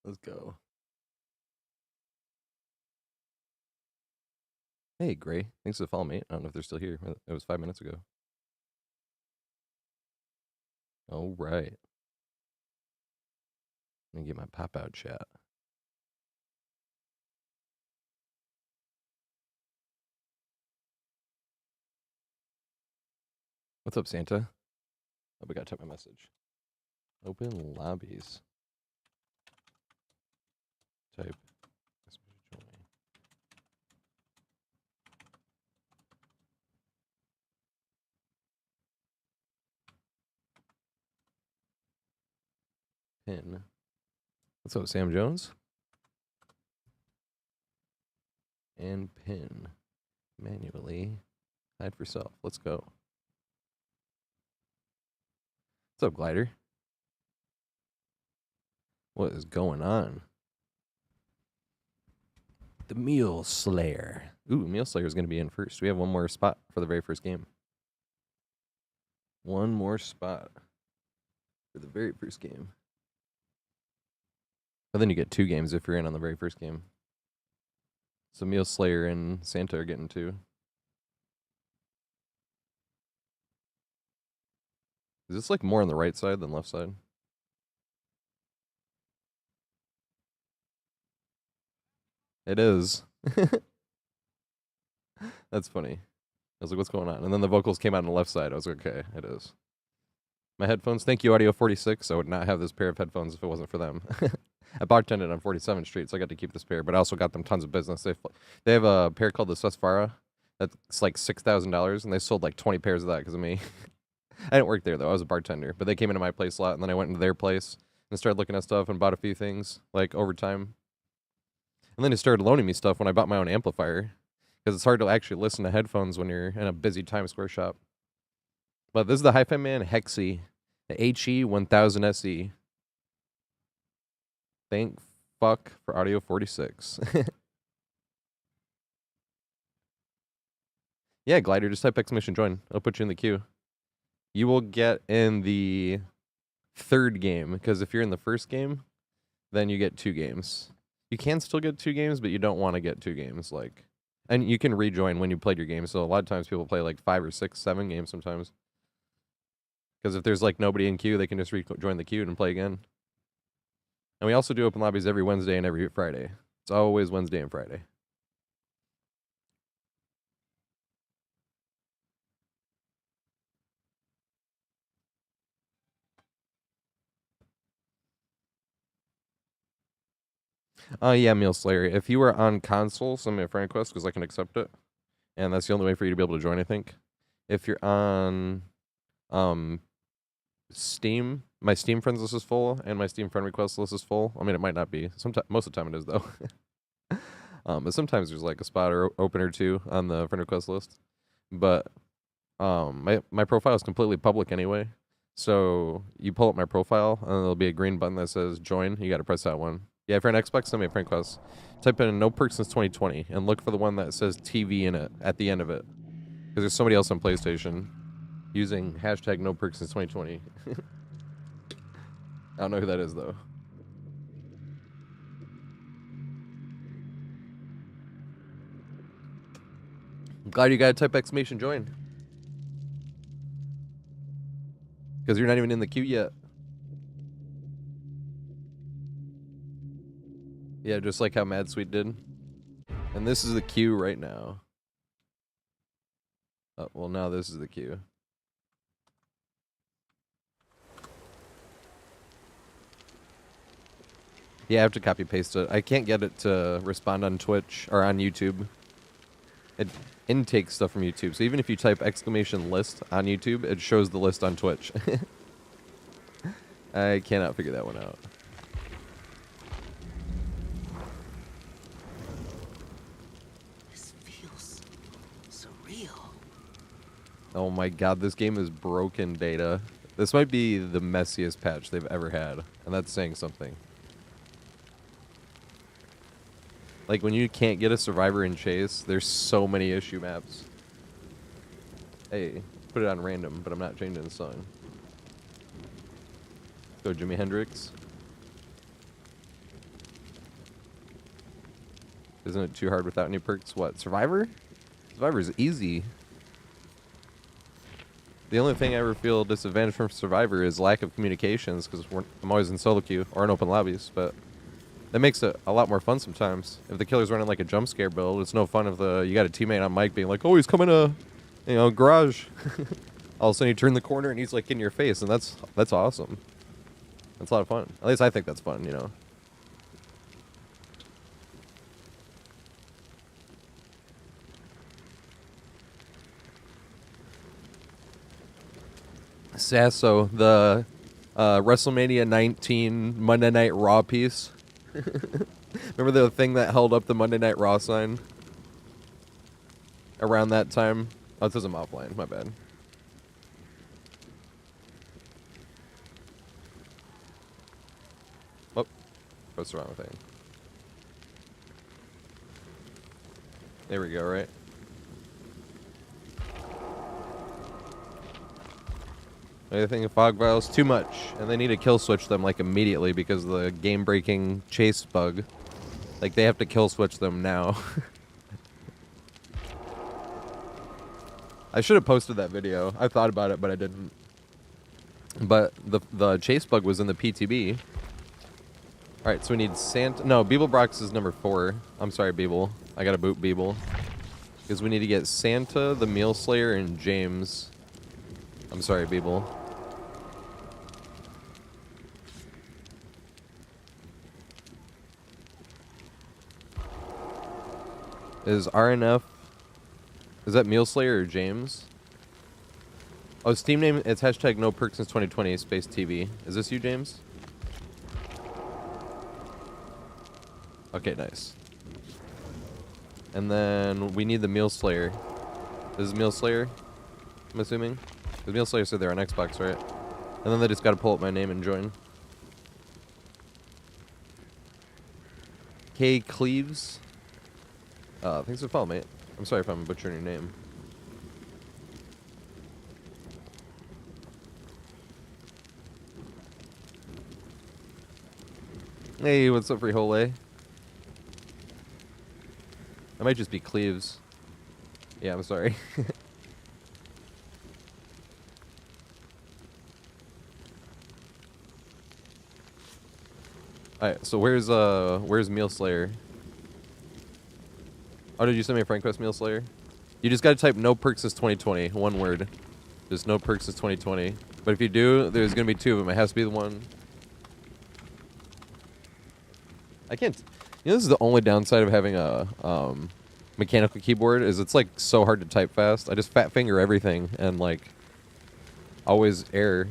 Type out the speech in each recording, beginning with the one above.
Let's go. Hey, Gray. Thanks for the follow, mate. I don't know if they're still here. It was 5 minutes ago. All right. Let me get my pop-out chat. What's up, Santa? Oh, we gotta type my message. Open lobbies. Type. Pin. What's up, Sam Jones? And pin. Manually. Hide for self. Let's go. What's up, Glider? What is going on? The Meal Slayer. Ooh, Meal Slayer is going to be in first. We have one more spot for the very first game. One more spot for the very first game. But then you get 2 games if you're in on the very first game. So Meal Slayer and Santa are getting 2. Is this like more on the right side than left side? It is. That's funny. I was like, what's going on? And then the vocals came out on the left side. I was like, okay, it is. My headphones. Thank you, Audio 46. I would not have this pair of headphones if it wasn't for them. I bartended on 47th Street, so I got to keep this pair, but I also got them tons of business. They have a pair called the Susfara. That's like $6,000, and they sold like 20 pairs of that because of me. I didn't work there, though. I was a bartender, but they came into my place a lot, and then I went into their place and started looking at stuff and bought a few things, like, over time. And then they started loaning me stuff when I bought my own amplifier, because it's hard to actually listen to headphones when you're in a busy Times Square shop. But this is the Hi-Fi Man Hexy, the HE1000 SE. Thank fuck for Audio 46. Yeah, Glider, just type exclamation join. I'll put you in the queue. You will get in the 3rd game, because if you're in the first game, then you get 2 games. You can still get 2 games, but you don't want to get 2 games, like... And you can rejoin when you played your game, so a lot of times people play like 5 or 6, 7 games sometimes. Because if there's like nobody in queue, they can just rejoin the queue and play again. And we also do open lobbies every Wednesday and every Friday. It's always Wednesday and Friday. Yeah, Meal Slayer. If you were on console, send me a friend request because I can accept it. And that's the only way for you to be able to join, I think. If you're on Steam, my Steam friends list is full, and my Steam friend request list is full. I mean, it might not be. Most of the time it is, though. But sometimes there's like a spot or open or 2 on the friend request list. But my profile is completely public anyway. So you pull up my profile, and there'll be a green button that says join. You got to press that one. Yeah, if you're on Xbox, send me a friend request. Type in no perks since 2020 and look for the one that says TV in it at the end of it. Because there's somebody else on PlayStation using hashtag no perks since 2020. I don't know who that is, though. I'm glad you got to type exclamation join. Because you're not even in the queue yet. Yeah, just like how Mad Sweet did. And this is the queue right now. Oh, well, now this is the queue. Yeah, I have to copy paste it. I can't get it to respond on Twitch or on YouTube. It intakes stuff from YouTube. So even if you type exclamation list on YouTube, it shows the list on Twitch. I cannot figure that one out. This feels surreal. Oh my god, this game is broken data. This might be the messiest patch they've ever had, and that's saying something. Like, when you can't get a survivor in chase, there's so many issue maps. Hey, put it on random, but I'm not changing the song. Go Jimi Hendrix. Isn't it too hard without any perks? What, Survivor? Survivor's easy. The only thing I ever feel disadvantaged from Survivor is lack of communications, because I'm always in solo queue or in open lobbies, but that makes it a lot more fun sometimes. If the killer's running like a jump scare build, it's no fun if you got a teammate on mic being like, oh, he's coming to, garage. All of a sudden you turn the corner and he's like in your face, and that's awesome. That's a lot of fun. At least I think that's fun, Sasso, the WrestleMania 19 Monday Night Raw piece. Remember the thing that held up the Monday Night Raw sign? Around that time? Oh, it says I'm offline. My bad. Oh, what's the wrong thing? There we go, right? I think fog vials too much, and they need to kill switch them like immediately because of the game-breaking chase bug. Like they have to kill switch them now. I should have posted that video. I thought about it, but I didn't. But the chase bug was in the PTB. All right, so we need Santa. No, Beeblebrox is number 4. I'm sorry, Beeble. I gotta boot Beeble because we need to get Santa, the Meal Slayer, and James. I'm sorry, Beeble. Is RNF... Is that Meal Slayer or James? Oh, Steam name... It's hashtag no perks since 2020 space TV. Is this you, James? Okay, nice. And then we need the Meal Slayer. This is Meal Slayer, I'm assuming? The Meal Slayer said they're on Xbox, right? And then they just gotta pull up my name and join. K. Cleaves. Thanks for the follow, mate. I'm sorry if I'm butchering your name. Hey, what's up, Frihole? I might just be Cleaves. Yeah, I'm sorry. Alright, so where's Meal Slayer? Oh, did you send me a friend request, Meal Slayer? You just gotta type no perks since 2020. One word. Just no perks since 2020. But if you do, there's gonna be 2 of them. It has to be the one. I can't... this is the only downside of having a mechanical keyboard, is it's like so hard to type fast. I just fat finger everything and like always error.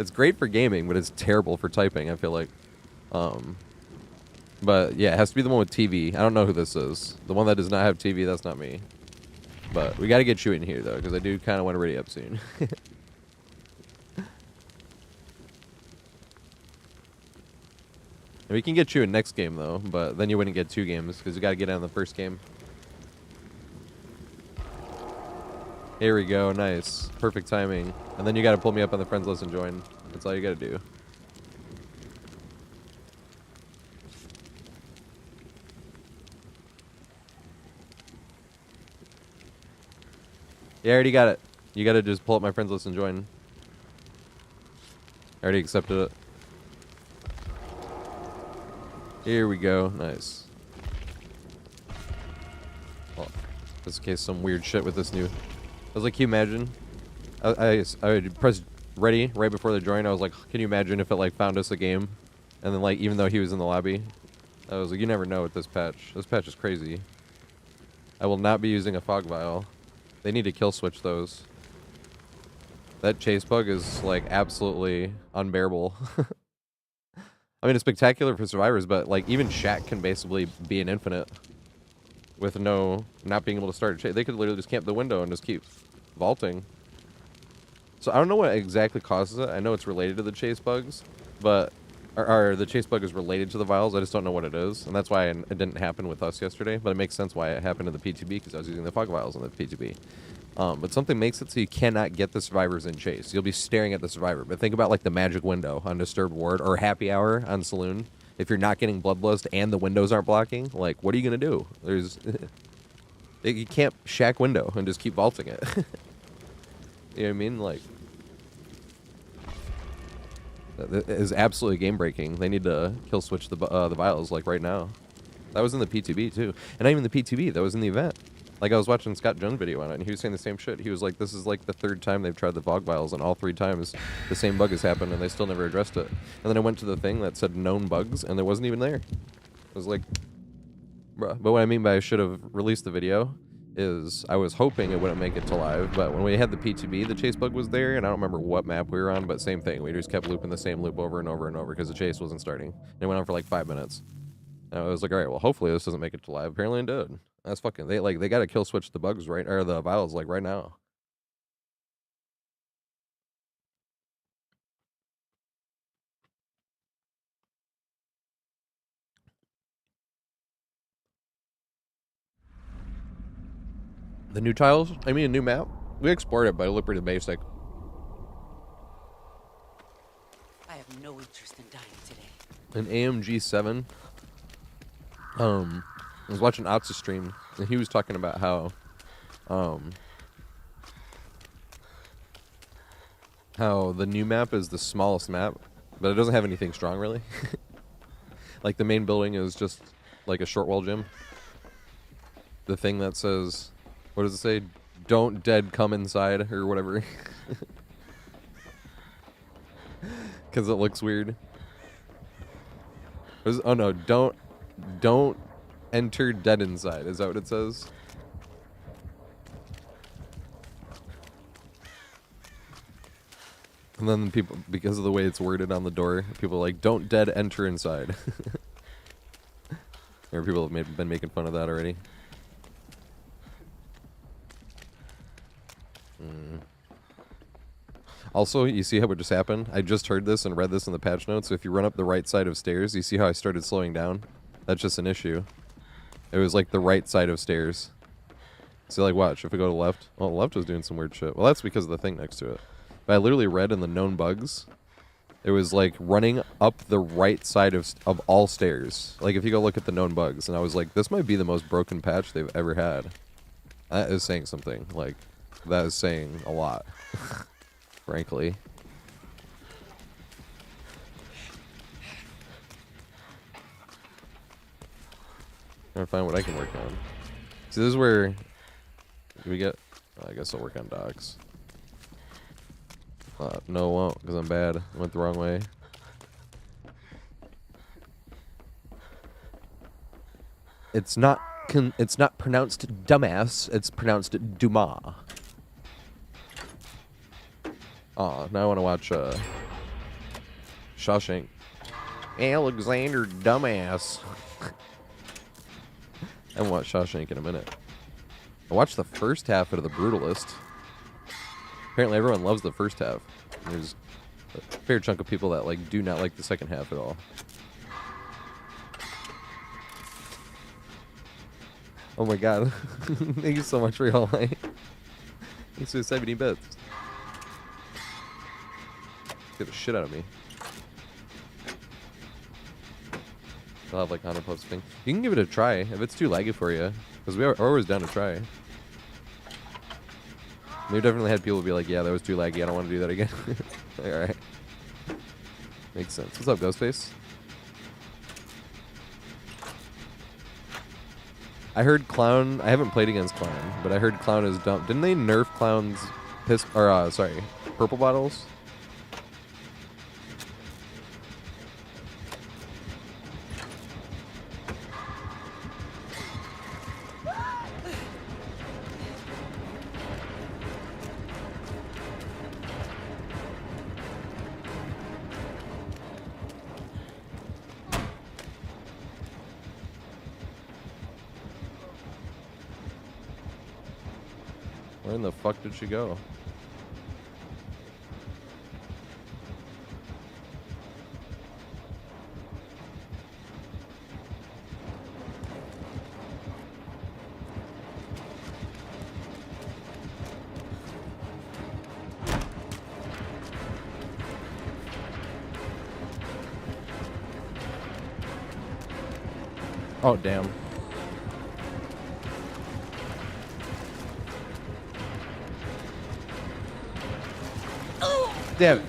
It's great for gaming, but it's terrible for typing, I feel like. But yeah, it has to be the one with TV. I don't know who this is. The one that does not have TV, that's not me. But we gotta get you in here though, because I do kind of want to ready up soon. And we can get you in next game though, but then you wouldn't get 2 games because you gotta get out in the first game. Here we go, nice. Perfect timing. And then you gotta pull me up on the friends list and join. That's all you gotta do. Yeah, I already got it. You gotta just pull up my friends list and join. I already accepted it. Here we go. Nice. Well, just in case some weird shit with this new... I was like, can you imagine? I pressed ready right before the join. I was like, can you imagine if it like found us a game? And then like, even though he was in the lobby, I was like, you never know with this patch. This patch is crazy. I will not be using a fog vial. They need to kill switch those. That chase bug is like absolutely unbearable. I mean, it's spectacular for survivors, but like even Shaq can basically be an infinite with not being able to start a chase. They could literally just camp the window and just keep vaulting. So I don't know what exactly causes it. I know it's related to the chase bugs, but or the chase bug is related to the vials. I just don't know what it is, and that's why it didn't happen with us yesterday. But it makes sense why it happened in the PTB because I was using the fog vials in the PTB. But something makes it so you cannot get the survivors in chase. You'll be staring at the survivor. But think about like the magic window on Disturbed Ward or Happy Hour on Saloon. if you're not getting bloodlust and the windows aren't blocking, like, what are you gonna do? There's you can't shack window and just keep vaulting it. You know what I mean? Like, that is absolutely game breaking. They need to kill switch the vials like right now. That was in the P2B too, and not even the P2B. That was in the event. Like, I was watching Scott Jones' video on it, and he was saying the same shit. He was like, this is like the 3rd time they've tried the Vogue vials, and all 3 times the same bug has happened, and they still never addressed it. And then I went to the thing that said known bugs, and there wasn't even there. I was like, bruh. But what I mean by I should have released the video is I was hoping it wouldn't make it to live, but when we had the P2B, the chase bug was there, and I don't remember what map we were on, but same thing. We just kept looping the same loop over and over and over because the chase wasn't starting. And it went on for like 5 minutes. And I was like, all right, well, hopefully this doesn't make it to live. Apparently it did. That's fucking, they gotta kill switch the bugs right, or the vials like right now. The new tiles, I mean a new map, we export it, but it looked pretty basic. I have no interest in dying today. An AMG 7. I was watching Ox's stream, and he was talking about how the new map is the smallest map, but it doesn't have anything strong really. Like, the main building is just like a short wall gym. The thing that says, what does it say? Don't dead come inside, or whatever. Because it looks weird. Oh no, don't enter dead inside. Is that what it says? And then people, because of the way it's worded on the door, people are like, don't dead enter inside. Or people have been making fun of that already. Also, you see how what just happened? I just heard this and read this in the patch notes. So if you run up the right side of stairs, you see how I started slowing down? That's just an issue. It was like the right side of stairs. So like, watch, if we go to the left. Oh, the left was doing some weird shit. Well, that's because of the thing next to it. But I literally read in the known bugs, it was like running up the right side of all stairs. Like, if you go look at the known bugs, and I was like, this might be the most broken patch they've ever had. That is saying something. Like, that is saying a lot. Frankly. Trying to find what I can work on. See, this is where do we get. Oh, I guess I'll work on docks. No, I won't, because I'm bad. I went the wrong way. It's not pronounced dumbass. It's pronounced Dumas. Oh, now I want to watch Shawshank. Alexander Dumbass. I haven't watched Shawshank in a minute. I watched the first half of The Brutalist. Apparently everyone loves the first half. There's a fair chunk of people that like do not like the second half at all. Oh my god. Thank you so much for your light. Thanks for the 70 bits. Get the shit out of me. I'll have like 100 plus thing. You can give it a try if it's too laggy for you, because we are always down to try. We've definitely had people be like, yeah, that was too laggy, I don't want to do that again. Alright. Makes sense. What's up, Ghostface? I heard Clown, I haven't played against Clown, but I heard Clown is dumb. Didn't they nerf Clown's purple bottles? Where in the fuck did she go? Oh, damn. Damn it.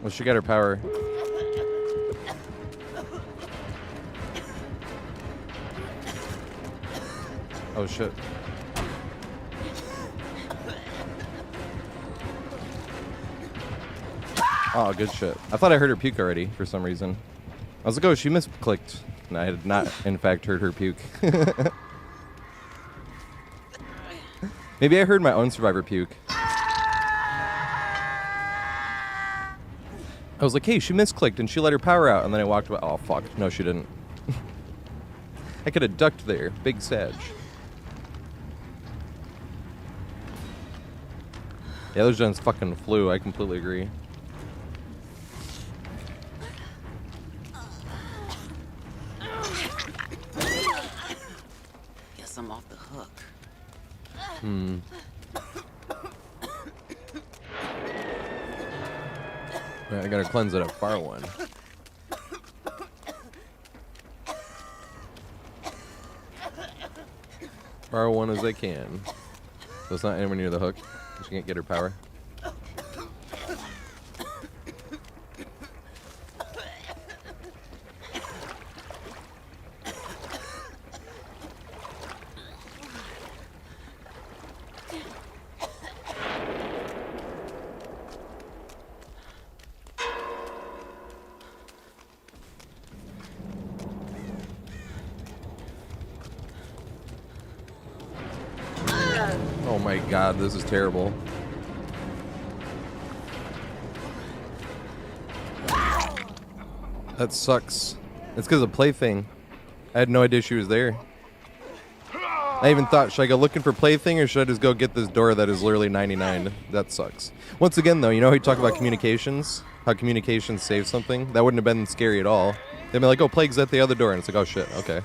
Well, she got her power. Oh, shit. Oh, good shit. I thought I heard her puke already for some reason. I was like, oh, she misclicked. And I had not, in fact, heard her puke. Maybe I heard my own survivor puke. I was like, hey, she misclicked and she let her power out. And then I walked away. Oh, fuck. No, she didn't. I could have ducked there. Big Sag. Yeah, those gens fucking flew. I completely agree. Guess I'm off the hook. Right, I gotta cleanse it up. Bar one. Bar one as I can. So it's not anywhere near the hook. She can't get her power. Oh my god, this is terrible. That sucks. It's because of Plaything. I had no idea she was there. I even thought, should I go looking for Plaything or should I just go get this door that is literally 99? That sucks. Once again, though, you know how you talk about communications? How communications save something? That wouldn't have been scary at all. They'd be like, oh, Plague's at the other door. And it's like, oh, shit, okay.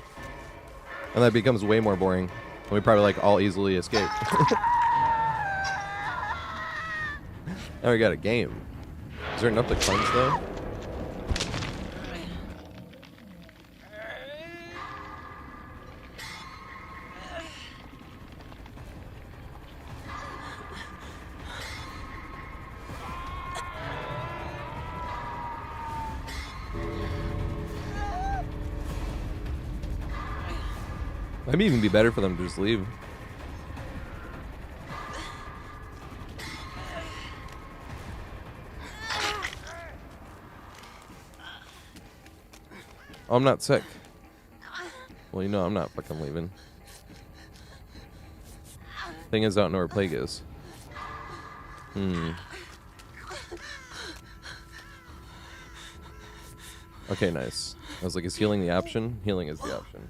And that becomes way more boring. And we probably, like, all easily escape. Now we got a game. Is there enough to cleanse, though? Might even be better for them to just leave. Oh, I'm not sick. Well, you know I'm not fucking leaving. Thing is, I don't know where Plague is. Okay, nice. I was like, is healing the option? Healing is the option.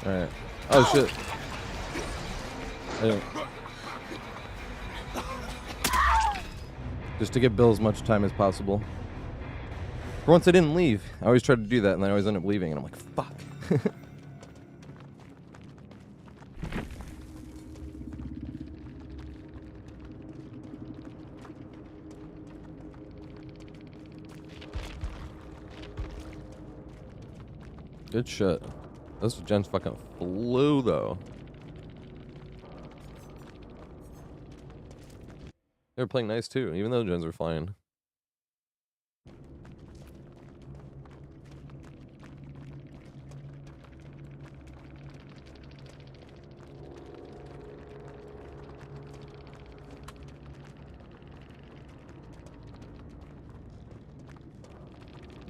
Alright. Oh shit. Just to give Bill as much time as possible. For once I didn't leave. I always try to do that and then I always end up leaving and I'm like, fuck. Good shit. This gen's fucking flew though. They were playing nice too, even though the gens were flying.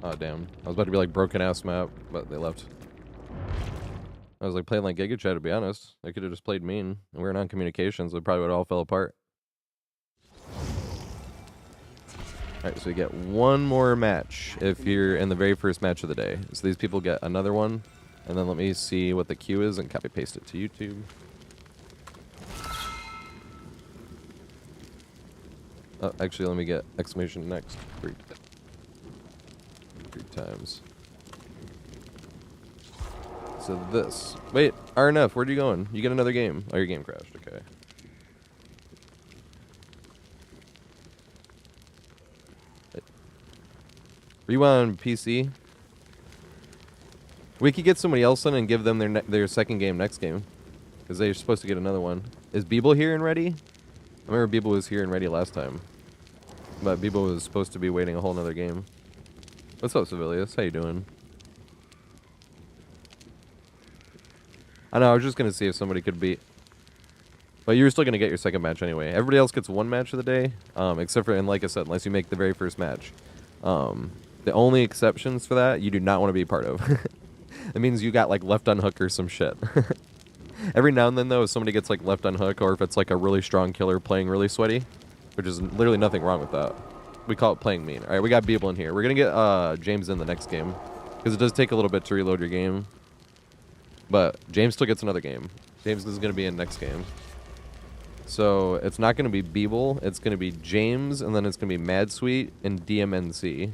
Oh damn! I was about to be like broken ass map, but they left. I was like playing like Giga Chat, to be honest. They could have just played mean. We were on communications, it probably would all fell apart. Alright, so you get one more match if you're in the very first match of the day. So these people get another one, and then let me see what the queue is and copy paste it to YouTube. Oh, actually, let me get exclamation next. Three times. So this. Wait, RNF, where are you going? You get another game. Oh, your game crashed. Okay. Are you on PC? We could get somebody else in and give them their second game next game. Because they're supposed to get another one. Is Beeble here and ready? I remember Beeble was here and ready last time. But Beeble was supposed to be waiting a whole nother game. What's up, Civilius? How you doing? I know, I was just going to see if somebody could beat. But you're still going to get your second match anyway. Everybody else gets one match of the day. Except for, and like I said, unless you make the very first match. The only exceptions for that, you do not want to be part of. It means you got, like, left on hook or some shit. Every now and then, though, if somebody gets, like, left on hook, or if it's, like, a really strong killer playing really sweaty, which is literally nothing wrong with that. We call it playing mean. Alright, we got Beeble in here. We're going to get James in the next game. Because it does take a little bit to reload your game. But James still gets another game. James is going to be in next game. So it's not going to be Beeble. It's going to be James, and then it's going to be Mad Sweet and DMNC.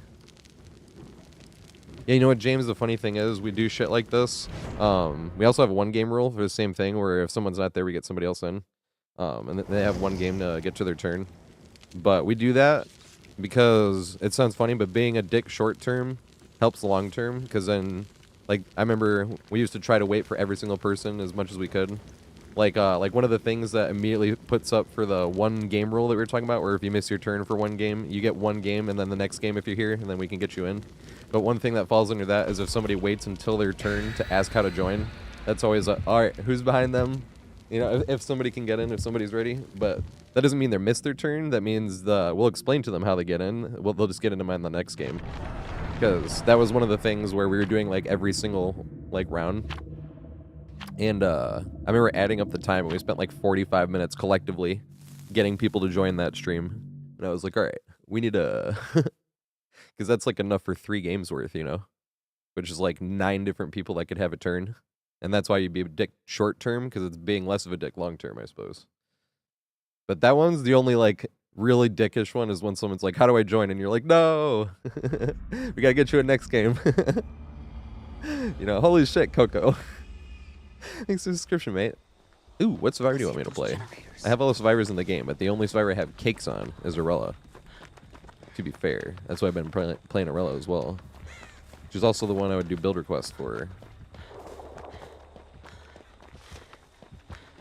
Yeah, you know what, James, the funny thing is, we do shit like this. We also have one game rule for the same thing, where if someone's not there, we get somebody else in. And they have one game to get to their turn. But we do that because it sounds funny, but being a dick short term helps long term, because then, like, I remember we used to try to wait for every single person as much as we could. Like one of the things that immediately puts up for the one game rule that we were talking about, where if you miss your turn for one game, you get one game, and then the next game if you're here, and then we can get you in. But one thing that falls under that is if somebody waits until their turn to ask how to join. That's always a, alright, who's behind them? You know, if somebody can get in, if somebody's ready. But that doesn't mean they missed their turn. That means we'll explain to them how they get in. Well, they'll just get into mine the next game. Because that was one of the things where we were doing, like, every single, like, round. And I remember adding up the time, and we spent like 45 minutes collectively getting people to join that stream. And I was like, all right, we need a... Because that's like enough for 3 games worth, you know? Which is like 9 different people that could have a turn. And that's why you'd be a dick short term, because it's being less of a dick long term, I suppose. But that one's the only, like, really dickish one, is when someone's like, how do I join? And you're like, no! We gotta get you a next game. You know, holy shit, Coco. Thanks for the subscription, mate. Ooh, what survivor do you want me to play? I have all the survivors in the game, but the only survivor I have cakes on is Arella. To be fair, that's why I've been playing Arella as well. Which is also the one I would do build requests for.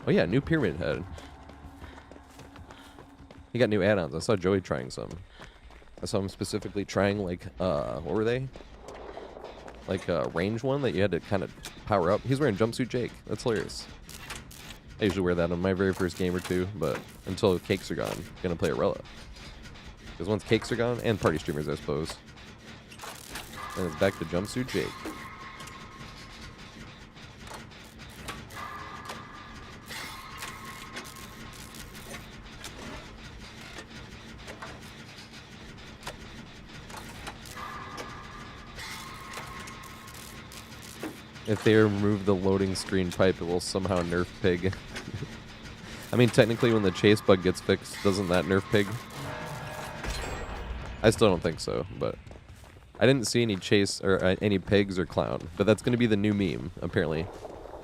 Oh yeah, new Pyramid Head. He got new add-ons. I saw Joey trying some. I saw him specifically trying, like, what were they? Like a range one that you had to kind of power up. He's wearing Jumpsuit Jake. That's hilarious. I usually wear that on my very first game or two, but until cakes are gone, I'm gonna play Arella. Because once cakes are gone, and party streamers, I suppose, and it's back to Jumpsuit Jake. If they remove the loading screen pipe, it will somehow nerf Pig. I mean, technically, when the chase bug gets fixed, doesn't that nerf Pig? I still don't think so, but I didn't see any chase or any pigs or clown. But that's going to be the new meme, apparently.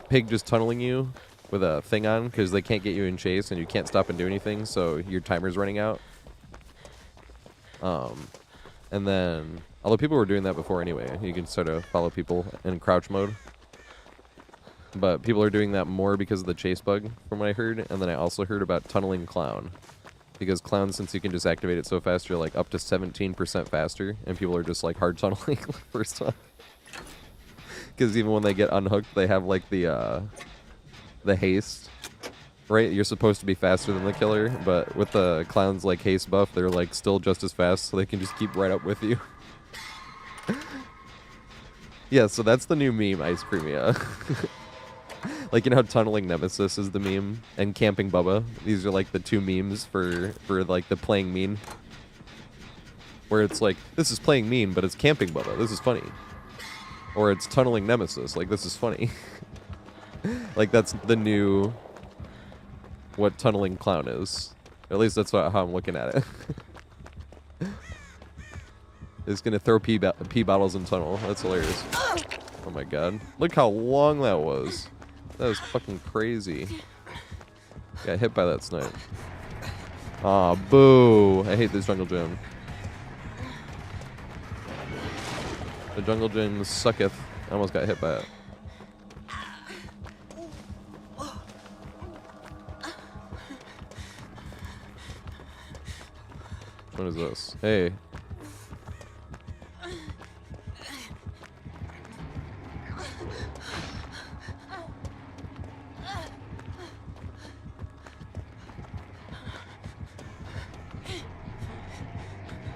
Pig just tunneling you with a thing on because they can't get you in chase and you can't stop and do anything, so your timer's running out. And then, although people were doing that before anyway, you can sort of follow people in crouch mode. But people are doing that more because of the chase bug, from what I heard. And then I also heard about tunneling clown. Because clowns, since you can just activate it so fast, you're like up to 17% faster, and people are just like hard tunneling first time. Because even when they get unhooked, they have like the haste, right? You're supposed to be faster than the killer, but with the clown's like haste buff, they're like still just as fast, so they can just keep right up with you. Yeah, so that's the new meme, Ice Creamia. Like, you know how Tunneling Nemesis is the meme, and Camping Bubba? These are like the two memes for like the playing mean. Where it's like, this is playing mean, but it's Camping Bubba, this is funny. Or it's Tunneling Nemesis, like this is funny. Like that's the new, what Tunneling Clown is. Or at least that's how I'm looking at it. It's gonna throw pee bottles in tunnel, that's hilarious. Oh my god, look how long that was. That was fucking crazy. Got hit by that snipe. Aw, boo. I hate this jungle gym. The jungle gym sucketh. I almost got hit by it. What is this? Hey.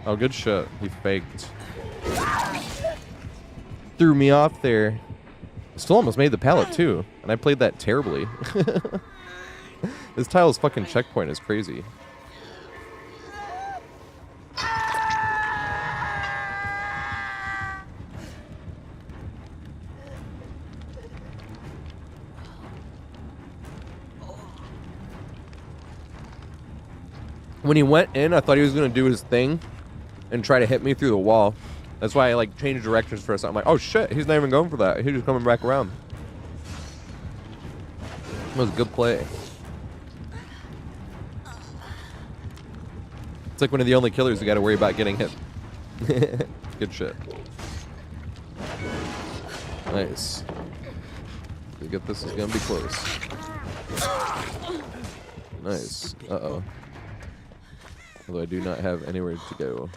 Oh, good shit. He faked. Threw me off there. Still almost made the pallet, too. And I played that terribly. This tile's fucking checkpoint is crazy. When he went in, I thought he was going to do his thing and try to hit me through the wall. That's why I like changed directions for a second. I'm like, oh shit, he's not even going for that. He's just coming back around. That was a good play. It's like one of the only killers you got to worry about getting hit. Good shit. Nice. To get this is gonna be close. Nice. Uh-oh. Although I do not have anywhere to go.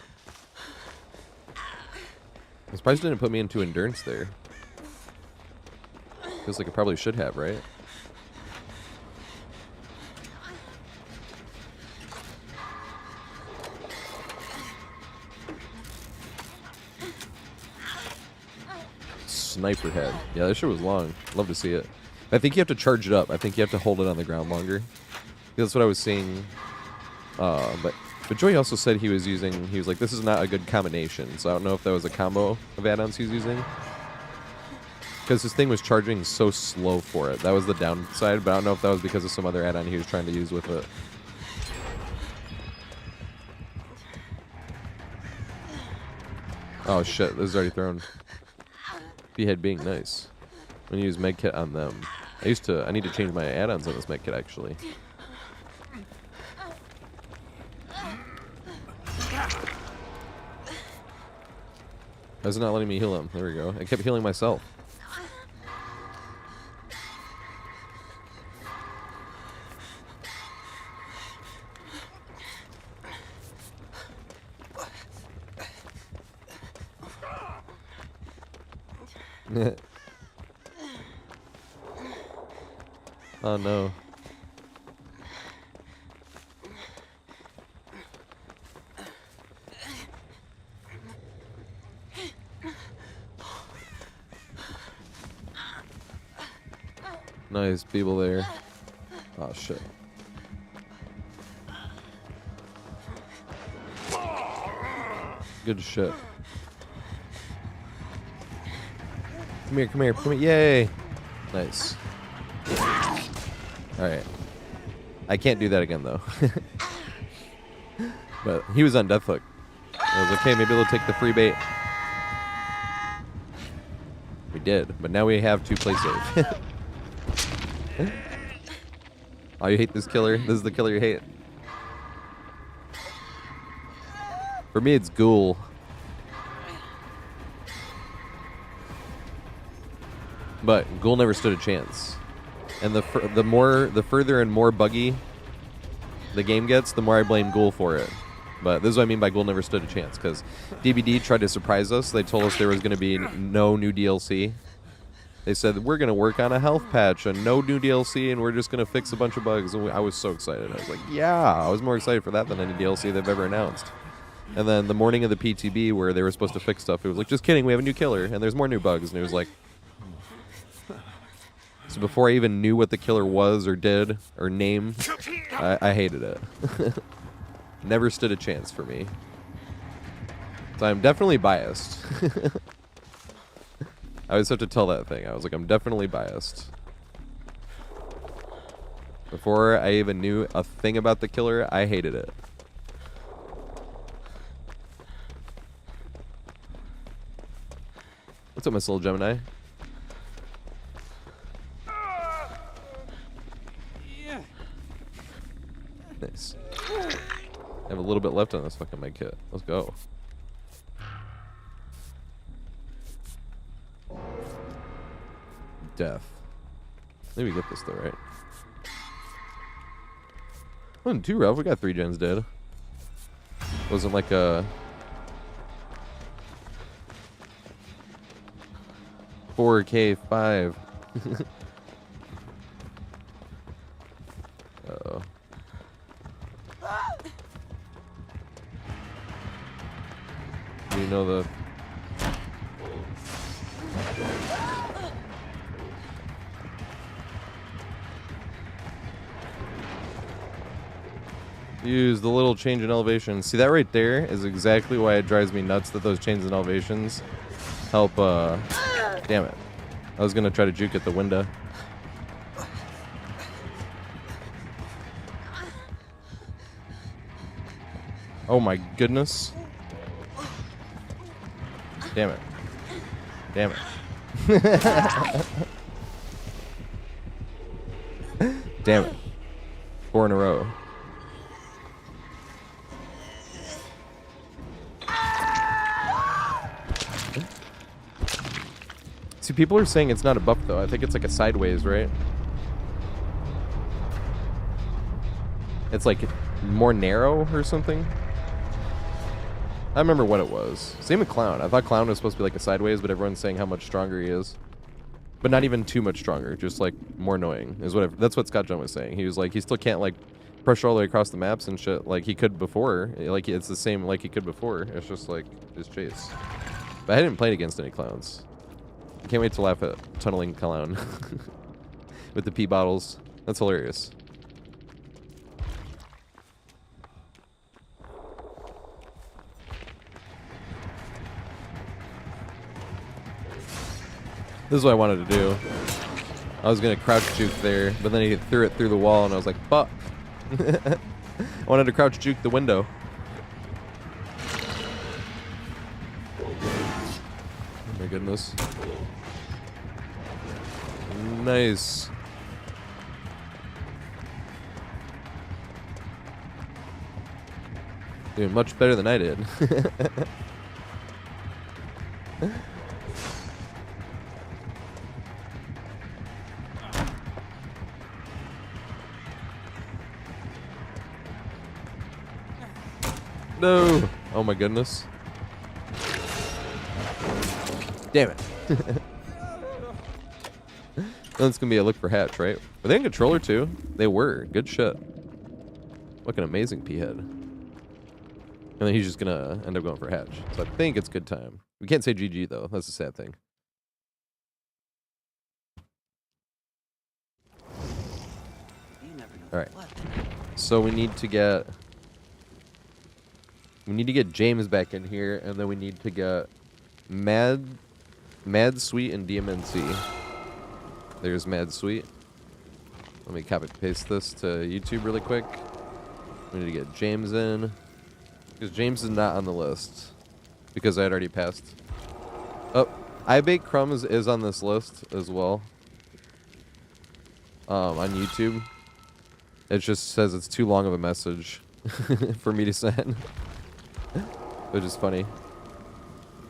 I'm surprised it didn't put me into endurance there. Feels like it probably should have, right? Sniper head. Yeah, that shit was long. Love to see it. I think you have to charge it up. I think you have to hold it on the ground longer. That's what I was seeing. But Joey also said he was like, this is not a good combination. So I don't know if that was a combo of add-ons he was using. Because his thing was charging so slow for it. That was the downside, but I don't know if that was because of some other add-on he was trying to use with it. Oh shit, this is already thrown. Head being nice. I'm gonna use medkit on them. I need to change my add-ons on this medkit actually. Why is it not letting me heal him? There we go. I kept healing myself. Oh no. Nice people there. Oh shit. Good shit. Come here, come here, come here. Yay! Nice. Alright. I can't do that again, though. But he was on death hook. I was like, okay, maybe they'll take the free bait. We did, but now we have to play safe. Oh, you hate this killer? This is the killer you hate. For me, it's Ghoul. But Ghoul never stood a chance. And the further and more buggy the game gets, the more I blame Ghoul for it. But this is what I mean by Ghoul never stood a chance, because DBD tried to surprise us. They told us there was going to be no new DLC. They said, we're going to work on a health patch and no new DLC, and we're just going to fix a bunch of bugs. And I was so excited. I was like, yeah, I was more excited for that than any DLC they've ever announced. And then the morning of the PTB where they were supposed to fix stuff, it was like, just kidding, we have a new killer, and there's more new bugs. And it was like... So before I even knew what the killer was or did or name, I hated it. Never stood a chance for me. So I'm definitely biased. I always have to tell that thing. I was like, I'm definitely biased. Before I even knew a thing about the killer, I hated it. What's up, Miss Little Gemini? Nice. I have a little bit left on this fucking med kit. Let's go. Death. Maybe get this though, right? Wasn't too rough. We got 3 gens dead. Wasn't like a 4K5. Uh-oh. You know the... Use the little change in elevation. See, that right there is exactly why it drives me nuts that those changes in elevations help, damn it. I was gonna try to juke at the window. Oh my goodness. Damn it. Damn it. Damn it. 4 in a row. See, people are saying it's not a buff, though. I think it's like a sideways, right? It's like more narrow or something. I remember what it was. Same with Clown. I thought Clown was supposed to be like a sideways, but everyone's saying how much stronger he is. But not even too much stronger, just like more annoying. That's what Scott John was saying. He was like, he still can't like pressure all the way across the maps and shit like he could before. Like it's the same like he could before. It's just like his chase. But I didn't play it against any clowns. I can't wait to laugh at tunneling Clown with the pee bottles. That's hilarious. This is what I wanted to do. I was going to crouch juke there, but then he threw it through the wall, and I was like, fuck. I wanted to crouch juke the window. Oh my goodness. Nice. Doing much better than I did. No! Oh my goodness. Damn it. That's gonna be a look for Hatch, right? Were they in controller too? They were. Good shit. Looking amazing, P-Head. And then he's just gonna end up going for Hatch. So I think it's good time. We can't say GG though. That's the sad thing. Alright. So we need to get... James back in here, and then we need to get Mad Sweet and DMNC. There's Mad Sweet. Let me copy paste this to YouTube really quick. We need to get James in, because James is not on the list because I had already passed. Oh, I Bake Crumbs is on this list as well. On YouTube. It just says it's too long of a message for me to send. Which is funny.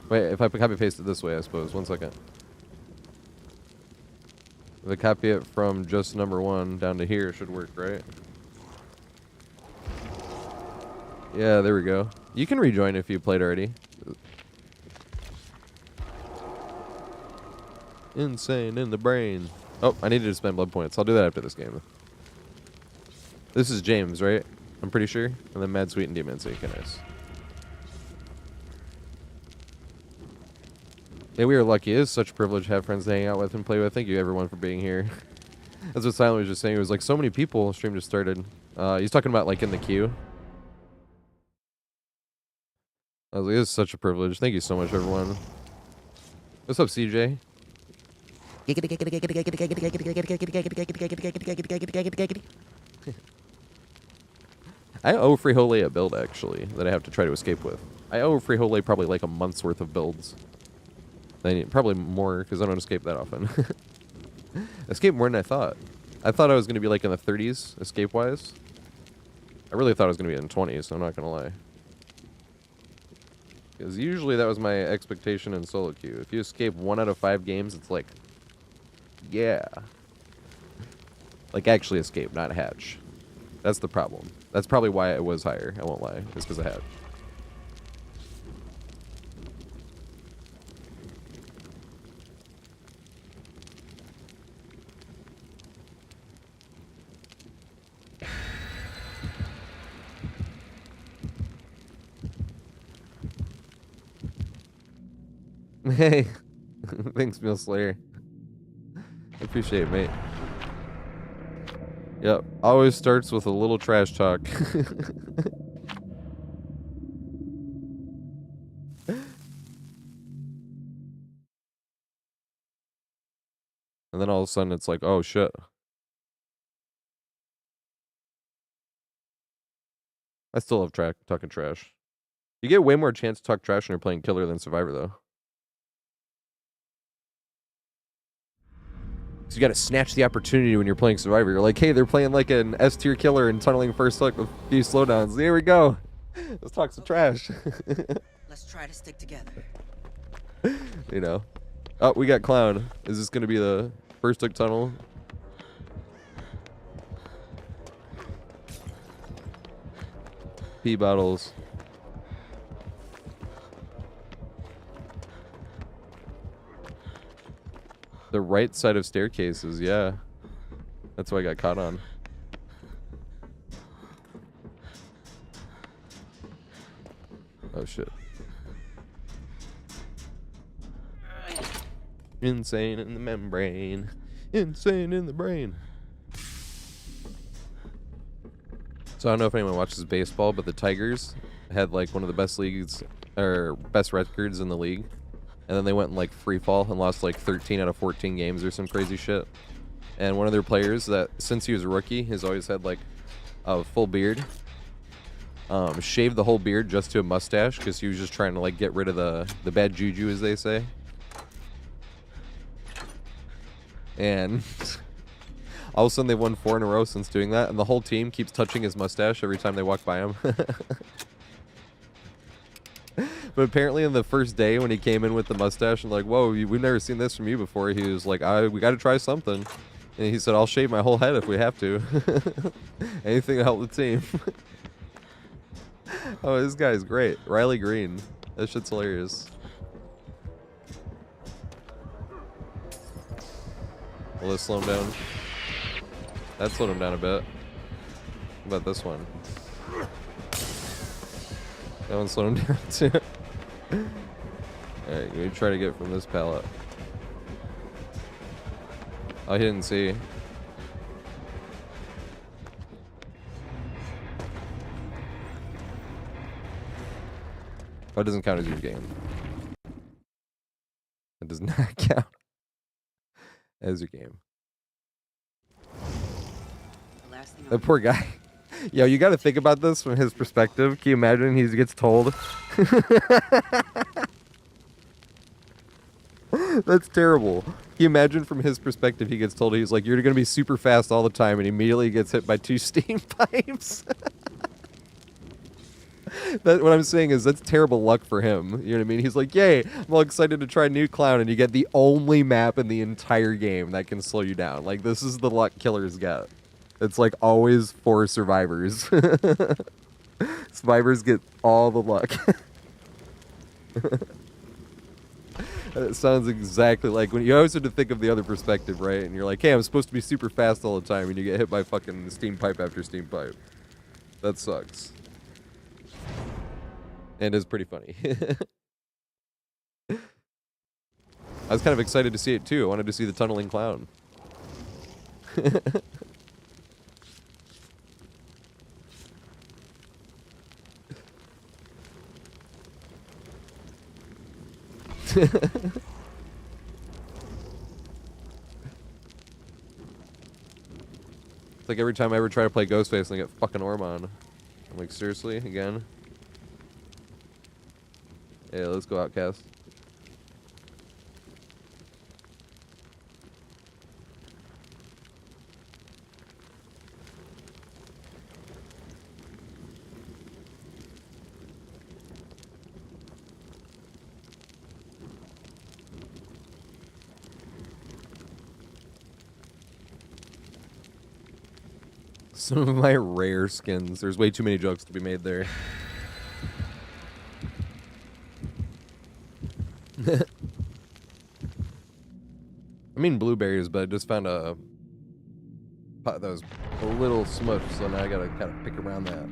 Wait, if I copy paste it this way, I suppose. 1 second. If I copy it from just number 1 down to here, it should work, right? Yeah, there we go. You can rejoin if you played already. Insane in the brain. Oh, I needed to spend blood points. I'll do that after this game. This is James, right? I'm pretty sure. And then Mad Sweet and Demon, so you can nice. Yeah, we are lucky. It is such a privilege to have friends to hang out with and play with. Thank you, everyone, for being here. That's what Silent was just saying. It was like so many people. Stream just started. He's talking about like in the queue. I was like, this is such a privilege. Thank you so much, everyone. What's up, CJ? I owe Frihole a build, actually, that I have to try to escape with. I owe Frihole probably like a month's worth of builds. Probably more, because I don't escape that often. Escape more than I thought. I thought I was going to be like in the 30s, escape-wise. I really thought I was going to be in 20s, so I'm not going to lie. Because usually that was my expectation in solo queue. If you escape 1 out of 5 games, it's like, yeah. Like actually escape, not hatch. That's the problem. That's probably why it was higher, I won't lie. It's because I had. Hey, thanks, Meal Slayer. I appreciate it, mate. Yep, always starts with a little trash talk. And then all of a sudden it's like, oh shit. I still love talking trash. You get way more chance to talk trash when you're playing Killer than Survivor, though. So you gotta snatch the opportunity when you're playing Survivor. You're like, hey, they're playing like an S-tier killer and tunneling first look with a few slowdowns. Here we go. Let's talk some trash. Let's try to stick together. You know. Oh, we got Clown. Is this gonna be the first look tunnel? Pee bottles. The right side of staircases, yeah. That's what I got caught on. Oh shit. Insane in the membrane. Insane in the brain. So I don't know if anyone watches baseball, but the Tigers had like one of the best leagues or best records in the league. And then they went in like free fall and lost like 13 out of 14 games or some crazy shit. And one of their players that since he was a rookie has always had like a full beard. Shaved the whole beard just to a mustache because he was just trying to like get rid of the bad juju, as they say. And all of a sudden they won 4 in a row since doing that, and the whole team keeps touching his mustache every time they walk by him. But apparently in the first day when he came in with the mustache and like, whoa, we've never seen this from you before, he was like, we got to try something. And he said, I'll shave my whole head if we have to. Anything to help the team. Oh, this guy's great. Riley Green. That shit's hilarious. Will this slow him down? That slowed him down a bit. What about this one? That one slowed him down too. Alright, we try to get from this pallet. Oh, he didn't see. Oh, it doesn't count as your game. It does not count as your game. That poor guy. Yo, you gotta think about this from his perspective. Can you imagine he gets told? That's terrible. Can you imagine from his perspective he gets told he's like, you're gonna be super fast all the time, and immediately gets hit by 2 steam pipes? What I'm saying is that's terrible luck for him. You know what I mean? He's like, yay, I'm all excited to try new clown, and you get the only map in the entire game that can slow you down. Like, this is the luck killers get. It's like always for survivors. Survivors get all the luck. It sounds exactly like when you always have to think of the other perspective, right? And you're like, hey, I'm supposed to be super fast all the time, and you get hit by fucking steam pipe after steam pipe. That sucks. And it's pretty funny. I was kind of excited to see it too. I wanted to see the tunneling clown. It's like every time I ever try to play Ghostface, I get fucking Ormon. I'm like, seriously? Again? Yeah, let's go Outcast. Some of my rare skins. There's way too many jokes to be made there. I mean blueberries, but I just found a pot that was a little smushed, so now I gotta kind of pick around that.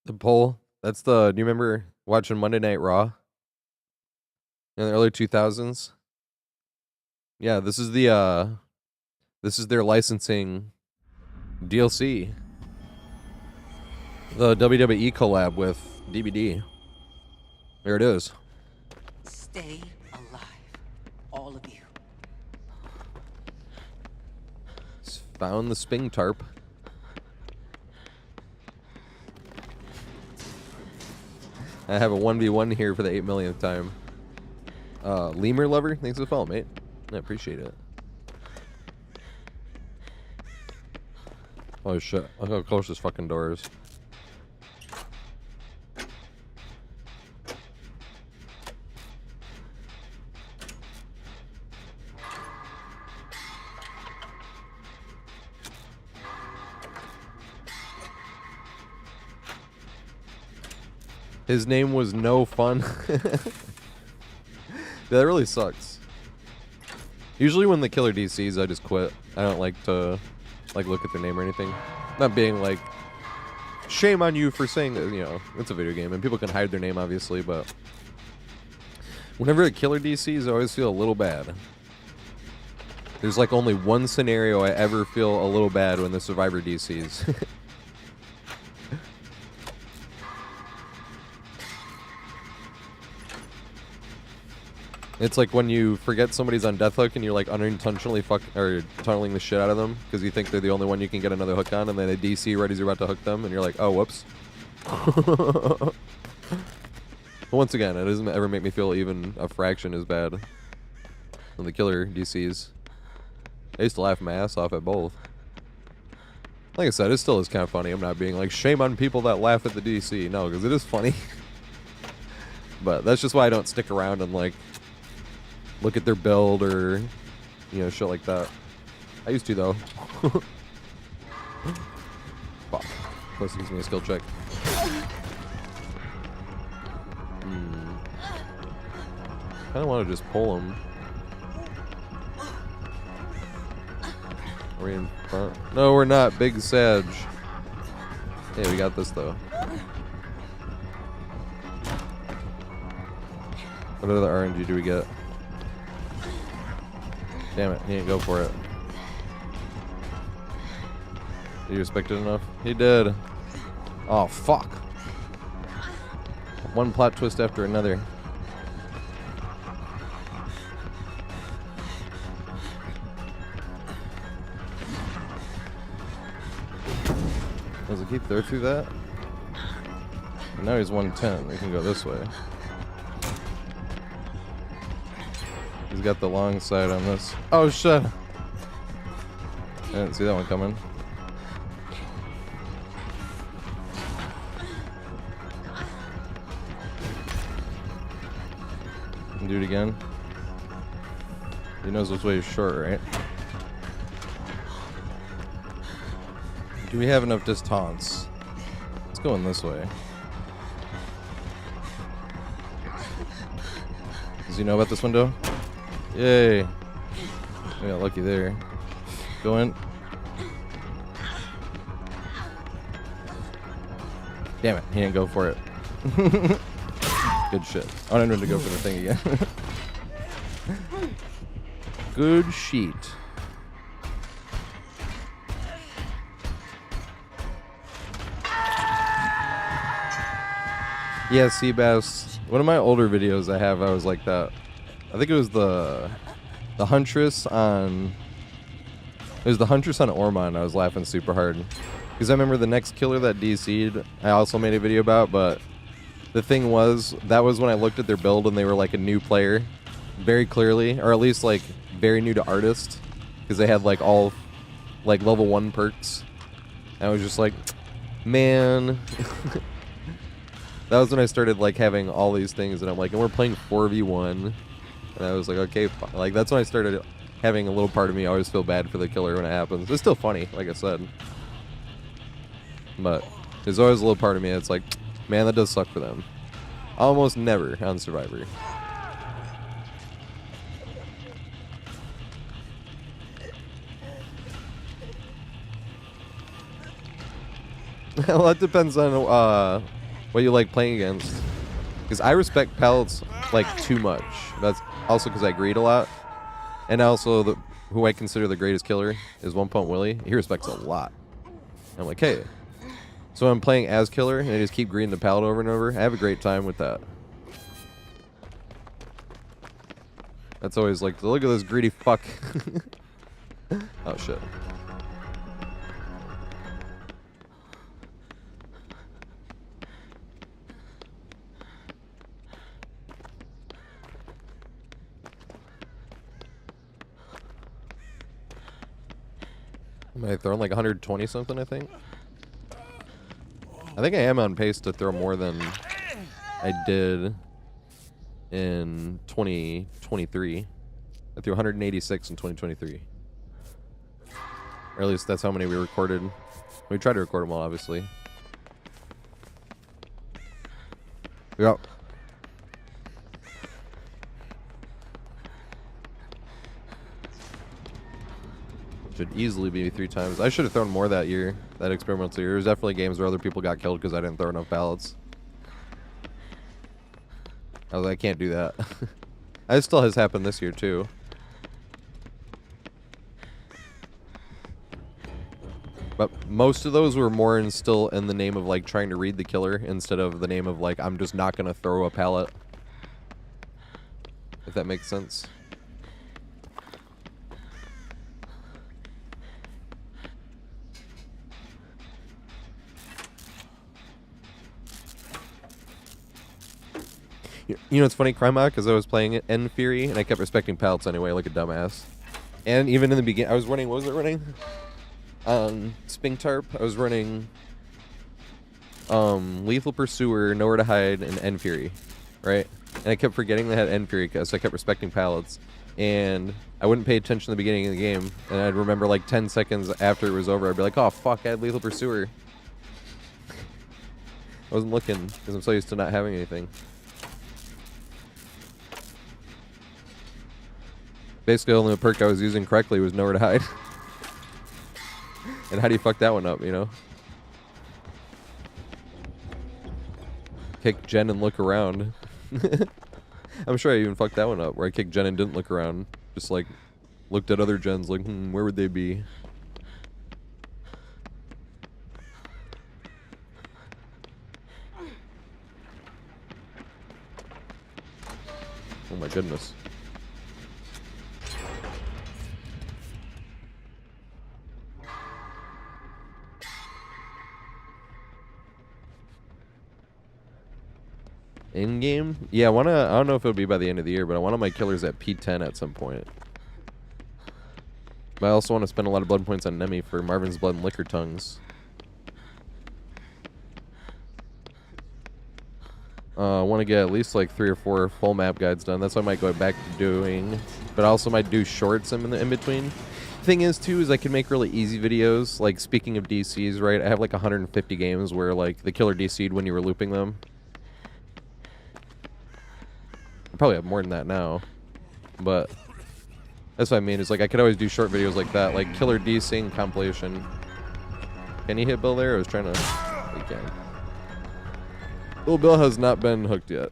The poll. That's the. Do you remember watching Monday Night Raw in the early 2000s? Yeah, this is the. This is their licensing DLC. The WWE collab with DBD. There it is. Stay alive, all of you. Just found the sping tarp. I have a 1v1 here for the 8 millionth time. Lemur Lover, thanks for the follow, mate. I appreciate it. Oh shit, look how close this fucking door is. His name was No Fun. Yeah, that really sucks. Usually when the killer DCs, I just quit. I don't like to look at their name or anything. Not being like, shame on you for saying that, you know, it's a video game and people can hide their name obviously, but whenever a killer DCs, I always feel a little bad. There's like only one scenario I ever feel a little bad when the Survivor DCs. It's like when you forget somebody's on death hook and you're like unintentionally tunneling the shit out of them because you think they're the only one you can get another hook on, and then a DC right as you're about to hook them, and you're like, oh, whoops. But once again, it doesn't ever make me feel even a fraction as bad than the killer DCs. I used to laugh my ass off at both. Like I said, it still is kind of funny. I'm not being like, shame on people that laugh at the DC. No, because it is funny. But that's just why I don't stick around and like look at their build or, you know, shit like that. I used to, though. Fuck. Plus, gives me a skill check. I kind of want to just pull him. Are we in front? No, we're not. Big Sag. Hey, we got this, though. What other RNG do we get? Damn it, he didn't go for it. Did you respect it enough? He did. Oh, fuck. One plot twist after another. Does it keep through that? And now he's 110. We can go this way. He's got the long side on this. Oh shit! I didn't see that one coming. Do it again. He knows which way is short, right? Do we have enough disc taunts? Let's go in this way. Does he know about this window? Yay. We got lucky there. Go in. Damn it, he didn't go for it. Good shit. I wanted him to go for the thing again. Good sheet. Yeah, Seabass. One of my older videos I have, I was like that. I think it was the Huntress on... It was the Huntress on Ormond. I was laughing super hard. Because I remember the next killer that DC'd, I also made a video about, but the thing was, that was when I looked at their build and they were like a new player. Very clearly, or at least like very new to artist. Because they had like all like level 1 perks. And I was just like, man. That was when I started like having all these things and I'm like, and we're playing 4v1. And I was like, okay, like that's when I started having a little part of me. I always feel bad for the killer when it happens. It's still funny, like I said. But there's always a little part of me that's like, man, that does suck for them. Almost never on Survivor. Well, that depends on what you like playing against. Because I respect pallets like too much. That's also because I greed a lot. And also, who I consider the greatest killer is 1 Pump Willie. He respects a lot. I'm like, hey. So I'm playing as killer and I just keep greeting the pallet over and over. I have a great time with that. That's always like, look at this greedy fuck. Oh shit. Am I throwing like 120 something, I think? I think I am on pace to throw more than I did in 2023. I threw 186 in 2023. Or at least that's how many we recorded. We tried to record them all, obviously. Yep. Should easily be 3 times. I should have thrown more that year, that experimental year. There's definitely games where other people got killed because I didn't throw enough pallets. I was like, I can't do that. That still has happened this year too. But most of those were more still in the name of like trying to read the killer instead of the name of like, I'm just not gonna throw a pallet. If that makes sense. You know, it's funny, Crime because I was playing N Fury and I kept respecting pallets anyway, like a dumbass. And even in the beginning, I was running, what was it running? Sping Tarp, I was running Lethal Pursuer, Nowhere to Hide, and N Fury, right? And I kept forgetting they had N Fury because I kept respecting pallets. And I wouldn't pay attention in the beginning of the game. And I'd remember like 10 seconds after it was over, I'd be like, oh fuck, I had Lethal Pursuer. I wasn't looking because I'm so used to not having anything. Basically, the only perk I was using correctly was Nowhere to Hide. And how do you fuck that one up, you know? Kick Jen and look around. I'm sure I even fucked that one up, where I kicked Jen and didn't look around. Just like, looked at other Gens like, where would they be? Oh my goodness. In game? Yeah, I don't know if it'll be by the end of the year, but I want all my killers at P10 at some point. But I also want to spend a lot of blood points on Nemi for Marvin's Blood and Liquor Tongues. I want to get at least like 3 or 4 full map guides done. That's what I might go back to doing. But I also might do shorts in between. Thing is too is I can make really easy videos. Like speaking of DCs, right? I have like 150 games where like the killer DC'd when you were looping them. I probably have more than that now, but that's what I mean. Is like I could always do short videos like that, like killer DCing compilation. Can he hit Bill there? I was trying to. He can. Little Bill has not been hooked yet.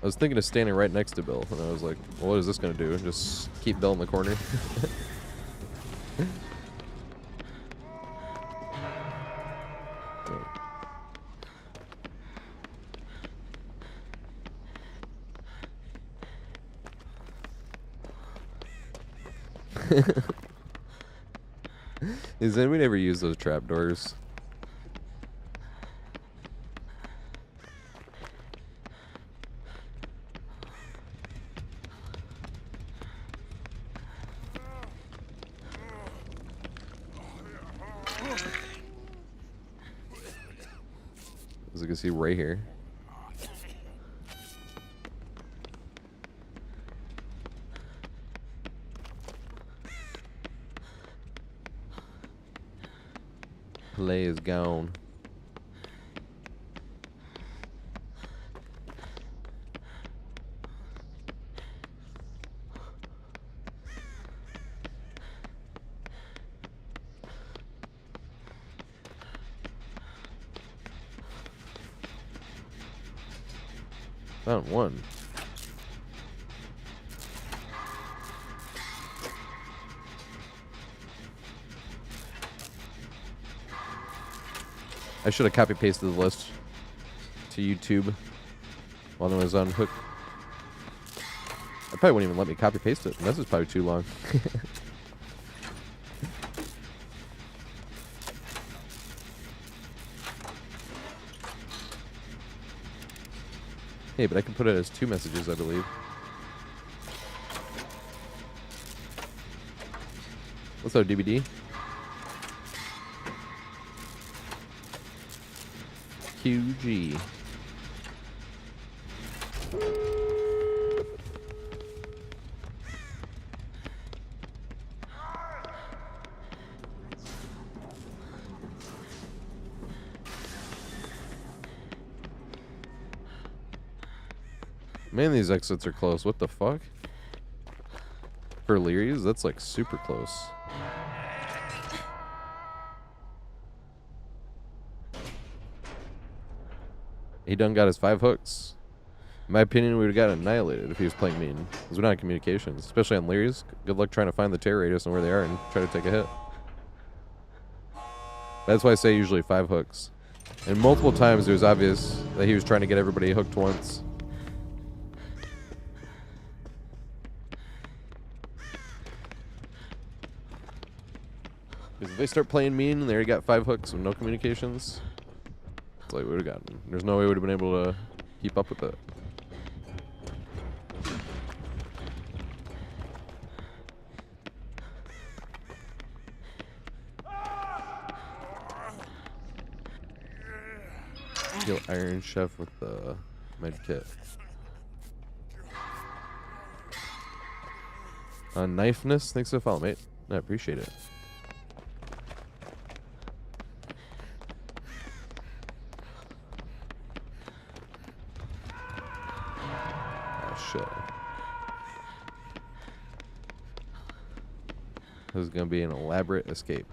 I was thinking of standing right next to Bill, and I was like, well, what is this going to do? Just keep Bill in the corner? Does anybody ever use those trapdoors? As you can see right here. Play is gone. Found one. I should have copy pasted the list to YouTube while I was on hook. I probably wouldn't even let me copy paste it. This is probably too long. Hey, but I can put it as 2 messages, I believe. What's up, DBD? QG. Man, these exits are close. What the fuck? For Leary's, that's like super close. He done got his 5 hooks. In my opinion, we would have got annihilated if he was playing mean. Because we're not in communications, especially on Leary's. Good luck trying to find the terror radius and where they are and try to take a hit. That's why I say usually 5 hooks. And multiple times it was obvious that he was trying to get everybody hooked once. Because if they start playing mean and they already got 5 hooks with no communications, it's like we would have gotten. There's no way we would have been able to keep up with it. Kill Iron Chef with the med kit. Knifeness, thanks for the follow, mate. I appreciate it. Shit. This is gonna be an elaborate escape.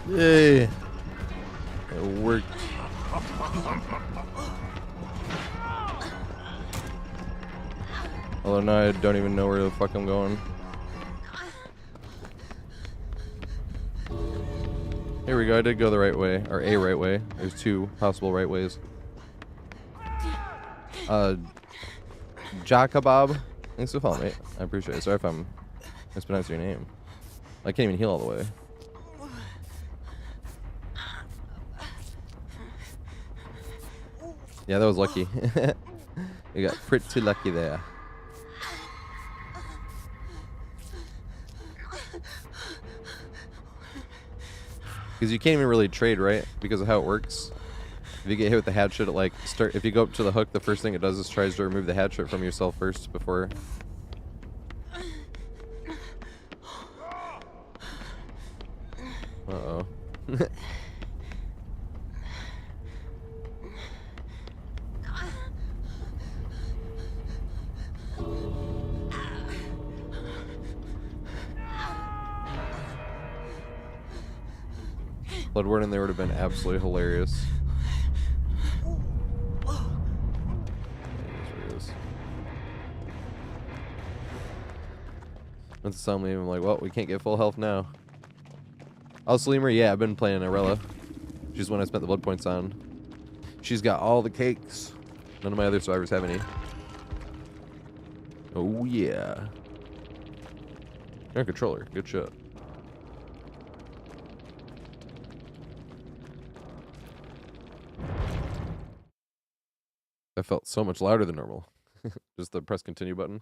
Yay! It worked. Although now I don't even know where the fuck I'm going. Hey Here we go. I did go the right way, or a right way. There's two possible right ways. Jacobob, thanks for following, mate. I appreciate it. Sorry if I'm mispronouncing your name. I can't even heal all the way. Yeah, that was lucky. You got pretty lucky there. Because you can't even really trade, right? Because of how it works. If you get hit with the hatchet, it like if you go up to the hook, the first thing it does is tries to remove the hatchet from yourself first before. Uh-oh. Bloodborne in there would have been absolutely hilarious. Once it's on me, I'm like, well, we can't get full health now. Oh, Slimer, yeah, I've been playing Arella. She's one I spent the blood points on. She's got all the cakes. None of my other survivors have any. Oh, yeah. Air controller. Good shot. That felt so much louder than normal. Just the press continue button.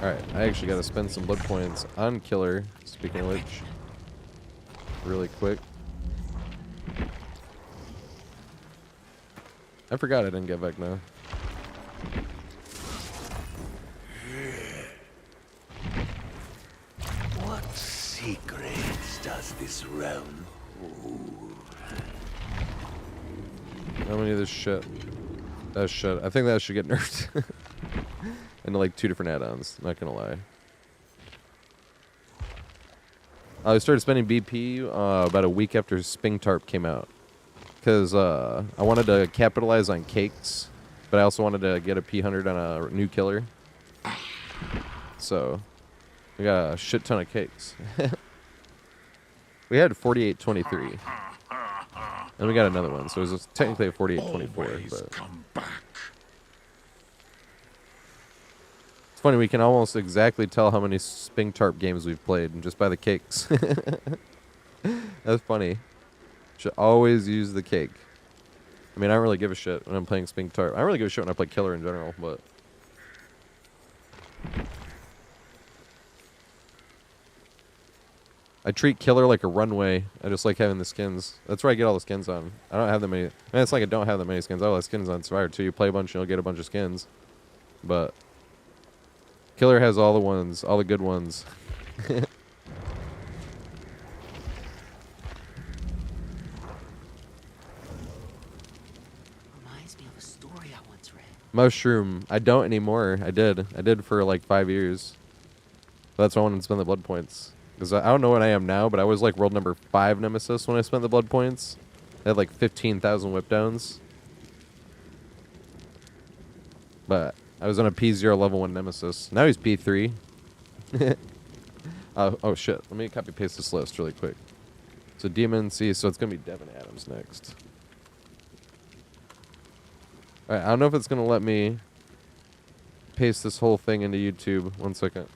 Alright, I actually gotta spend some blood points on Killer, speaking of which. Really quick. I forgot I didn't get back now. What secrets does this realm hold? How many of this shit? That shit. I think that should get nerfed. Into like 2 different add-ons, not gonna lie. I started spending BP about a week after Sping Tarp came out. Because I wanted to capitalize on cakes, but I also wanted to get a P100 on a new killer. So, we got a shit ton of cakes. We had 4823. And we got another one, so it was technically a 4824. But Come back. it's funny, we can almost exactly tell how many Sping Tarp games we've played just by the cakes. That's funny. Should always use the cake. I mean, I don't really give a shit when I'm playing Sping Tarp. I don't really give a shit when I play Killer in general, but... I treat Killer like a runway. I just like having the skins. That's where I get all the skins on. I don't have that many... I mean, it's like I don't have that many skins. I have all the skins on Survivor 2. You play a bunch and you'll get a bunch of skins. But... Killer has all the ones. All the good ones. Reminds me of a story I once read. Mushroom. I don't anymore. I did for like 5 years. That's why I wanted to spend the blood points. Because I don't know what I am now, but I was like world number 5 Nemesis when I spent the blood points. I had like 15,000 whip downs. But I was on a P0 level 1 Nemesis. Now he's P3. Oh shit. Let me copy paste this list really quick. So Demon C, so it's going to be Devin Adams next. Alright, I don't know if it's going to let me paste this whole thing into YouTube. 1 second.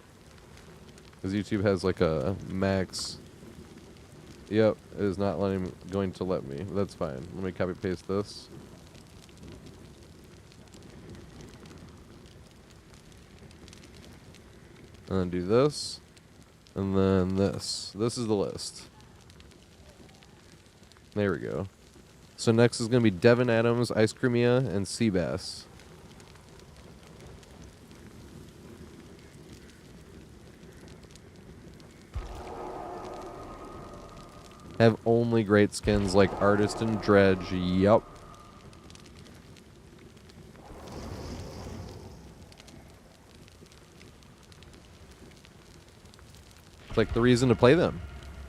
Because YouTube has like a max. Yep, it is not going to let me. That's fine. Let me copy paste this. And then do this. And then this. This is the list. There we go. So next is going to be Devin Adams, Ice Creamia, and Seabass. Have only great skins like Artist and Dredge. Yup. It's like the reason to play them.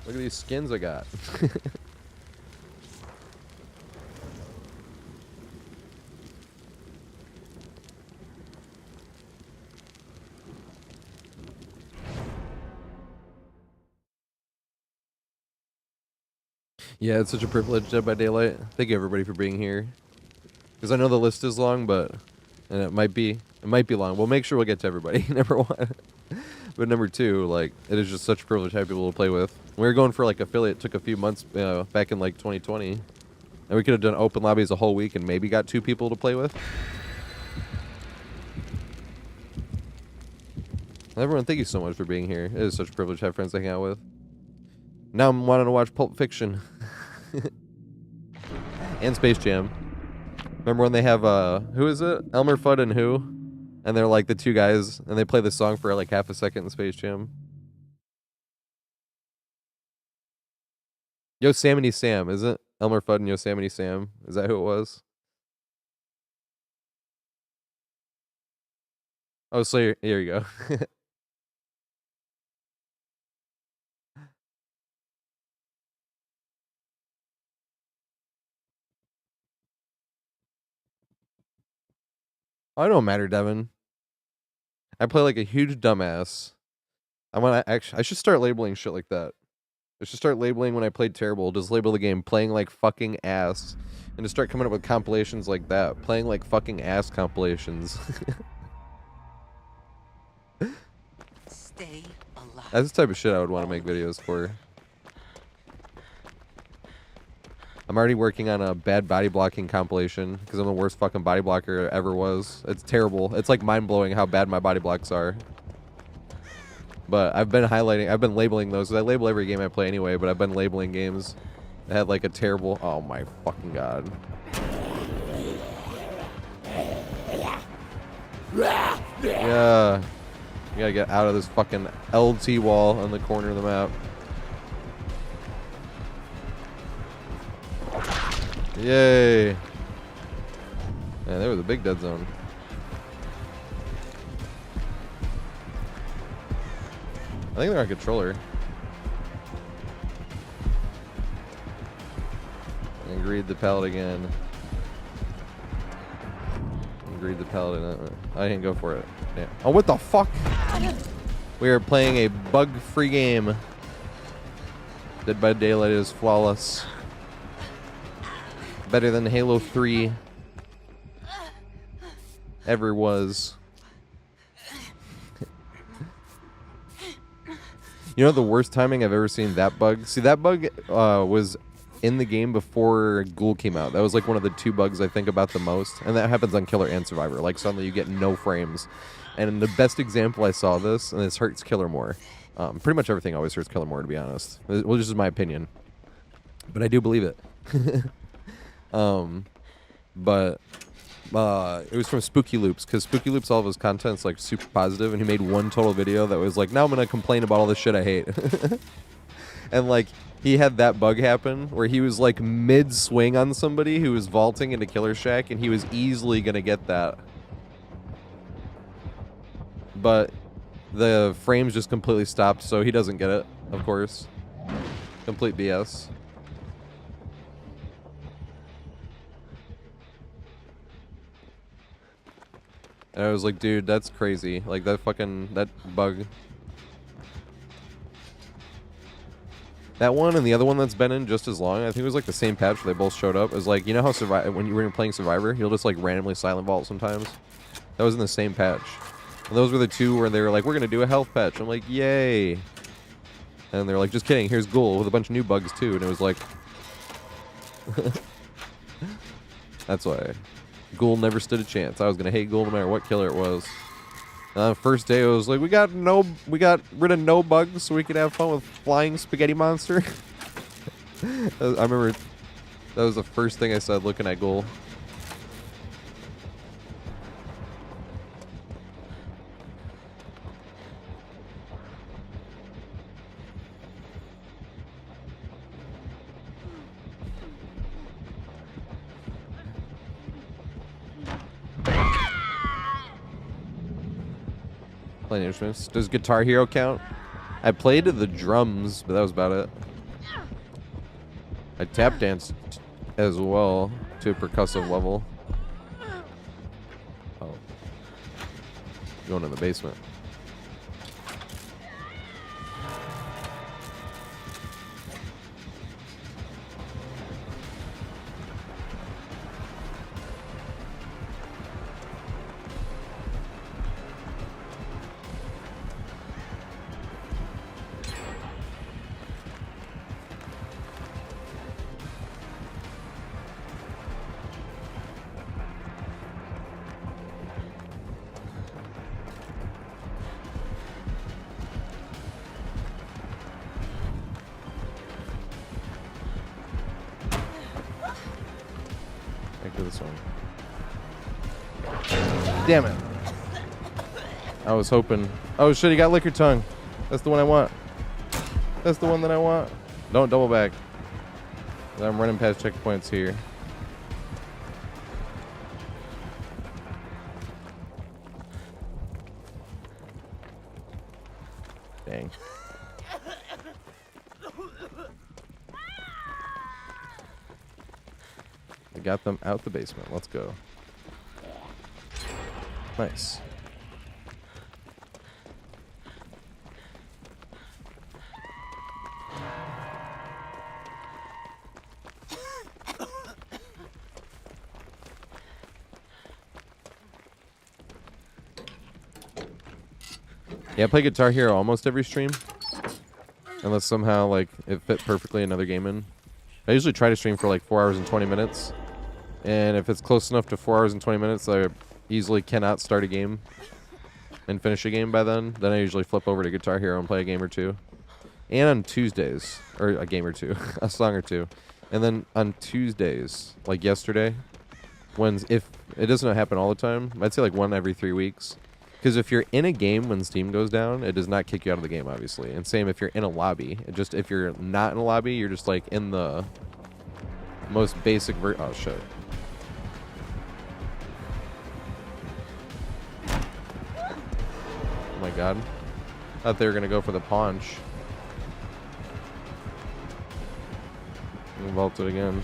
Look at these skins I got. Yeah, it's such a privilege, Dead by Daylight. Thank you everybody for being here. Because I know the list is long, and it might be long. We'll make sure we'll get to everybody. Number one, but number two, like it is just such a privilege to have people to play with. We were going for like affiliate. Took a few months back in like 2020, and we could have done open lobbies a whole week and maybe got 2 people to play with. Everyone, thank you so much for being here. It is such a privilege to have friends to hang out with. Now I'm wanting to watch Pulp Fiction. And Space Jam. Remember when they have, who is it? Elmer Fudd and who? And they're like the 2 guys, and they play the song for like half a second in Space Jam. Yosemite Sam, is it? Elmer Fudd and Yosemite Sam. Is that who it was? Oh, so here you go. I don't matter, Devin. I play like a huge dumbass. I should start labeling shit like that. I should start labeling when I played terrible. Just label the game playing like fucking ass. And just start coming up with compilations like that. Playing like fucking ass compilations. Stay alive. That's the type of shit I would want to make videos for. I'm already working on a bad body blocking compilation because I'm the worst fucking body blocker ever was. It's terrible. It's like mind-blowing how bad my body blocks are. But I've been labeling those. I label every game I play anyway, but I've been labeling games that had like a terrible... Oh my fucking god. Yeah. You gotta get out of this fucking LT wall on the corner of the map. Yay. Yeah, there was a big dead zone. I think they're on controller. And greed the pallet again. And greed the pallet. I didn't go for it. Yeah. Oh, what the fuck? We are playing a bug-free game. Dead by Daylight is flawless. Better than Halo 3 ever was. You know the worst timing I've ever seen that bug? See, that bug was in the game before Ghoul came out. That was like one of the 2 bugs I think about the most. And that happens on Killer and Survivor. Like suddenly you get no frames. And the best example I saw this, and this hurts Killer more. Pretty much everything always hurts Killer more, to be honest. Well, this is my opinion. But I do believe it. But it was from Spooky Loops, because Spooky Loops, all of his content's like super positive, and he made one total video that was like, now I'm gonna complain about all the shit I hate. And like he had that bug happen where he was like mid swing on somebody who was vaulting into Killer Shack, and he was easily gonna get that, but the frames just completely stopped, so he doesn't get it, of course. Complete BS. And I was like, dude, that's crazy. Like, that bug. That one and the other one that's been in just as long, I think it was like the same patch where they both showed up. It was like, you know how when you were playing Survivor, you'll just like randomly silent vault sometimes? That was in the same patch. And those were the 2 where they were like, we're going to do a health patch. I'm like, yay. And they're like, just kidding, here's Ghoul with a bunch of new bugs too. And it was like... That's why. Ghoul never stood a chance. I was gonna hate Ghoul no matter what killer it was. First day, it was like we got rid of no bugs so we could have fun with flying spaghetti monster. I remember that was the first thing I said looking at Ghoul. Playing instruments. Does Guitar Hero count? I played the drums, but that was about it. I tap danced as well to a percussive level. Oh. Going in the basement. one. Damn it. I was hoping. Oh shit, he got liquor tongue. That's the one I want. That's the one that I want. Don't double back. I'm running past checkpoints here. Dang. We got them out the basement. Let's go. Nice. Yeah, I play Guitar Hero almost every stream. Unless somehow, like, it fit perfectly another game in. I usually try to stream for like 4 hours and 20 minutes. And if it's close enough to 4 hours and 20 minutes, I easily cannot start a game and finish a game by then. Then I usually flip over to Guitar Hero and play a game or two. And on Tuesdays, or a game or two, a song or two. And then on Tuesdays, like yesterday, if it doesn't happen all the time, I'd say like 1 every 3 weeks. Because if you're in a game when Steam goes down, it does not kick you out of the game, obviously. And same if you're in a lobby. If you're not in a lobby, you're just like in the most basic oh shit. Oh my god. Thought they were gonna go for the paunch. Vaulted again.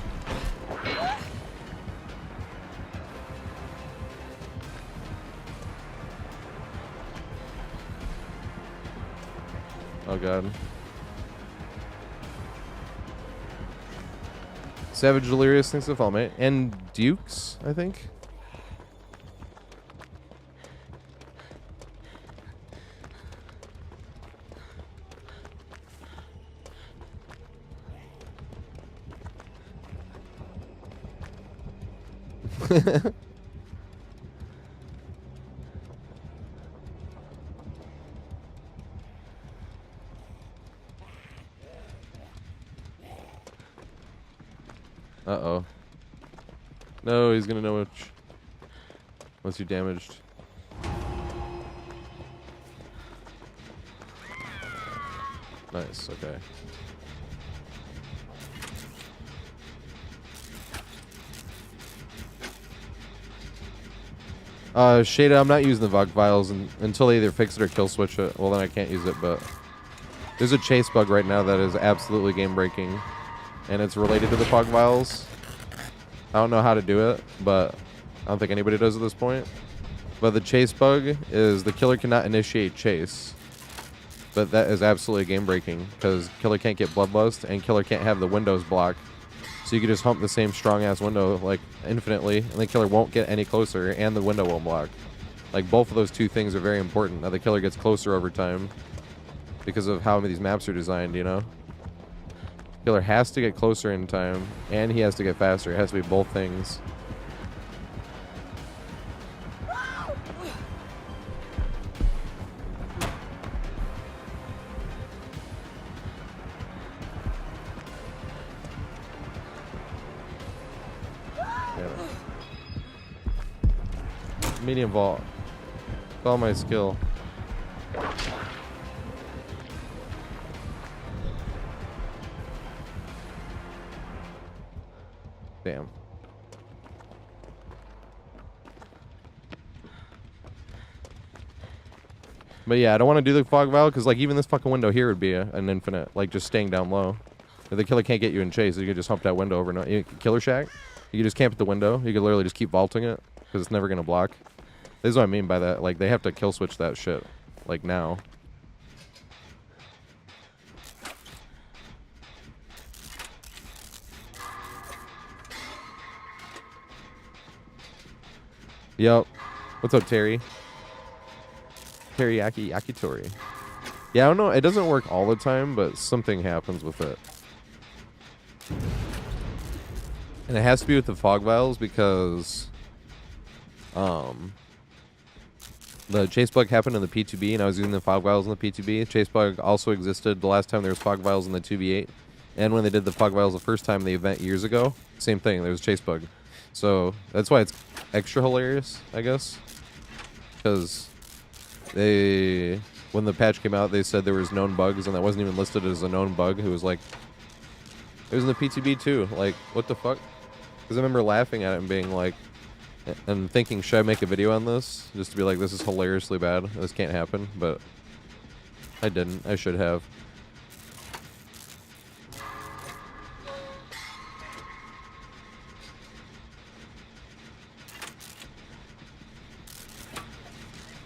Oh god. Savage Delirious thinks of Helmet. And Dukes, I think. Uh-oh. No, he's gonna know which. Once you're damaged. Nice, okay. Shada, I'm not using the VOG files until they either fix it or kill switch it. Well, then I can't use it, but there's a chase bug right now that is absolutely game breaking. And it's related to the fog vials. I don't know how to do it, but I don't think anybody does at this point. But the chase bug is the killer cannot initiate chase. But that is absolutely game breaking because killer can't get bloodlust and killer can't have the windows blocked. So you can just hump the same strong ass window like infinitely, and the killer won't get any closer and the window won't block. Like both of those two things are very important. Now the killer gets closer over time because of how these maps are designed, you know? Killer has to get closer in time, and he has to get faster. It has to be both things. Medium vault. It's all my skill. Damn. But yeah, I don't want to do the fog valve because like even this fucking window here would be an infinite, like just staying down low. If the killer can't get you in chase, you can just hump that window over. Killer shack, you can just camp at the window. You can literally just keep vaulting it because it's never gonna block. This is what I mean by that. Like they have to kill switch that shit, like now. Yep. What's up, Terry? Teriyaki Yakitori. Yeah, I don't know. It doesn't work all the time, but something happens with it. And it has to be with the fog vials because the chase bug happened in the P2B, and I was using the fog vials in the P2B. Chase bug also existed the last time there was fog vials in the 2B8. And when they did the fog vials the first time in the event years ago, same thing. There was chase bug. So that's why it's extra hilarious, I guess. Because when the patch came out, they said there was known bugs, and that wasn't even listed as a known bug. It was like, it was in the PTB too. Like, what the fuck? Because I remember laughing at it and being like, and thinking, should I make a video on this? Just to be like, this is hilariously bad. This can't happen. But I didn't. I should have.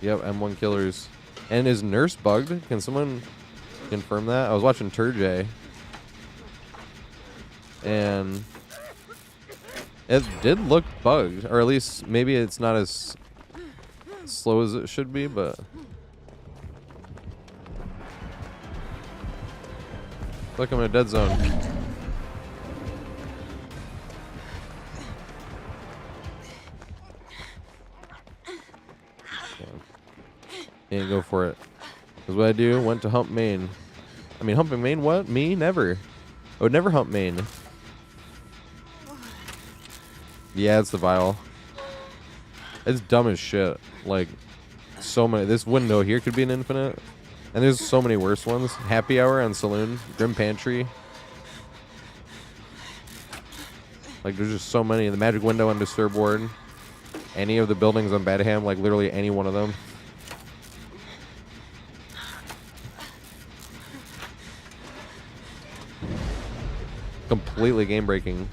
Yep, M1 killers. And is Nurse bugged? Can someone confirm that? I was watching Turjay. And it did look bugged. Or at least maybe it's not as slow as it should be, but... Look, I'm in a dead zone. Can't go for it. Because what I do, went to hump main. I mean, humping main, what? Me? Never. I would never hump main. Yeah, it's the vial. It's dumb as shit. Like, so many. This window here could be an infinite. And there's so many worse ones. Happy Hour on Saloon. Grim Pantry. Like, there's just so many. The Magic Window on Disturb Ward. Any of the buildings on Badham. Like, literally any one of them. Completely game breaking.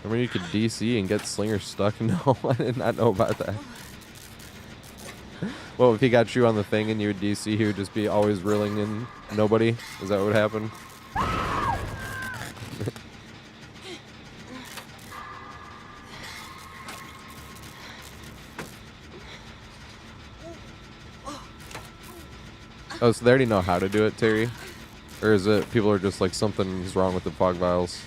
Remember you could DC and get Slinger stuck? No, I did not know about that. Well, if he got you on the thing and you would DC, he would just be always reeling in nobody? Is that what would happen? Oh, so they already know how to do it, Terry? Or is it people are just like, something's wrong with the fog vials?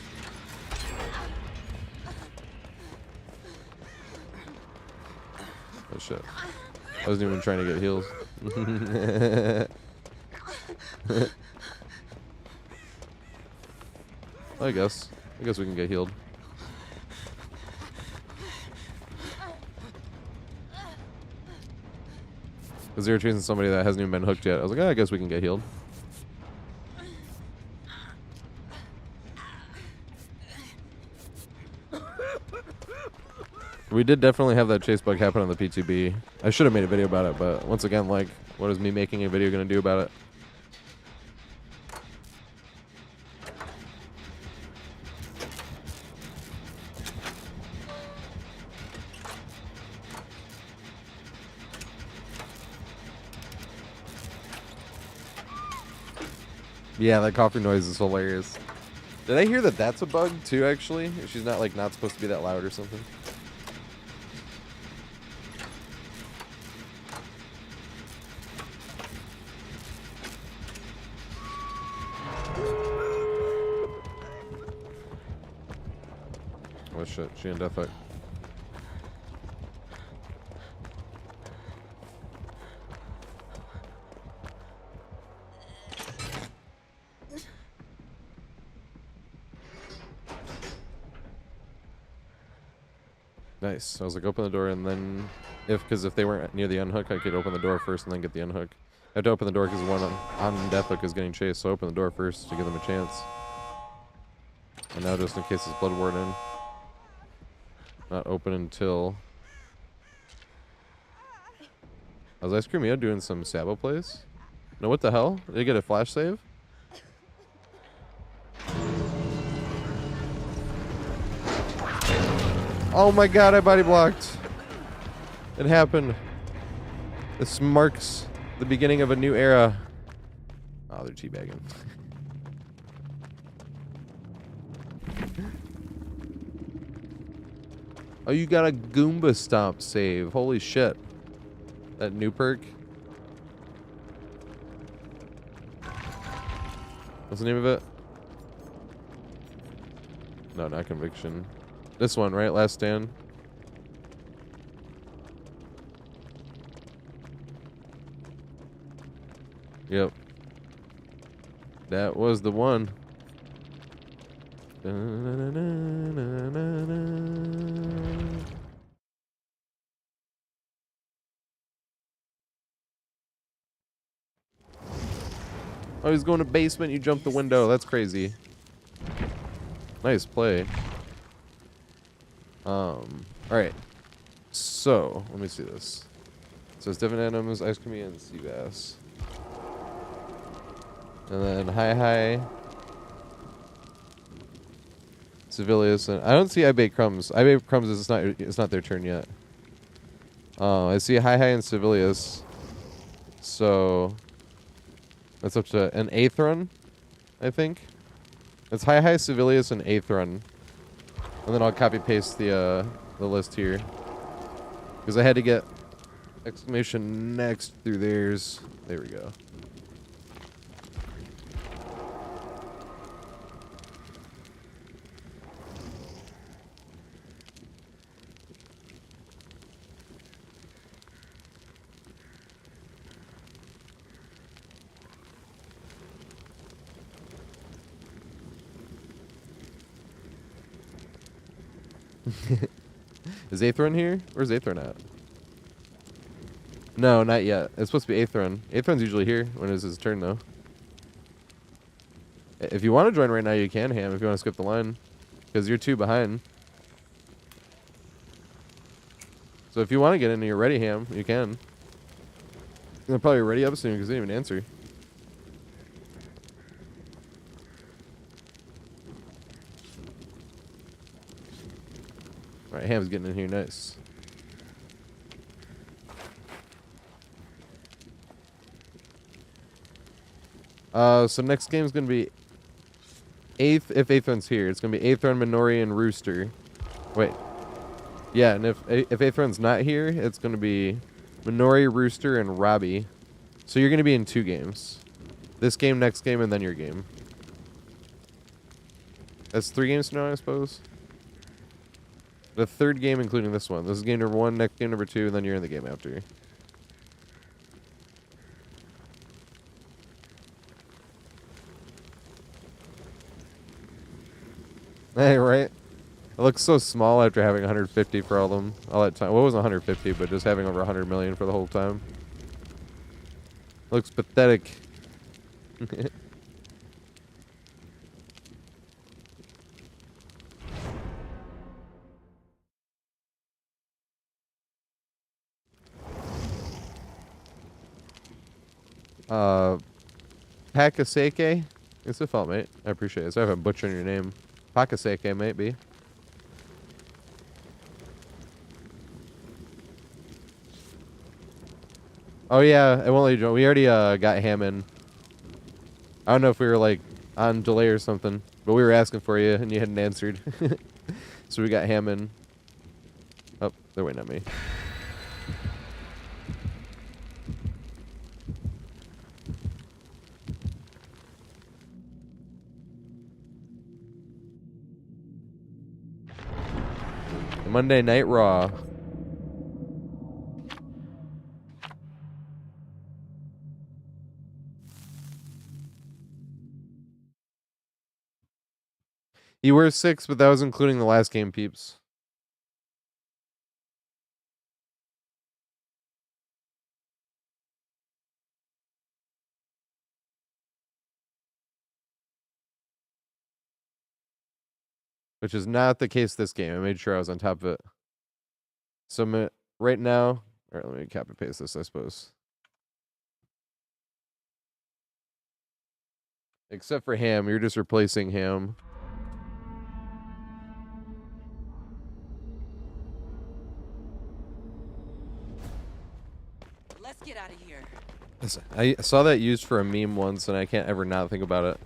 Oh shit. I wasn't even trying to get heals. I guess we can get healed. Because they were chasing somebody that hasn't even been hooked yet. I was like, oh, I guess we can get healed. We did definitely have that chase bug happen on the PTB. I should have made a video about it, but once again, like, what is me making a video going to do about it? Yeah, that coffee noise is hilarious. Did I hear that that's a bug too, actually? She's not, like, not supposed to be that loud or something? Oh shit, she in death fight. Nice. I was like, open the door, and then because if they weren't near the unhook, I could open the door first and then get the unhook. I have to open the door because one on death hook is getting chased, so open the door first to give them a chance. And now just in case it's Blood Warden, not open until... Was Ice Cream Mio doing some Sabo plays? No, what the hell? Did he get a flash save? Oh my god, I body blocked. It happened. This marks the beginning of a new era. Oh, they're teabagging. Oh, you got a Goomba Stomp save. Holy shit. That new perk. What's the name of it? No, not Conviction. This one, right? Last Stand. Yep. That was the one. Oh, he's going to basement. You jumped the window. That's crazy. Nice play. All right. So let me see this. So it's different animals, ice cream and sea bass. And then hi. Civilius and I don't see I bake crumbs. I bake crumbs is it's not their turn yet. Oh, I see hi and Civilius. So that's up to an 8th run, I think. It's hi Civilius and 8th run. And then I'll copy paste the list here. Because I had to get exclamation next through theirs. There we go. Is 8th run here? Where's 8th run at? No, not yet. It's supposed to be 8th run. 8th run's usually here when it's his turn, though. If you want to join right now, you can, Ham, if you want to skip the line. Because you're 2 behind. So if you want to get in and you're ready, Ham, you can. They're probably ready up soon because they didn't even answer. Alright, Ham's getting in here. Nice. So next game's going to be 8th, if 8th run's here. It's going to be 8th run, Minori, and Rooster. Wait. Yeah, and if 8th run's not here, it's going to be Minori, Rooster, and Robbie. So you're going to be in 2 games. This game, next game, and then your game. That's 3 games from now, I suppose? The 3rd game, including this one. This is game number 1, next game number 2, and then you're in the game after. Hey, right? It looks so small after having 150 for all that time. Well, it wasn't 150, but just having over 100 million for the whole time. Looks pathetic. Pakaseke? It's a fault, mate. I appreciate it. So I haven't butchered your name. Pakaseke, might be. Oh, yeah. I won't let you join. We already got Ham in. I don't know if we were, like, on delay or something. But we were asking for you, and you hadn't answered. So we got Ham in. Oh, they're waiting on me. Monday Night Raw. You were 6, but that was including the last game, peeps. Which is not the case this game. I made sure I was on top of it. So right now, all right, let me copy paste this, I suppose. Except for Ham, you're just replacing Ham. Let's get out of here. Listen, I saw that used for a meme once, and I can't ever not think about it.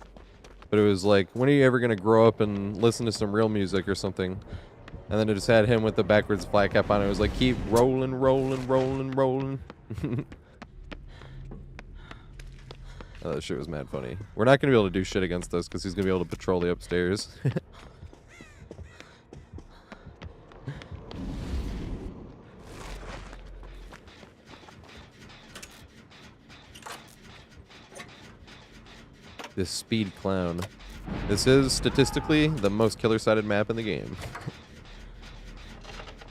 But it was like, when are you ever going to grow up and listen to some real music or something? And then it just had him with the backwards flat cap on. It was like, keep rolling, rolling, rolling, rolling. Oh, that shit was mad funny. We're not going to be able to do shit against us because he's going to be able to patrol the upstairs. This speed clown. This is statistically the most killer-sided map in the game.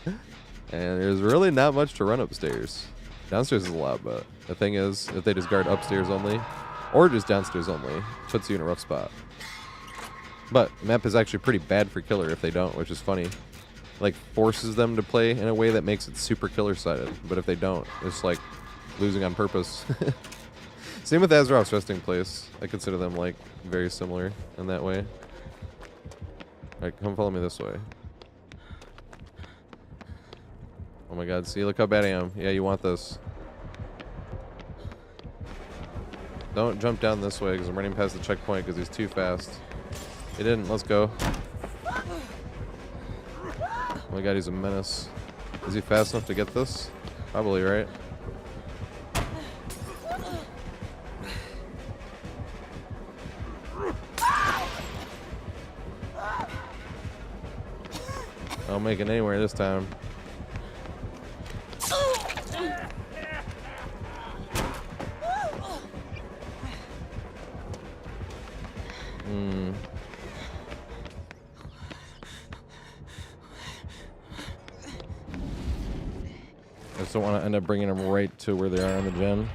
And there's really not much to run upstairs. Downstairs is a lot, but the thing is, if they just guard upstairs only, or just downstairs only, puts you in a rough spot. But the map is actually pretty bad for killer if they don't, which is funny. Like, forces them to play in a way that makes it super killer-sided. But if they don't, it's like losing on purpose. Same with Azeroth's resting place. I consider them, like, very similar in that way. Alright, come follow me this way. Oh my god, see, look how bad I am. Yeah, you want this. Don't jump down this way, because I'm running past the checkpoint because he's too fast. He didn't, let's go. Oh my god, he's a menace. Is he fast enough to get this? Probably, right? I'll make it anywhere this time. I just don't want to end up bringing them right to where they are on the gen.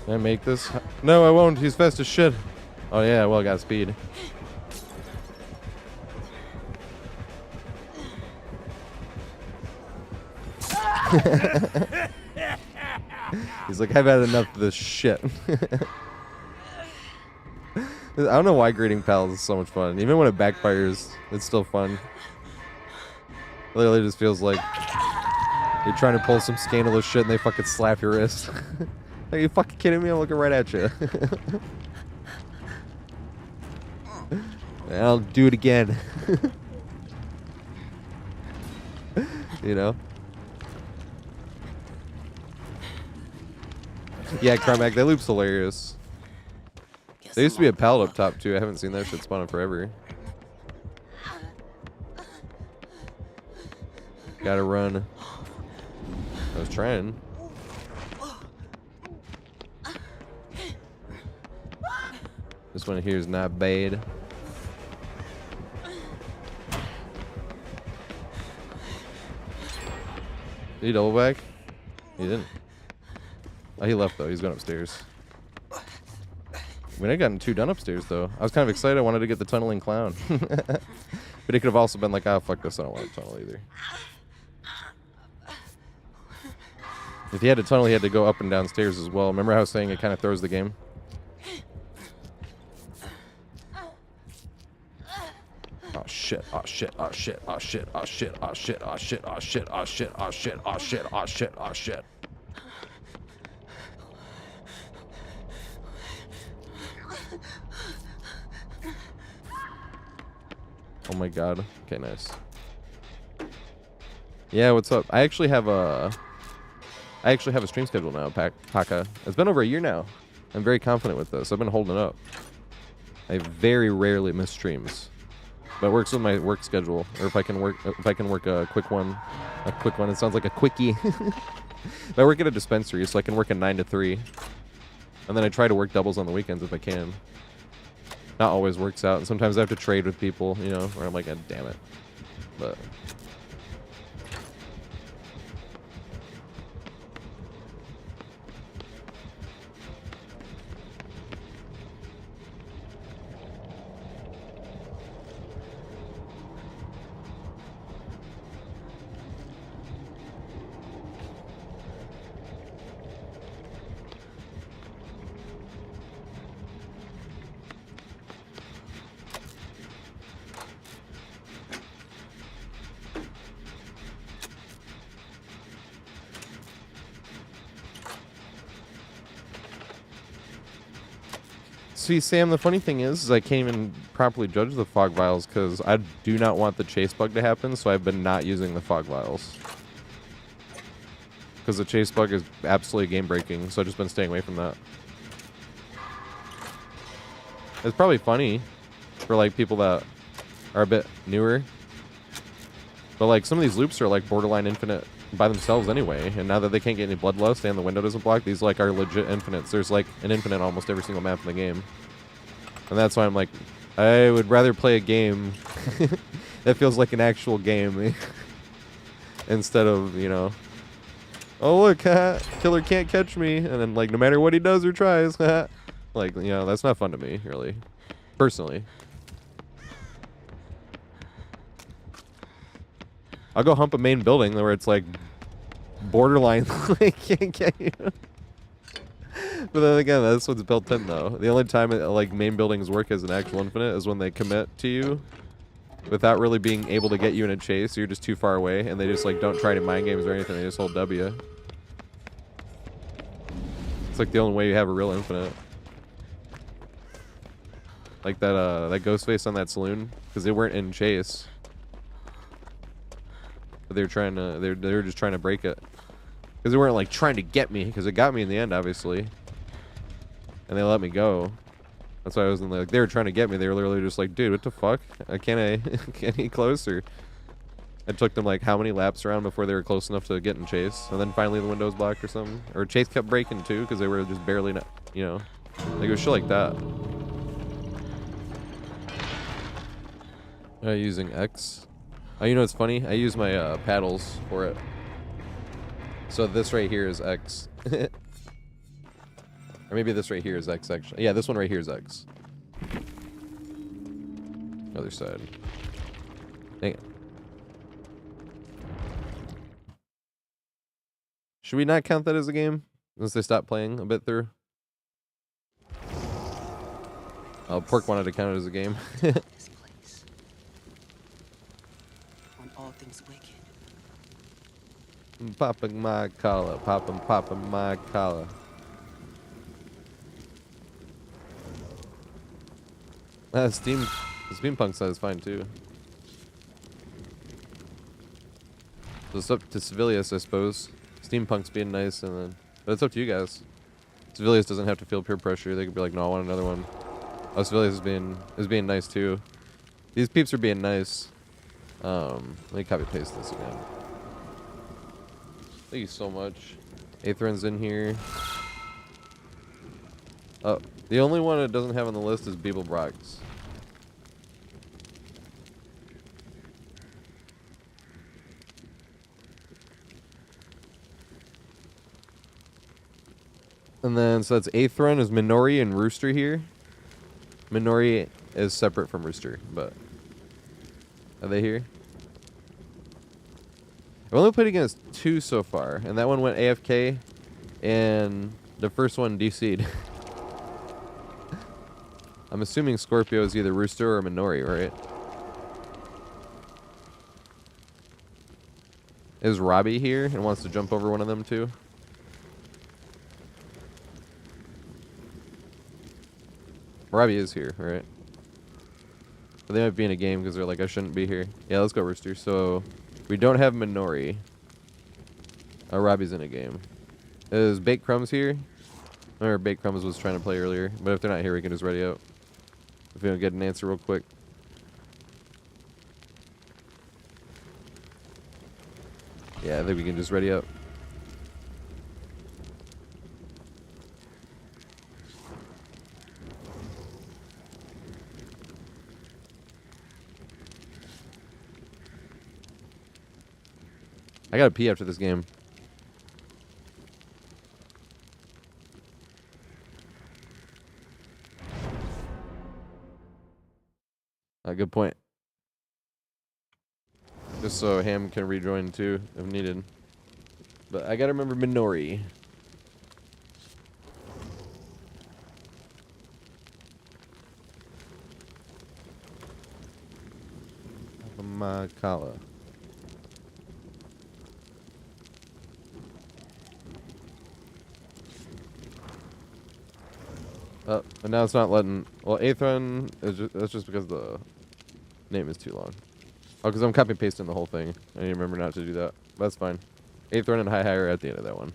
Can I make this? No, I won't. He's fast as shit. Oh yeah, well, I got speed. He's like, I've had enough of this shit. I don't know why grading pals is so much fun. Even when it backfires, it's still fun. It literally just feels like you're trying to pull some scandalous shit and they fucking slap your wrist. Are you fucking kidding me? I'm looking right at you. I'll do it again. You know? Yeah, Carmack, that loop's hilarious. There used to be a pallet up top too. I haven't seen that shit spawn in forever. Gotta run. I was trying. This one here is not bad. Did he double back? He didn't. Oh, he left though. He's going upstairs. I mean, I gotten 2 done upstairs though. I was kind of excited. I wanted to get the tunneling clown. But it could have also been like, oh, fuck this. I don't want to tunnel either. If he had to tunnel, he had to go up and downstairs as well. Remember how I was saying it kind of throws the game? Oh shit, oh shit, oh shit, oh shit, oh shit, oh shit, oh shit, oh shit, oh shit, oh shit, oh shit, oh shit, oh shit. Oh my god. Okay, nice. Yeah, what's up? I actually have a stream schedule now, Paka. It's been over a year now. I'm very confident with this. I've been holding up. I very rarely miss streams. But it works with my work schedule. Or if I can work a quick one. It sounds like a quickie. I work at a dispensary, so I can work a 9 to 3. And then I try to work doubles on the weekends if I can. Not always works out. And sometimes I have to trade with people, you know, where I'm like, God damn it. But see, Sam, the funny thing is I can't even properly judge the fog vials because I do not want the chase bug to happen, so I've been not using the fog vials. Because the chase bug is absolutely game-breaking, so I've just been staying away from that. It's probably funny for, like, people that are a bit newer. But, like, some of these loops are, like, borderline infinite by themselves anyway. And now that they can't get any bloodlust and the window doesn't block, these like are legit infinites. There's like an infinite almost every single map in the game. And that's why I'm like, I would rather play a game that feels like an actual game instead of, you know, oh look, killer can't catch me, and then like no matter what he does or tries, like, you know, that's not fun to me, really, personally. I'll go hump a main building where it's like borderline like can't get you. But then again, that's what's built in though. The only time like main buildings work as an actual infinite is when they commit to you without really being able to get you in a chase. You're just too far away, and they just like don't try any mind games or anything. They just hold W. It's like the only way you have a real infinite. Like that ghost face on that saloon, because they weren't in chase. But they were trying to, they were just trying to break it. Because they weren't like trying to get me, because it got me in the end, obviously. And they let me go. That's why I was in like, they were trying to get me. They were literally just like, dude, what the fuck? Can't I get any closer? It took them like how many laps around before they were close enough to get in chase. And then finally the window was blocked or something. Or chase kept breaking too, because they were just barely, you know. Like it was shit like that. Using X. Oh, you know what's funny? I use my paddles for it. So this right here is X. Or maybe this right here is X, actually. Yeah, this one right here is X. Other side. Dang it. Should we not count that as a game? Once they stop playing a bit through? Oh, Pork wanted to count it as a game. This place. On all things wicked. Popping my collar. Popping my collar. Steampunk side is fine too. So it's up to Civilius, I suppose. Steampunk's being nice, and then, but it's up to you guys. Civilius doesn't have to feel peer pressure. They could be like, no, I want another one. Oh, Civilius is being nice too. These peeps are being nice. Let me copy paste this again. Thank you so much. Aetherin's in here. Oh, the only one it doesn't have on the list is Beeblebrox. And then, so that's Aetherin is Minori and Rooster here. Minori is separate from Rooster, but are they here? I've only played against 2 so far, and that one went AFK, and the first one DC'd. I'm assuming Scorpio is either Rooster or Minori, right? Is Robbie here and wants to jump over one of them too? Robbie is here, right? But they might be in a game because they're like, I shouldn't be here. Yeah, let's go Rooster. So we don't have Minori. Robbie's in a game. Is Baked Crumbs here? Or Baked Crumbs was trying to play earlier. But if they're not here, we can just ready out. If we don't get an answer real quick. Yeah, I think we can just ready up. I gotta pee after this game. Good point. Just so Ham can rejoin too, if needed. But I gotta remember Minori. Makala. Oh, and now it's not letting. Well, Aethron is that's just because the name is too long. Oh, because I'm copy pasting the whole thing. I need to remember not to do that. That's fine. Aethron and High are at the end of that one.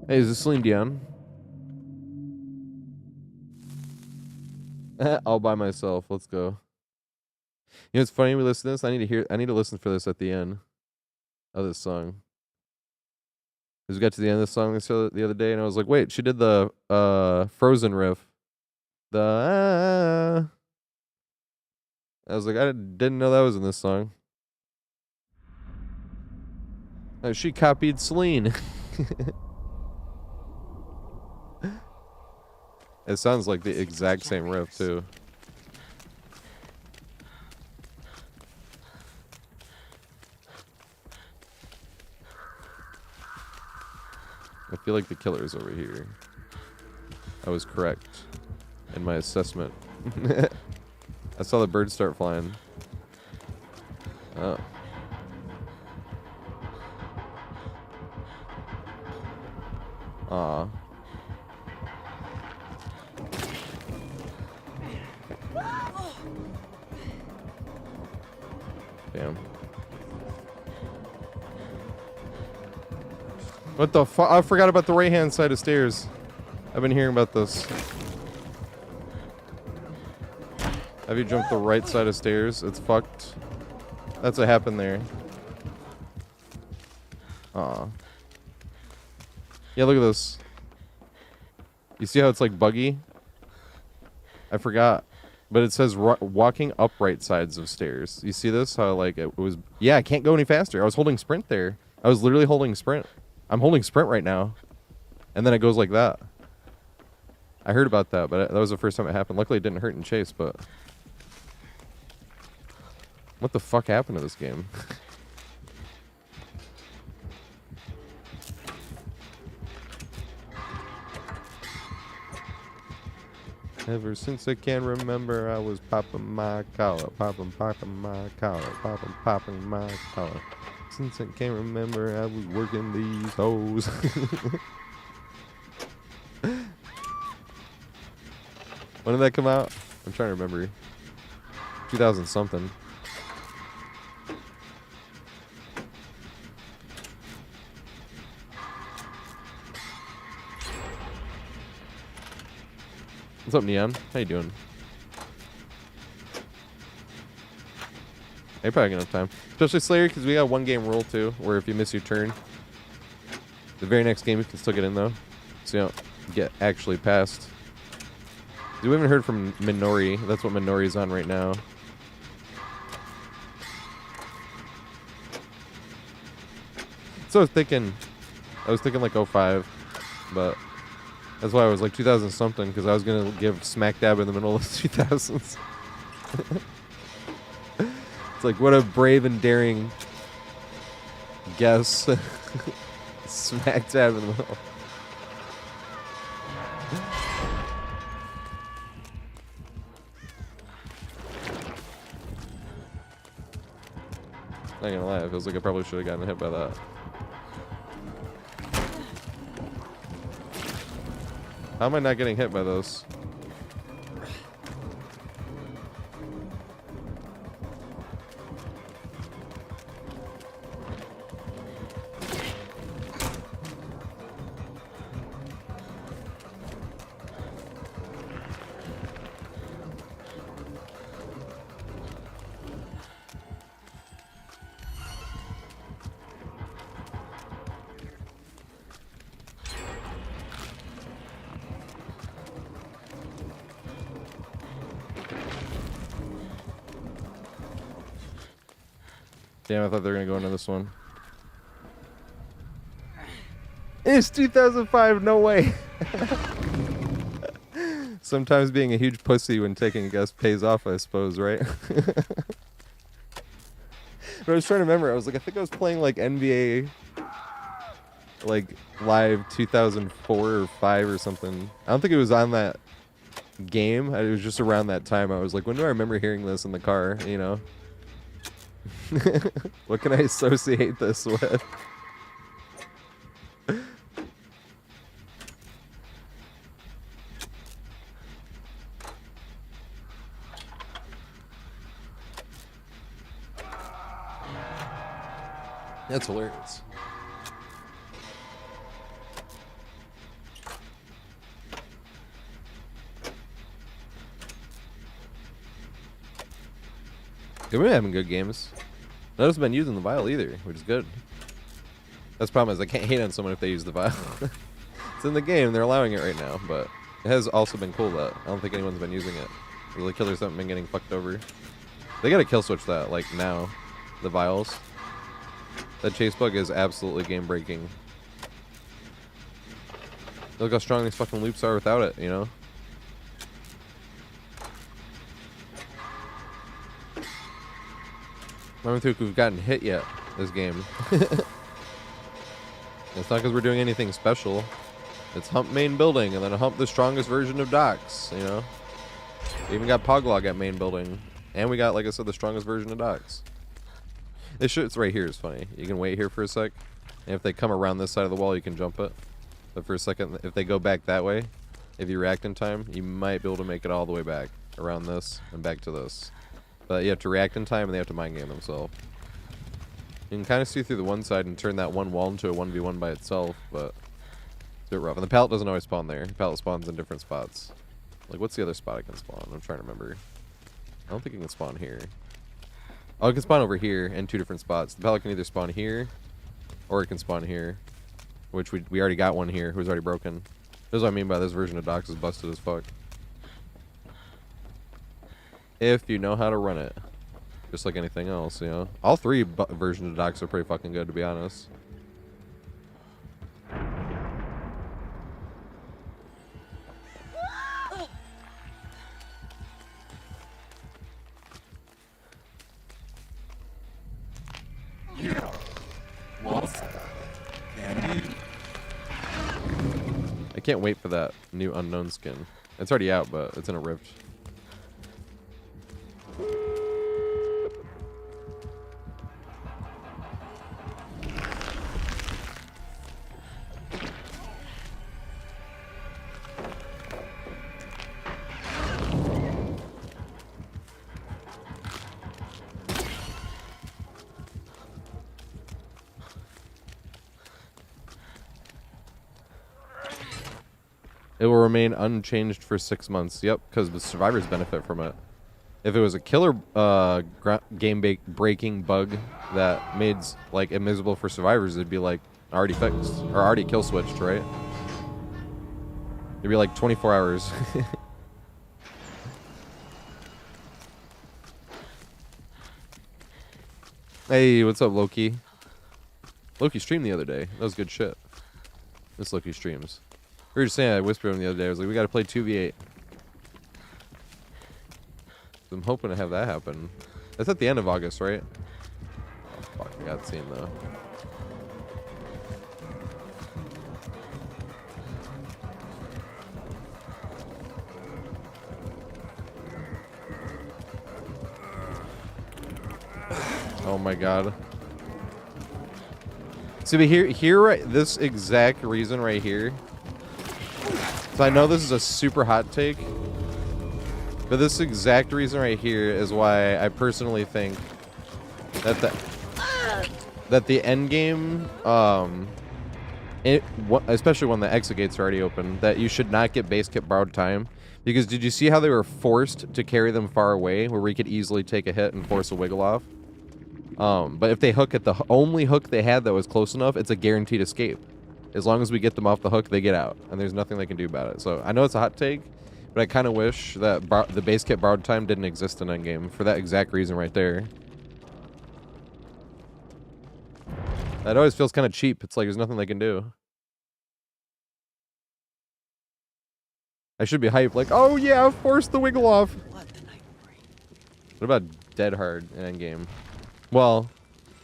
Hey, is this Celine Dion? All by myself. Let's go. You know, it's funny we listen to this. I need to listen for this at the end of this song. Because we got to the end of the song the other day, and I was like, wait, she did the Frozen riff. I was like, I didn't know that was in this song. She copied Celine. It sounds like the exact same riff, too. I feel like the killer's over here. I was correct in my assessment. I saw the birds start flying. Oh. Aw. Damn. What the fuck? I forgot about the right-hand side of stairs. I've been hearing about this. Have you jumped the right side of stairs? It's fucked. That's what happened there. Aw. Yeah, look at this. You see how it's like buggy? I forgot. But it says walking up right sides of stairs. You see this? How like it was... Yeah, I can't go any faster. I was holding sprint there. I was literally holding sprint. I'm holding sprint right now. And then it goes like that. I heard about that, but that was the first time it happened. Luckily it didn't hurt in chase, but... What the fuck happened to this game? Ever since I can remember, I was popping my collar, popping my collar, popping my collar. Since I can remember, I was working these hoes. When did that come out? I'm trying to remember. 2000 something. What's up, Neon? How you doing? You're probably gonna have time. Especially Slayer, because we got one game rule too, where if you miss your turn, the very next game you can still get in though. So you don't get actually passed. We haven't heard from Minori. That's what Minori's on right now. So I was thinking like 05, but that's why I was like 2000 something, because I was gonna give smack dab in the middle of the 2000s. It's like, what a brave and daring guess. Smack dab in the middle. Not gonna lie, it feels like I probably should have gotten hit by that. How am I not getting hit by those? Damn, I thought they were gonna go into this one. It's 2005, no way. Sometimes being a huge pussy when taking a guess pays off, I suppose, right? But I was trying to remember, I was like, I think I was playing like NBA like live 2004 or 5 or something. I don't think it was on that game. It was just around that time. I was like, when do I remember hearing this in the car, you know? What can I associate this with? That's hilarious. We've been having good games. None of us been using the vial either, which is good. That's the problem is I can't hate on someone if they use the vial. It's in the game, they're allowing it right now, but it has also been cool that I don't think anyone's been using it. The killers haven't been getting fucked over. They gotta kill switch that, like now. The vials. That chase bug is absolutely game breaking. Look how strong these fucking loops are without it, you know? I don't think we've gotten hit yet this game. It's not because we're doing anything special. It's hump main building and then a hump the strongest version of docks, you know? We even got Poglog at main building. And we got, like I said, the strongest version of docks. This shit's right here is funny. You can wait here for a sec. And if they come around this side of the wall, you can jump it. But for a second, if they go back that way, if you react in time, you might be able to make it all the way back. Around this and back to this. But you have to react in time and they have to mind game themselves. You can kind of see through the one side and turn that one wall into a 1v1 by itself, but it's a bit rough. And the pallet doesn't always spawn there. The pallet spawns in different spots. Like, what's the other spot it can spawn? I'm trying to remember. I don't think it can spawn here. Oh, it can spawn over here in 2 different spots. The pallet can either spawn here, or it can spawn here. Which we already got one here, who's already broken. That's what I mean by this version of docks is busted as fuck. If you know how to run it. Just like anything else, you know. All 3 versions of docks are pretty fucking good, to be honest. I can't wait for that new unknown skin. It's already out, but it's in a rift. It will remain unchanged for 6 months. Yep, because the survivors benefit from it. If it was a killer game-breaking bug that made like invisible for survivors, it'd be like already fixed or already kill switched, right? It'd be like 24 hours. Hey, what's up, Loki? Loki streamed the other day. That was good shit. This Loki streams. We were just saying, I whispered him the other day. I was like, we got to play 2v8. So I'm hoping to have that happen. That's at the end of August, right? Oh, fuck. I got seen, though. Oh, my God. See, but here, right, this exact reason right here. So I know this is a super hot take, but this exact reason right here is why I personally think that the end game, especially when the exit gates are already open, that you should not get base kit borrowed time. Because did you see how they were forced to carry them far away, where we could easily take a hit and force a wiggle off? But if they hook at the only hook they had that was close enough, it's a guaranteed escape. As long as we get them off the hook, they get out, and there's nothing they can do about it. So I know it's a hot take, but I kind of wish that the base kit borrowed time didn't exist in endgame for that exact reason right there. That always feels kind of cheap. It's like there's nothing they can do. I should be hyped, like, oh yeah, force the wiggle off. What about dead hard in endgame? Well,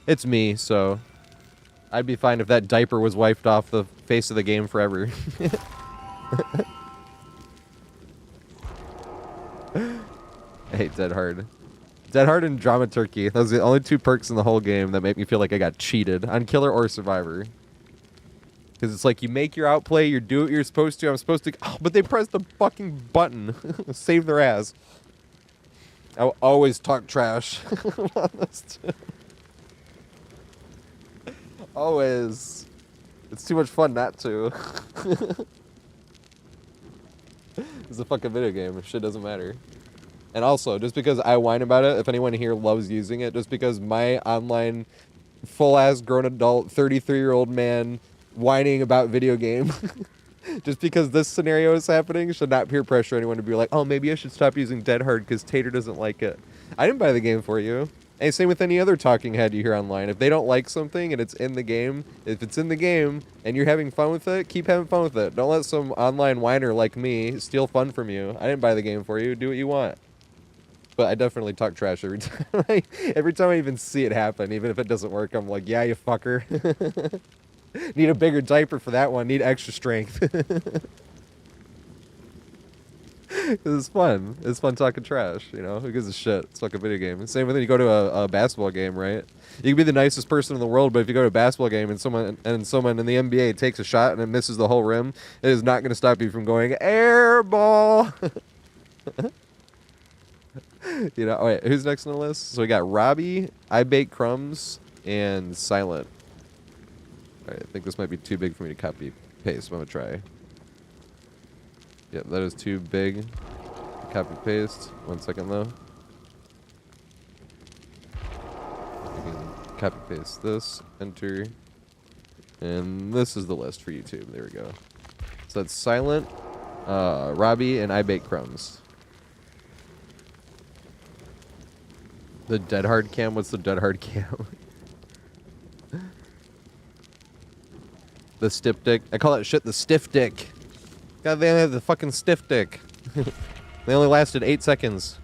it's me, so I'd be fine if that diaper was wiped off the face of the game forever. I hate Dead Hard. Dead Hard and Drama Turkey. Those are the only 2 perks in the whole game that make me feel like I got cheated on Killer or Survivor. Because it's like you make your outplay, you do what you're supposed to. I'm supposed to... Oh, but they pressed the fucking button. Save their ass. I will always talk trash on this too. Always. It's too much fun not to. It's a fucking video game. Shit doesn't matter. And also, just because I whine about it, if anyone here loves using it, just because my online full-ass grown adult 33-year-old man whining about video game, just because this scenario is happening, should not peer pressure anyone to be like, oh, maybe I should stop using Dead Hard because Tater doesn't like it. I didn't buy the game for you. And same with any other talking head you hear online. If they don't like something and it's in the game, if it's in the game and you're having fun with it, keep having fun with it. Don't let some online whiner like me steal fun from you. I didn't buy the game for you. Do what you want. But I definitely talk trash every time. Every time I even see it happen, even if it doesn't work, I'm like, yeah, you fucker. Need a bigger diaper for that one. Need extra strength. It's fun. It's fun talking trash, you know? Who gives a shit? It's like a video game. Same with when you go to a basketball game, right? You can be the nicest person in the world, but if you go to a basketball game and someone in the NBA takes a shot and it misses the whole rim, it is not going to stop you from going, air ball! You know, wait, who's next on the list? So we got Robbie, I Bake Crumbs, and Silent. All right, I think this might be too big for me to copy paste, but I'm going to try. Yep, that is too big. Copy paste. 1 second though. You can copy paste this, enter, and this is the list for YouTube. There we go. So that's Silent, Robbie, and I Bake Crumbs. The Dead Hard cam? What's the Dead Hard cam? The stiff dick. I call that shit the stiff dick. God, they only have the fucking stiff dick. They only lasted 8 seconds.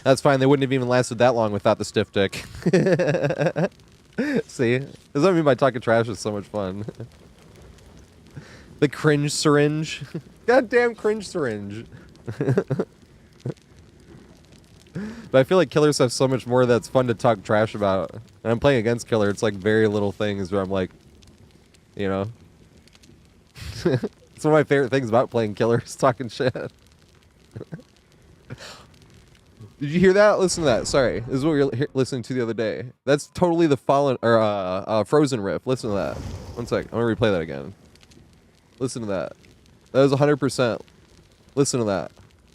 That's fine. They wouldn't have even lasted that long without the stiff dick. See? That's what I mean by talking trash is so much fun. The cringe syringe. Goddamn cringe syringe. But I feel like killers have so much more that's fun to talk trash about. And I'm playing against killer. It's like very little things where I'm like, you know. It's one of my favorite things about playing killers, talking shit. Did you hear that? Listen to that. Sorry. This is what we were listening to the other day. That's totally the Fallen or Frozen riff. Listen to that. 1 sec. I'm gonna replay that again. Listen to that. That was 100%. Listen to that.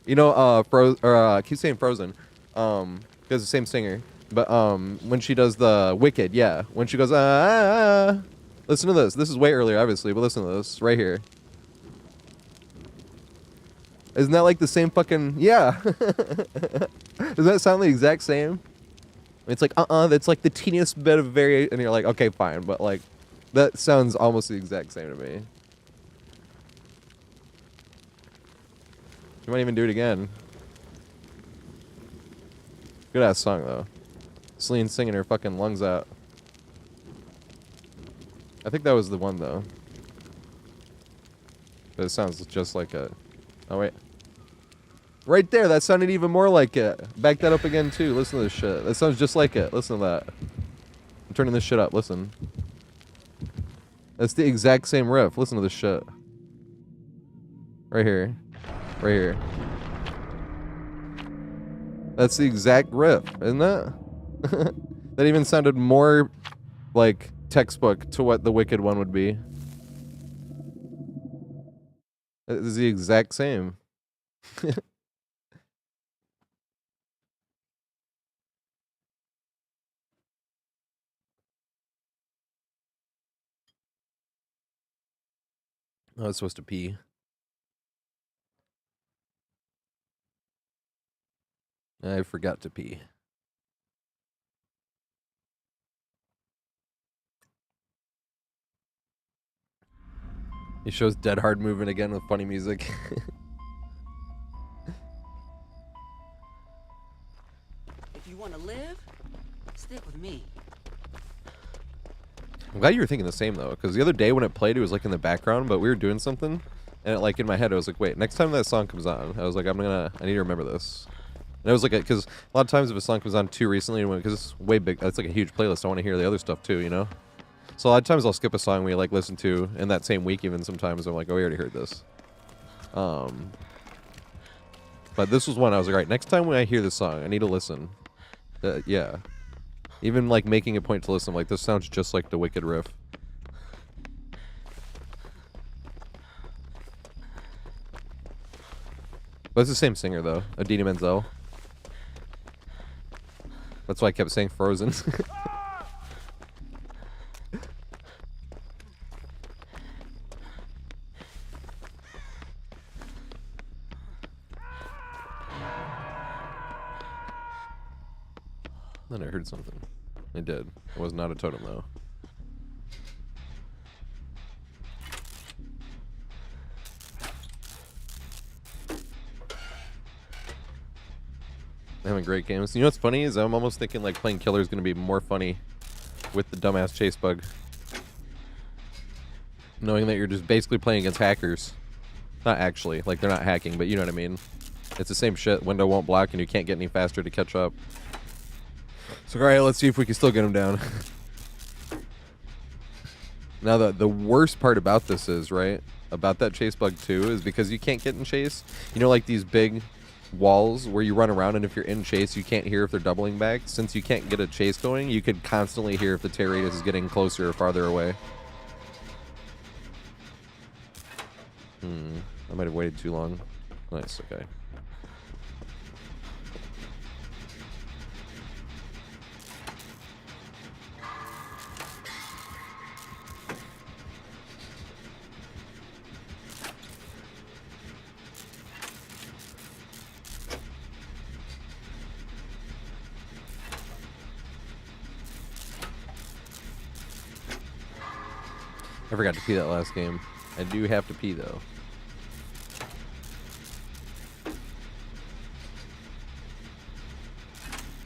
You know, I keep saying Frozen. Because the same singer. But when she does the Wicked, yeah. When she goes listen to this. This is way earlier, obviously, but listen to this right here. Isn't that like the same fucking... Yeah. Does that sound the exact same? It's like, that's like the teeniest bit of variation. And you're like, okay, fine. But like, that sounds almost the exact same to me. You might even do it again. Good ass song, though. Celine singing her fucking lungs out. I think that was the one, though. But it sounds just like a... Oh, wait. Right there, that sounded even more like it. Back that up again, too. Listen to this shit. That sounds just like it. Listen to that. I'm turning this shit up. Listen. That's the exact same riff. Listen to this shit. Right here. Right here. That's the exact riff, isn't that? That even sounded more like textbook to what the Wicked one would be. It is the exact same. I was supposed to pee. I forgot to pee. He shows Dead Hard moving again with funny music. If you want to live, stick with me. I'm glad you were thinking the same, though, because the other day when it played, it was like in the background, but we were doing something, and it, like in my head, I was like, wait, next time that song comes on, I was like, I need to remember this. And it was like, because a lot of times if a song comes on too recently, because it's way big, it's like a huge playlist, I want to hear the other stuff too, you know? So a lot of times I'll skip a song we like listen to in that same week even sometimes. I'm like, oh, we already heard this. But this was one I was like, all right, next time when I hear this song, I need to listen. Yeah. Even like making a point to listen, like this sounds just like the Wicked riff. But it's the same singer though, Adina Menzel. That's why I kept saying Frozen. Then I heard something. I did. It was not a totem though. Having great games. You know what's funny is I'm almost thinking like playing Killer is going to be more funny with the dumbass chase bug. Knowing that you're just basically playing against hackers. Not actually, like they're not hacking, but you know what I mean. It's the same shit. Window won't block and you can't get any faster to catch up. So alright, let's see if we can still get him down. Now the worst part about this is, right, about that chase bug too, is because you can't get in chase. You know, like these big walls where you run around and if you're in chase you can't hear if they're doubling back. Since you can't get a chase going, you could constantly hear if the tear radius is getting closer or farther away. I might have waited too long. Nice, okay. I forgot to pee that last game. I do have to pee though.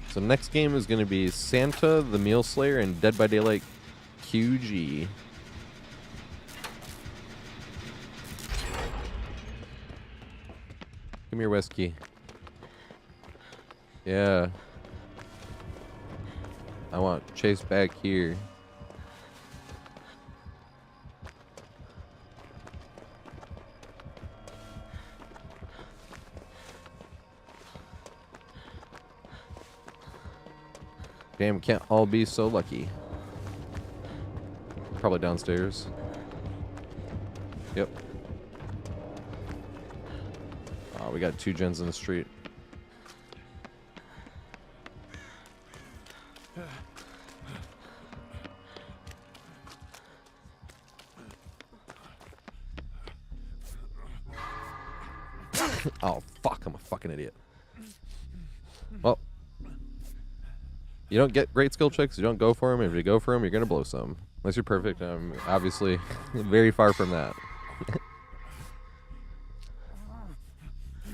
So next game is going to be Santa, the Meal Slayer, and Dead by Daylight QG. Give me your whiskey. Yeah. I want Chase back here. Damn, can't all be so lucky. Probably downstairs. Yep. Oh, we got 2 gens in the street. Oh, fuck, I'm a fucking idiot. Well. You don't get great skill checks, you don't go for them. If you go for them, you're going to blow some. Unless you're perfect, I'm obviously very far from that.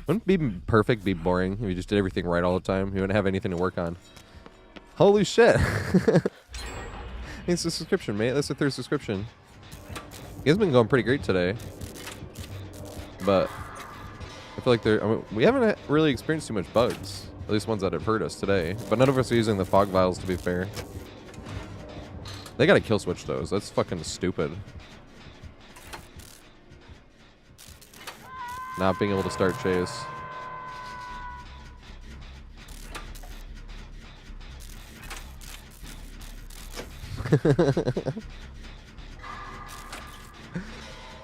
Wouldn't be perfect be boring if you just did everything right all the time? You wouldn't have anything to work on. Holy shit. It's a subscription, mate. That's the 3rd subscription. You guys been going pretty great today. But I feel like we haven't really experienced too much bugs. At least ones that have hurt us today. But none of us are using the fog vials, to be fair. They gotta kill switch those. That's fucking stupid. Not being able to start chase.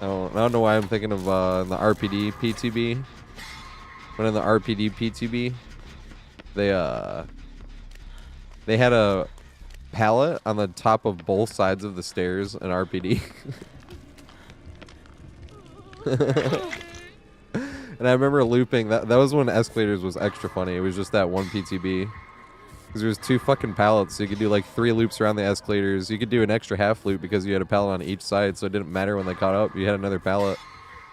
I don't know why I'm thinking of the RPD PTB. When in the RPD PTB, they had a pallet on the top of both sides of the stairs in RPD. And I remember looping that was when escalators was extra funny. It was just that one PTB. Because there was 2 fucking pallets, so you could do like 3 loops around the escalators. You could do an extra half loop because you had a pallet on each side, so it didn't matter when they caught up. You had another pallet.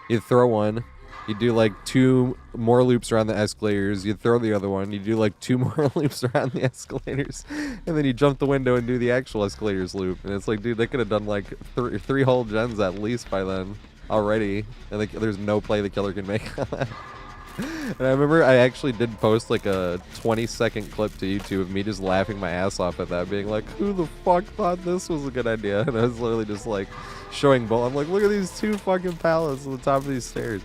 You'd throw one. You'd do like 2 more loops around the escalators. You'd throw the other one. You'd do like 2 more loops around the escalators. And then you jump the window and do the actual escalators loop. And it's like, dude, they could have done like 3 whole gens at least by then already. And there's no play the killer can make on that. And I remember I actually did post like a 20-second clip to YouTube of me just laughing my ass off at that, being like, who the fuck thought this was a good idea? And I was literally just like showing both. I'm like, look at these 2 fucking pallets on the top of these stairs.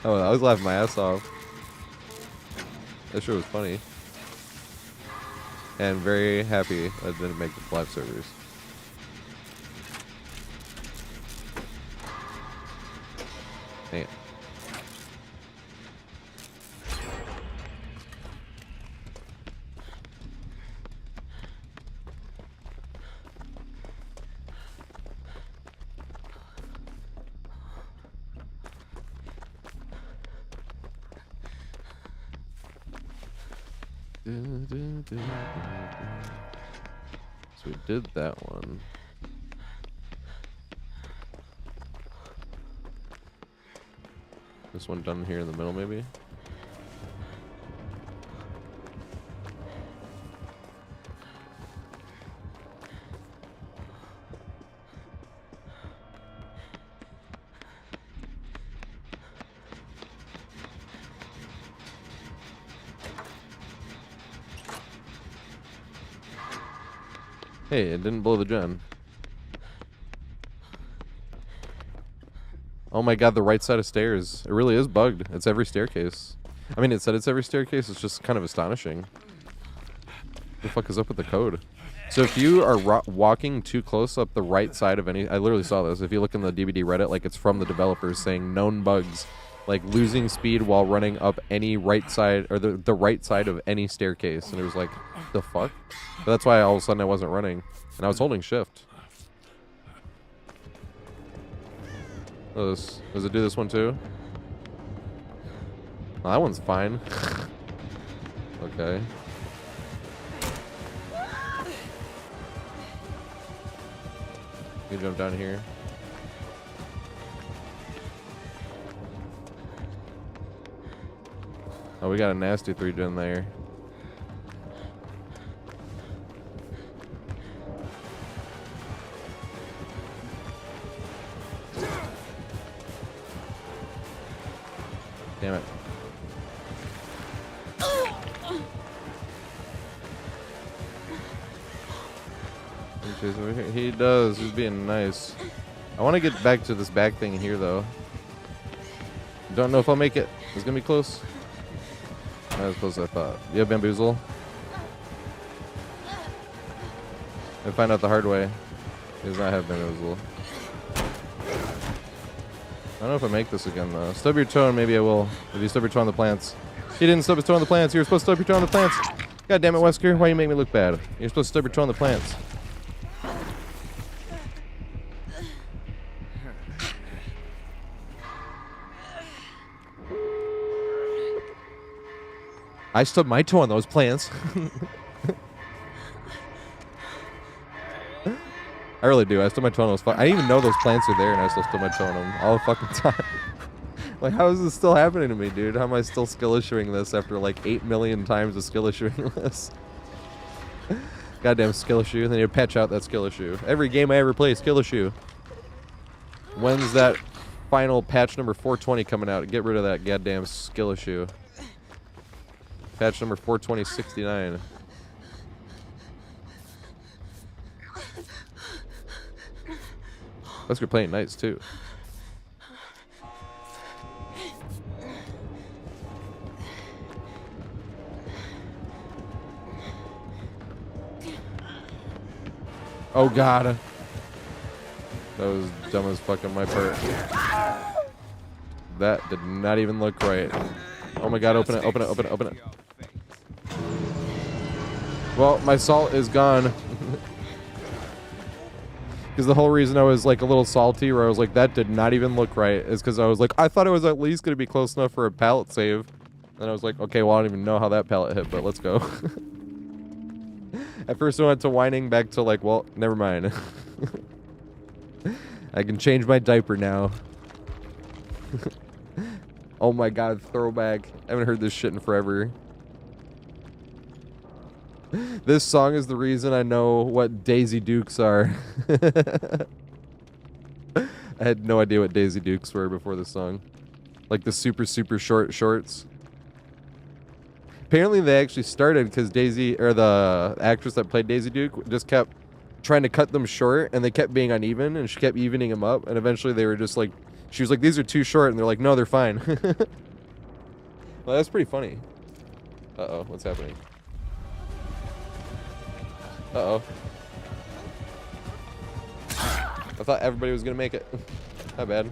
Oh, I was laughing my ass off. That shit was funny. And very happy I didn't make the live servers. Damn. So we did that one. This one done here in the middle, maybe? Hey, it didn't blow the gen. Oh my god, the right side of stairs. It really is bugged. It's every staircase. I mean, it said it's every staircase. It's just kind of astonishing. What the fuck is up with the code? So if you are walking too close up the right side of any... I literally saw this. If you look in the DVD Reddit, like it's from the developers saying known bugs. Like losing speed while running up any right side... Or the right side of any staircase. And it was like, the fuck? But that's why all of a sudden I wasn't running. And I was holding shift. Oh, does it do this one too? Oh, that one's fine. Okay. You jump down here. Oh, we got a nasty 3-gen there. Damn it. He does. He's being nice. I want to get back to this back thing here, though. Don't know if I'll make it. It's going to be close. Not as close as I thought. You have bamboozle? I find out the hard way. He does not have bamboozle. I don't know if I make this again, though. Stub your toe, and maybe I will. If you stub your toe on the plants. He didn't stub his toe on the plants. You were supposed to stub your toe on the plants. God damn it, Wesker. Why you make me look bad? You're supposed to stub your toe on the plants. I stubbed my toe on those plants. I really do. I stubbed my toe on those. I didn't even know those plants are there, and I still stubbed my toe on them all the fucking time. Like, how is this still happening to me, dude? How am I still skill issuing this after like 8 million times of skill issuing this? Goddamn skill issue. Then you patch out that skill issue. Every game I ever play, skill issue. When's that final patch number 420 coming out? Get rid of that goddamn skill issue. Patch number 42069. Wesker playing nice too. Oh god. That was dumb as fuck on my part. That did not even look right. Oh my god, open it, open it, open it, open it. Well, my salt is gone. Because the whole reason I was like a little salty, where I was like, that did not even look right, is because I was like, I thought it was at least going to be close enough for a pallet save. And I was like, okay, well, I don't even know how that pallet hit, but let's go. At first I went to whining, back to like, well, never mind. I can change my diaper now. Oh my god, throwback. I haven't heard this shit in forever. This song is the reason I know what Daisy Dukes are. I had no idea what Daisy Dukes were before this song. Like the super, super short shorts. Apparently they actually started because Daisy, or the actress that played Daisy Duke, just kept trying to cut them short, and they kept being uneven, and she kept evening them up, and eventually they were just like, she was like, these are too short, and they're like, no, they're fine. Well, that's pretty funny. Uh-oh, what's happening? Uh-oh. I thought everybody was gonna make it. Not bad.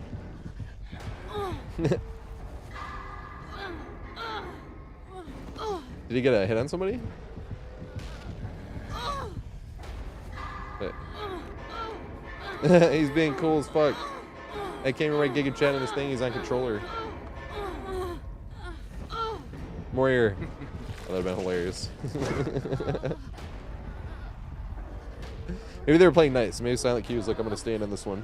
Did he get a hit on somebody? He's being cool as fuck. I can't even write Giga Chat in this thing. He's on controller. More here. That would have been hilarious. Maybe they were playing nice. Maybe Silent Q was like, I'm going to stay in on this one.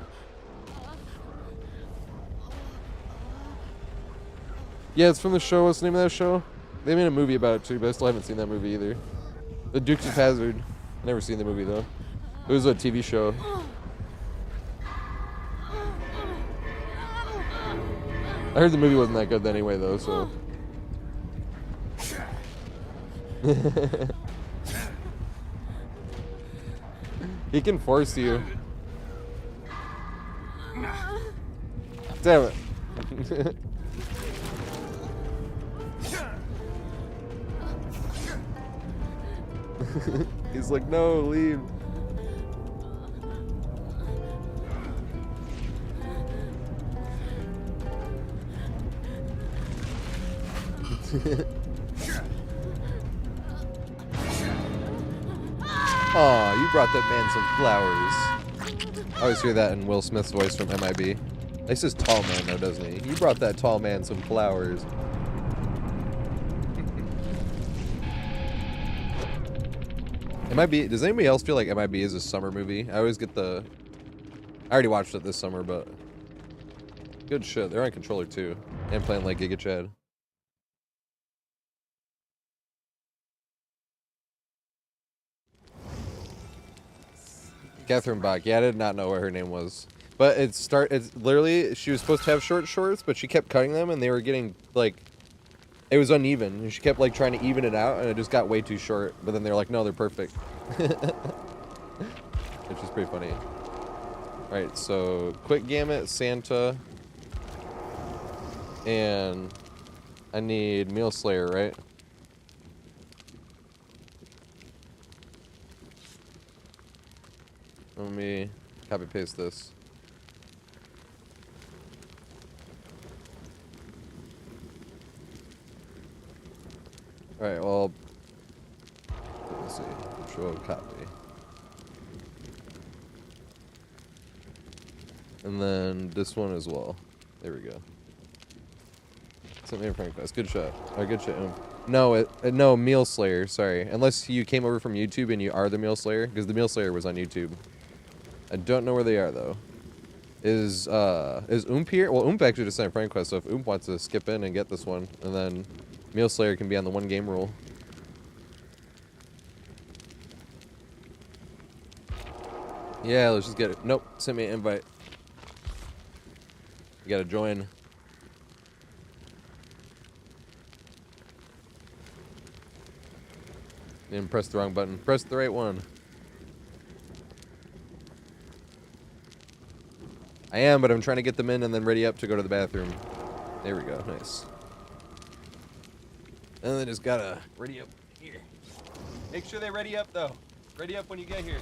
Yeah, it's from the show. What's the name of that show? They made a movie about it too, but I still haven't seen that movie either. The Dukes of Hazzard. Never seen the movie though. It was a TV show. I heard the movie wasn't that good anyway though, so. He can force you. Damn it. He's like, no, leave. Aw, you brought that man some flowers. I always hear that in Will Smith's voice from MIB. This is tall man though, doesn't he? You brought that tall man some flowers. MIB, does anybody else feel like MIB is a summer movie? I always get the... I already watched it this summer, but... Good shit. They're on controller too. And playing like Giga Chad. Catherine Bach. Yeah, I did not know what her name was. But it's literally, she was supposed to have short shorts, but she kept cutting them and they were getting, like... It was uneven, and she kept like trying to even it out, and it just got way too short. But then they're like, no, they're perfect. Which is pretty funny. Alright, so Quick Gamut, Santa, and I need Meal Slayer, right? Let me copy paste this. Alright, well, let's see, control copy. And then this one as well. There we go. Sent me a friend request. Good shot. Oh, good shot. No, no, Meal Slayer, sorry. Unless you came over from YouTube and you are the Meal Slayer, because the Meal Slayer was on YouTube. I don't know where they are, though. Is Oomp here? Well, Oomp actually just sent a friend request, so if Oomp wants to skip in and get this one, and then Meal Slayer can be on the one game rule. Yeah, let's just get it. Nope, send me an invite. You gotta join. And press the wrong button. Press the right one. I am, but I'm trying to get them in and then ready up to go to the bathroom. There we go, nice. And then just gotta ready up here. Make sure they ready up though. Ready up when you get here.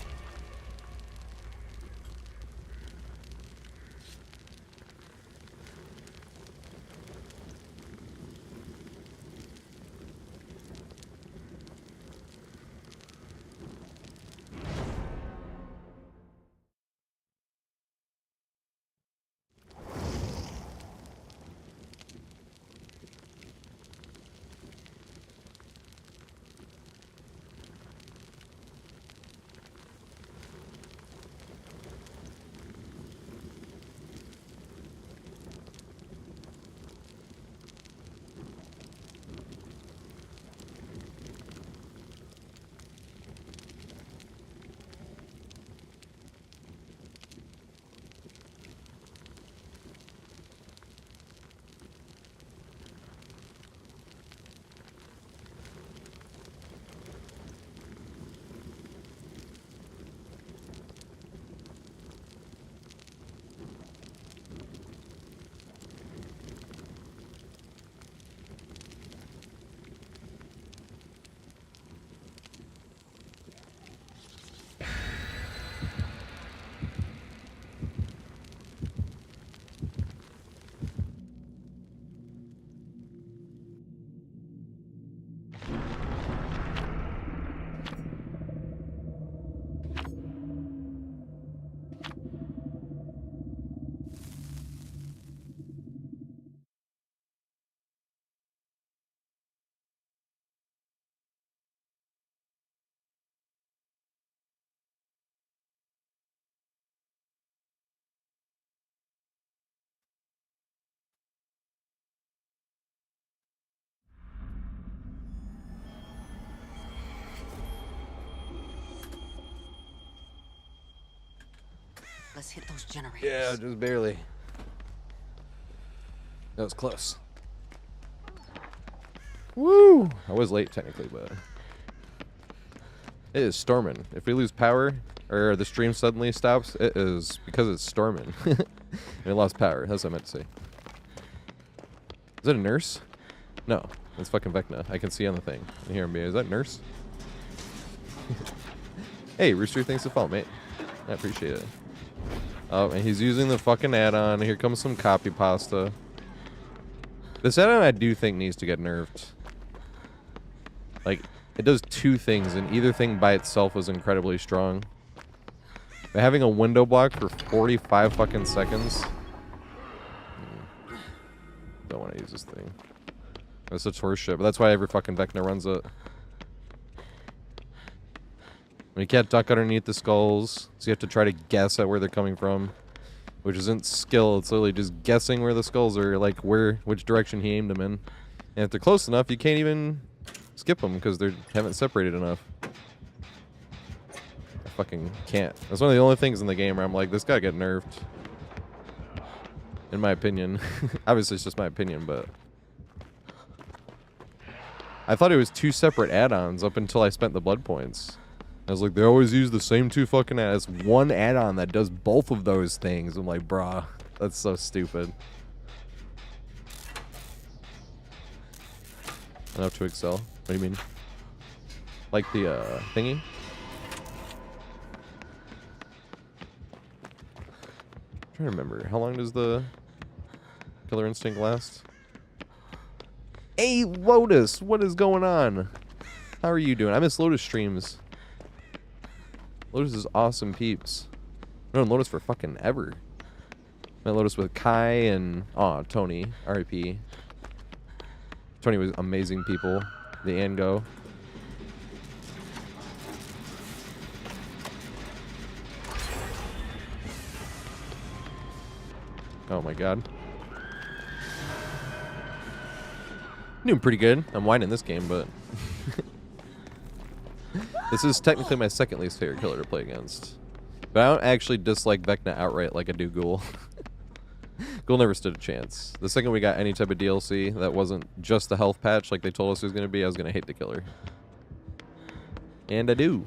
Let's hit those generators. Yeah, just barely. That was close. Woo! I was late technically, but it is storming. If we lose power or the stream suddenly stops, it is because it's storming. And we lost power. That's what I meant to say. Is it a nurse? No, it's fucking Vecna. I can see on the thing. You hear me? Is that nurse? Hey, Rooster, thanks for the follow, mate. I appreciate it. Oh, and he's using the fucking add-on. Here comes some copy pasta. This add-on I do think needs to get nerfed. Like, it does two things, and either thing by itself was incredibly strong. But having a window block for 45 fucking seconds. Don't want to use this thing. That's such horse shit, but that's why every fucking Vecna runs it. You can't duck underneath the skulls, so you have to try to guess at where they're coming from. Which isn't skill, it's literally just guessing where the skulls are, like which direction he aimed them in. And if they're close enough, you can't even skip them because they haven't separated enough. I fucking can't. That's one of the only things in the game where I'm like, this gotta get nerfed. In my opinion. Obviously it's just my opinion, but I thought it was two separate add-ons up until I spent the blood points. I was like, they always use the same two fucking add-ons. It's one add-on that does both of those things. I'm like, brah, that's so stupid. Enough to excel. What do you mean? Like the thingy? I'm trying to remember. How long does the Killer Instinct last? Hey, Lotus! What is going on? How are you doing? I miss Lotus streams. Lotus is awesome peeps. I've known Lotus for fucking ever. Met Lotus with Kai and Tony, R.I.P. Tony was amazing people. The Ango. Oh my god. Doing pretty good. I'm whining this game, but this is technically my second least favorite killer to play against. But I don't actually dislike Vecna outright like I do Ghoul. Ghoul never stood a chance. The second we got any type of DLC that wasn't just the health patch like they told us it was going to be, I was going to hate the killer. And I do.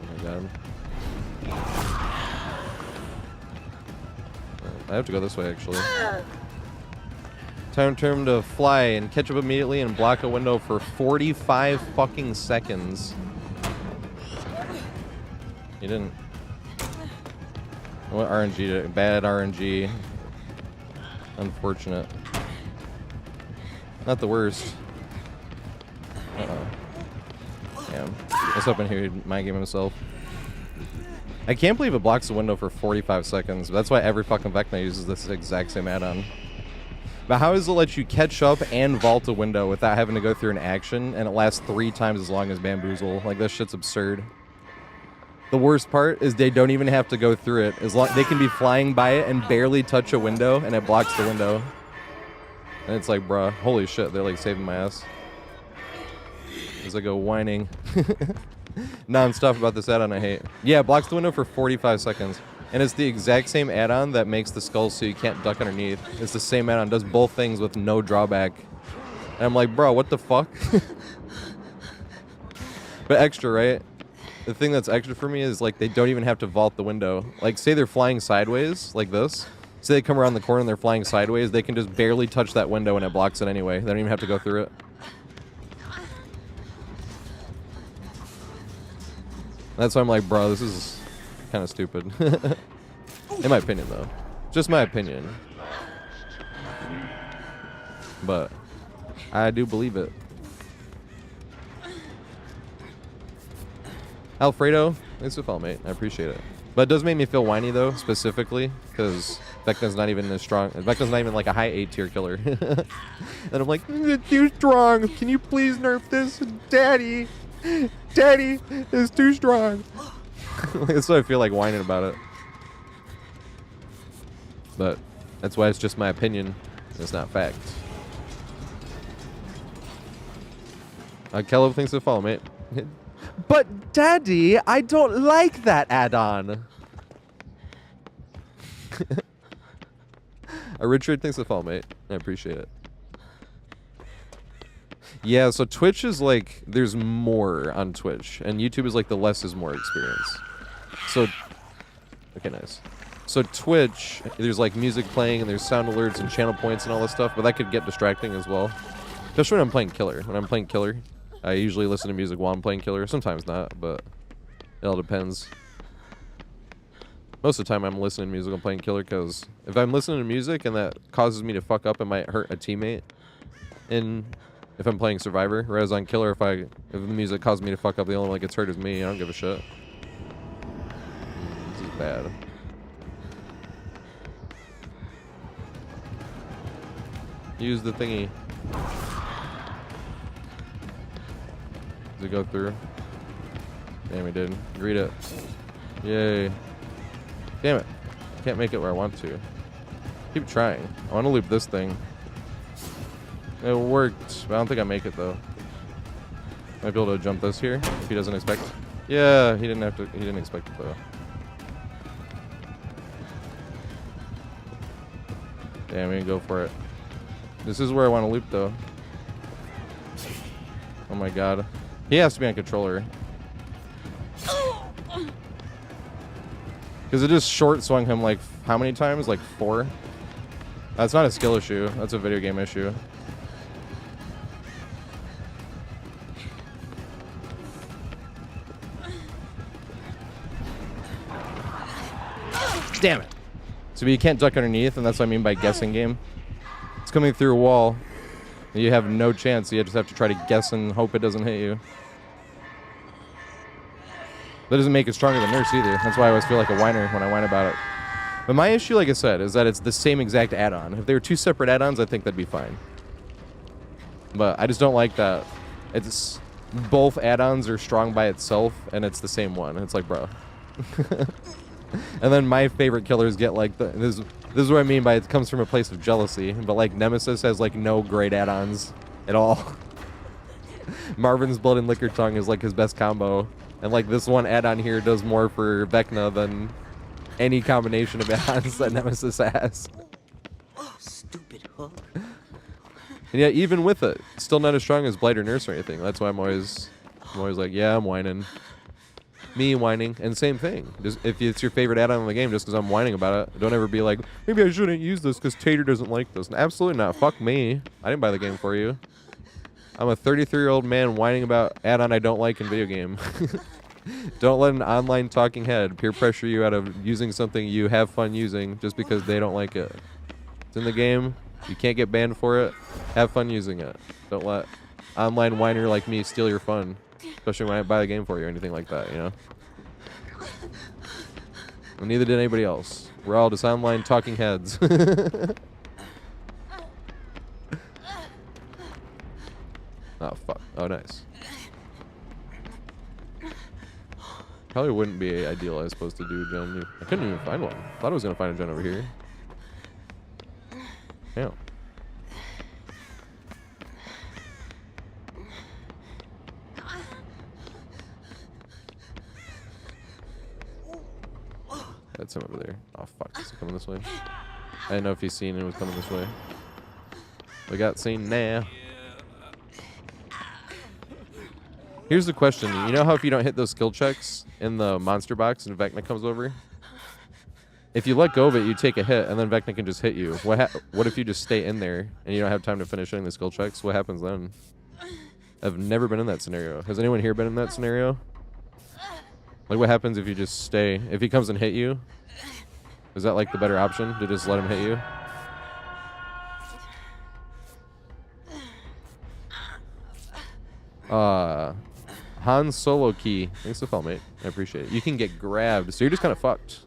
Oh my god. I have to go this way, actually. Time term to fly and catch up immediately and block a window for 45 fucking seconds. You didn't. What RNG? Bad RNG. Unfortunate. Not the worst. Uh-oh. Damn. I was hoping he would mind game himself. I can't believe it blocks the window for 45 seconds. That's why every fucking Vecna uses this exact same add-on. But how does it let you catch up and vault a window without having to go through an action, and it lasts 3 times as long as Bamboozle? Like, this shit's absurd. The worst part is they don't even have to go through it. As long they can be flying by it and barely touch a window, and it blocks the window. And it's like, bruh, holy shit, they're like saving my ass. As I go whining non-stop about this add-on I hate. Yeah, it blocks the window for 45 seconds. And it's the exact same add-on that makes the skulls so you can't duck underneath. It's the same add-on, does both things with no drawback. And I'm like, bro, what the fuck? But extra, right? The thing that's extra for me is, like, they don't even have to vault the window. Like, say they're flying sideways, like this. Say they come around the corner and they're flying sideways, they can just barely touch that window and it blocks it anyway. They don't even have to go through it. That's why I'm like, bro, this is kind of stupid. In my opinion, though. Just my opinion. But I do believe it. Alfredo, thanks for the follow, mate. I appreciate it. But it does make me feel whiny, though, specifically, because Vecna's not even as strong. Vecna's not even like a high A tier killer. And I'm like, it's too strong. Can you please nerf this? Daddy! Daddy is too strong. That's why I feel like whining about it. But that's why it's just my opinion. It's not fact. Kello thinks to follow, mate. But, Daddy, I don't like that add-on. Richard thinks to follow, mate. I appreciate it. Yeah, so Twitch is like, there's more on Twitch, and YouTube is like the less is more experience. So, okay, nice. So Twitch, there's like music playing, and there's sound alerts and channel points and all this stuff, but that could get distracting as well. Especially when I'm playing Killer. When I'm playing Killer, I usually listen to music while I'm playing Killer. Sometimes not, but it all depends. Most of the time I'm listening to music while I'm playing Killer, because if I'm listening to music and that causes me to fuck up, it might hurt a teammate. If I'm playing Survivor, whereas on Killer, if the music causes me to fuck up, the only one that gets hurt is me. I don't give a shit. This is bad. Use the thingy. Does it go through? Damn, it didn't. Greet it. Yay. Damn it. I can't make it where I want to. Keep trying. I want to loop this thing. It worked, but I don't think I make it though. Might be able to jump this here if he doesn't expect it. Yeah, he didn't expect it though. Damn, we can go for it. This is where I want to loop though. Oh my god. He has to be on controller. Because it just short swung him like how many times? Like 4? That's not a skill issue. That's a video game issue. Damn it. So you can't duck underneath, and that's what I mean by guessing game. It's coming through a wall. You have no chance. You just have to try to guess and hope it doesn't hit you. That doesn't make it stronger than Nurse either. That's why I always feel like a whiner when I whine about it. But my issue, like I said, is that it's the same exact add-on. If they were 2 separate add-ons, I think that'd be fine. But I just don't like that. It's both add-ons are strong by itself, and it's the same one. It's like, bro. And then my favorite killers get like this is what I mean by it comes from a place of jealousy. But like Nemesis has like no great add-ons at all. Marvin's Blood and Liquor Tongue is like his best combo. And like this one add-on here does more for Vecna than any combination of add-ons that Nemesis has. Oh, stupid hook. And yeah, even with it, still not as strong as Blight or Nurse or anything. That's why I'm always like, yeah, I'm whining. Me whining, and same thing. Just if it's your favorite add-on in the game, just because I'm whining about it, don't ever be like, maybe I shouldn't use this because Tater doesn't like this. Absolutely not. Fuck me. I didn't buy the game for you. I'm a 33-year-old man whining about add-on I don't like in video game. Don't let an online talking head peer pressure you out of using something you have fun using just because they don't like it. It's in the game. You can't get banned for it. Have fun using it. Don't let online whiner like me steal your fun. Especially when I buy the game for you or anything like that, you know? And neither did anybody else. We're all just online talking heads. Oh, fuck. Oh, nice. Probably wouldn't be ideal, I was supposed to do, Jen. I couldn't even find one. Thought I was going to find a Jen over here. Damn. That's him over there. Oh, fuck. Is he coming this way? I didn't know if he's seen it was coming this way. We got seen now. Here's the question. You know how if you don't hit those skill checks in the monster box and Vecna comes over? If you let go of it, you take a hit, and then Vecna can just hit you. What if you just stay in there, and you don't have time to finish hitting the skill checks? What happens then? I've never been in that scenario. Has anyone here been in that scenario? Like, what happens if you just stay? If he comes and hit you, is that, like, the better option? To just let him hit you? Han Solo key. Thanks for the follow, mate. I appreciate it. You can get grabbed, so you're just kind of fucked.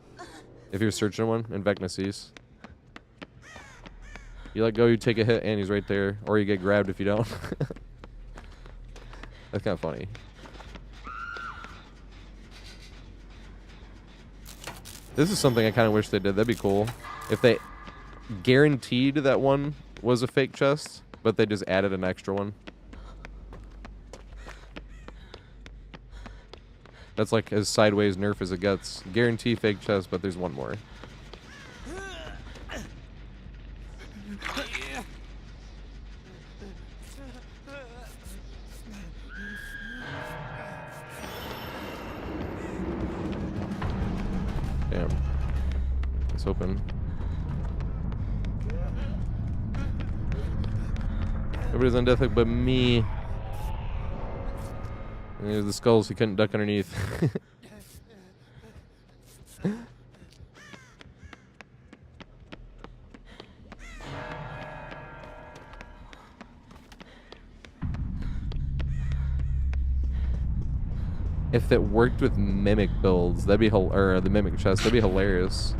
If you're searching one and Vecna sees. You let go, you take a hit, and he's right there. Or you get grabbed if you don't. That's kind of funny. This is something I kind of wish they did. That'd be cool. If they guaranteed that one was a fake chest, but they just added an extra one. That's like as sideways nerf as it gets. Guarantee fake chest, but there's one more. Damn. It's open. Nobody's on death hook but me. And there's the skulls he couldn't duck underneath. If it worked with mimic builds, that'd be or the mimic chest, that'd be hilarious.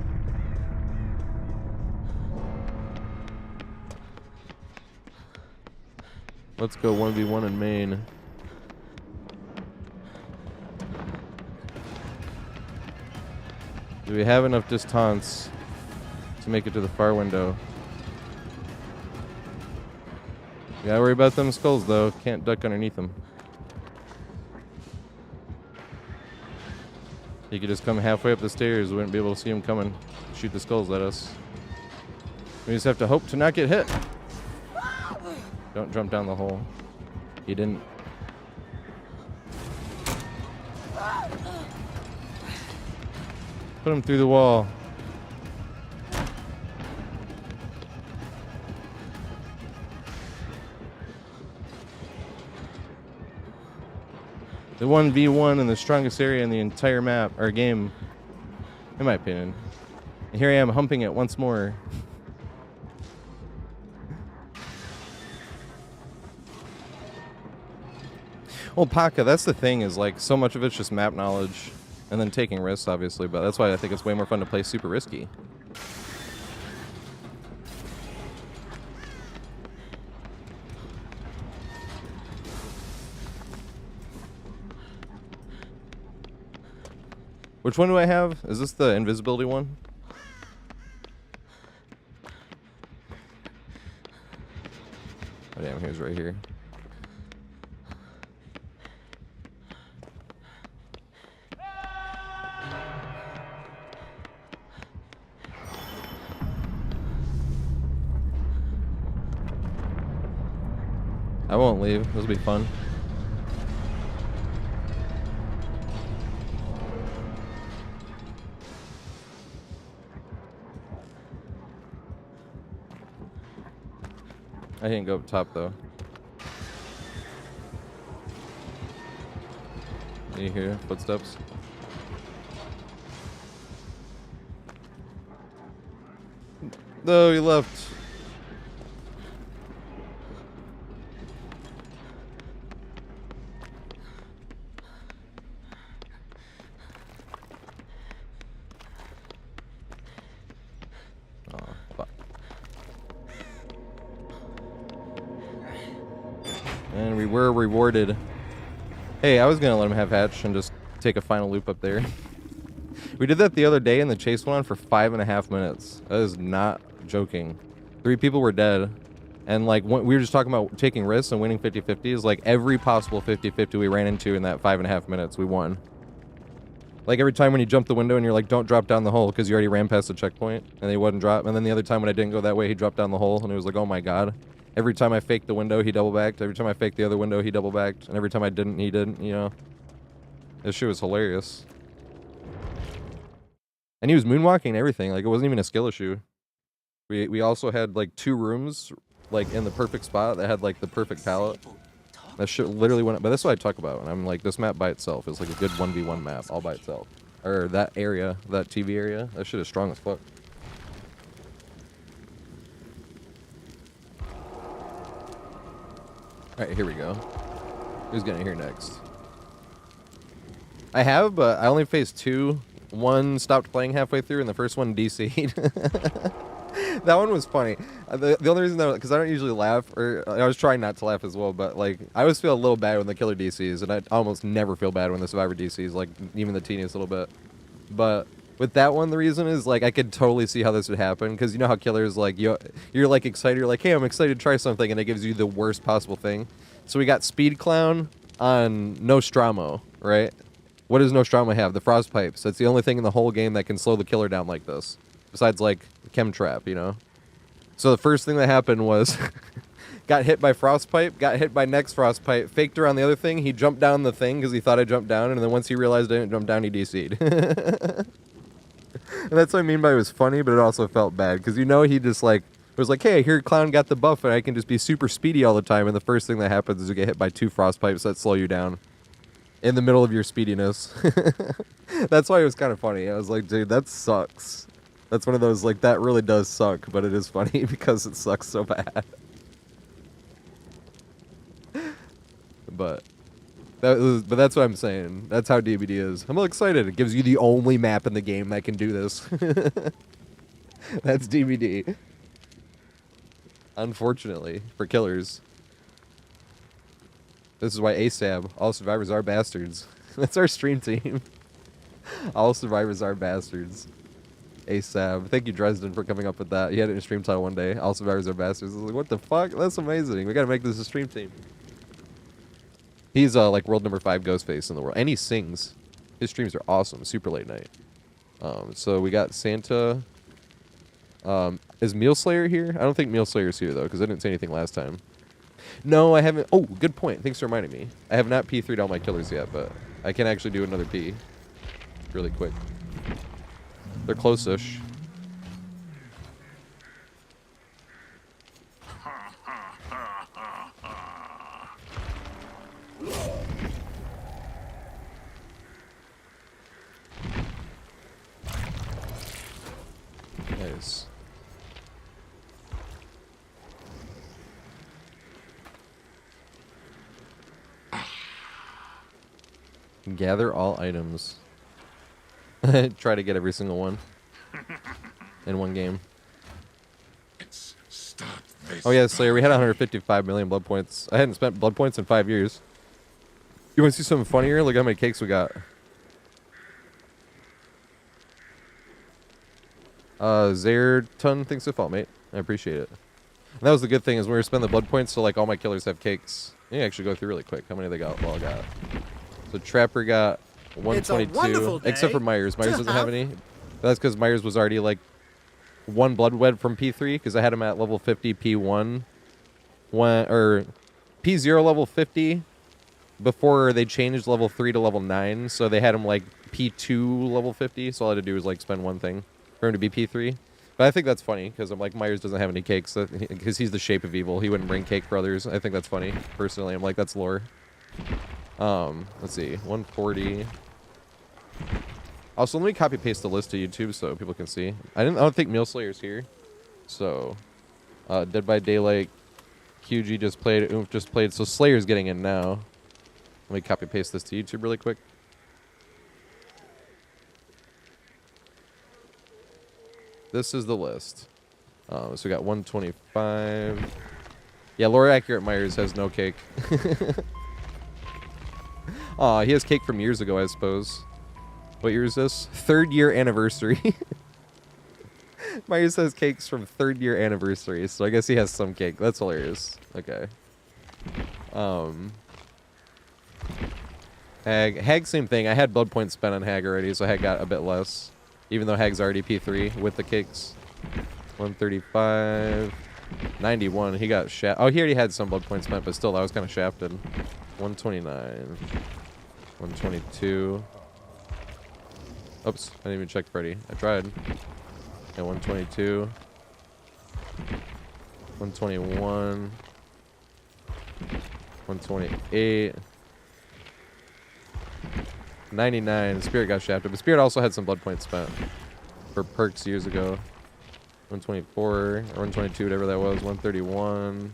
Let's go 1v1 in main. Do we have enough distance to make it to the far window? You gotta worry about them skulls though. Can't duck underneath them. He could just come halfway up the stairs. We wouldn't be able to see him coming. Shoot the skulls at us. We just have to hope to not get hit. Don't jump down the hole. He didn't. Put him through the wall. The 1v1 in the strongest area in the entire map, or game, in my opinion. And here I am humping it once more. Well, Paka, that's the thing, is like so much of it's just map knowledge and then taking risks, obviously, but that's why I think it's way more fun to play super risky. Which one do I have? Is this the invisibility one? Oh damn, here's right here. I won't leave. This will be fun. I didn't go up top though. You hear footsteps? No, he left. And we were rewarded. Hey, I was gonna let him have hatch and just take a final loop up there. We did that the other day and the chase went on for 5.5 minutes. That is not joking. 3 people were dead. And like we were just talking about taking risks and winning 50-50s. Like every possible 50-50 we ran into in that 5.5 minutes, we won. Like every time when you jump the window and you're like, don't drop down the hole because you already ran past the checkpoint and they wouldn't drop. And then the other time when I didn't go that way, he dropped down the hole and it was like, oh my god. Every time I faked the window, he double backed. Every time I faked the other window, he double backed. And every time I didn't, he didn't, you know. This shit was hilarious. And he was moonwalking and everything. Like, it wasn't even a skill issue. We also had, like, 2 rooms, like, in the perfect spot that had, like, the perfect palette. That shit literally went up. But that's what I talk about. And I'm like, this map by itself is, like, a good 1v1 map all by itself. Or that area, that TV area. That shit is strong as fuck. Alright, here we go. Who's getting here next? I have, but I only faced 2. One stopped playing halfway through, and the first one DC'd. That one was funny. The only reason that, because I don't usually laugh, or I was trying not to laugh as well, but like I always feel a little bad when the killer DCs, and I almost never feel bad when the survivor DCs, like even the teeniest little bit. But with that one, the reason is like I could totally see how this would happen, because you know how killers like you're like excited, you're like, hey, I'm excited to try something, and it gives you the worst possible thing. So we got Speed Clown on Nostromo, right? What does Nostromo have? The frost pipes. That's the only thing in the whole game that can slow the killer down like this. Besides, like, chem trap, you know? So the first thing that happened was got hit by frostpipe, got hit by next frostpipe, faked around the other thing. He jumped down the thing because he thought I jumped down, and then once he realized I didn't jump down, he DC'd. And that's what I mean by it was funny, but it also felt bad because, you know, he just like was like, hey, here Clown got the buff and I can just be super speedy all the time, and the first thing that happens is you get hit by 2 frostpipes that slow you down in the middle of your speediness. That's why it was kind of funny. I was like, dude, that sucks. That's one of those, like, that really does suck, but it is funny because it sucks so bad. But that's what I'm saying. That's how DBD is. I'm all excited. It gives you the only map in the game that can do this. That's DBD. Unfortunately, for killers. This is why ASAB, all survivors are bastards. That's our stream team. All survivors are bastards. ASAB. Thank you, Dresden, for coming up with that. He had it in stream title one day. All survivors are bastards. I was like, what the fuck? That's amazing. We gotta make this a stream team. He's like world number 5 Ghostface in the world. And he sings. His streams are awesome. Super late night. So we got Santa. Is Meal Slayer here? I don't think Meal Slayer's here, though, because I didn't say anything last time. No, I haven't. Oh, good point. Thanks for reminding me. I have not P3'd all my killers yet, but I can actually do another P really quick. They're close-ish. Nice. Gather all items. Try to get every single one in one game. Oh yeah, Slayer, we had 155 million blood points. I hadn't spent blood points in 5 years. You want to see something funnier? Look how many cakes we got. Zairton, thanks for the fault, mate. I appreciate it. And that was the good thing, is when we were spending the blood points, so like all my killers have cakes. Let me actually go through really quick. How many they got? Well, I got. So Trapper got 122, except for Myers. Myers doesn't have any. That's because Myers was already like 1 blood wed from P3, because I had him at level 50 P1, or P0 level 50 before they changed level 3 to level 9. So they had him like P2 level 50. So all I had to do was like spend one thing for him to be P3. But I think that's funny because I'm like, Myers doesn't have any cakes because he's the shape of evil. He wouldn't bring cake for others. I think that's funny. Personally, I'm like, that's lore. Let's see, 140. Also, let me copy paste the list to YouTube so people can see. I don't think Meal Slayer's here. So, Dead by Daylight, QG just played, Oomph just played. So Slayer's getting in now. Let me copy paste this to YouTube really quick. This is the list. So we got 125. Yeah, lore accurate Myers has no cake. Aw, he has cake from years ago, I suppose. What year is this? 3rd year anniversary. Myers has cakes from 3rd year anniversary, so I guess he has some cake. That's hilarious. Okay. Hag, same thing. I had blood points spent on Hag already, so Hag got a bit less. Even though Hag's already P3 with the cakes. 135. 91. He got shafted. Oh, he already had some blood points spent, but still, that was kind of shafted. 129. 122. Oops, I didn't even check Freddy. I tried. Yeah, 122. 121. 128. 99. Spirit got shafted, but Spirit also had some blood points spent for perks years ago. 124 or 122, whatever that was. 131.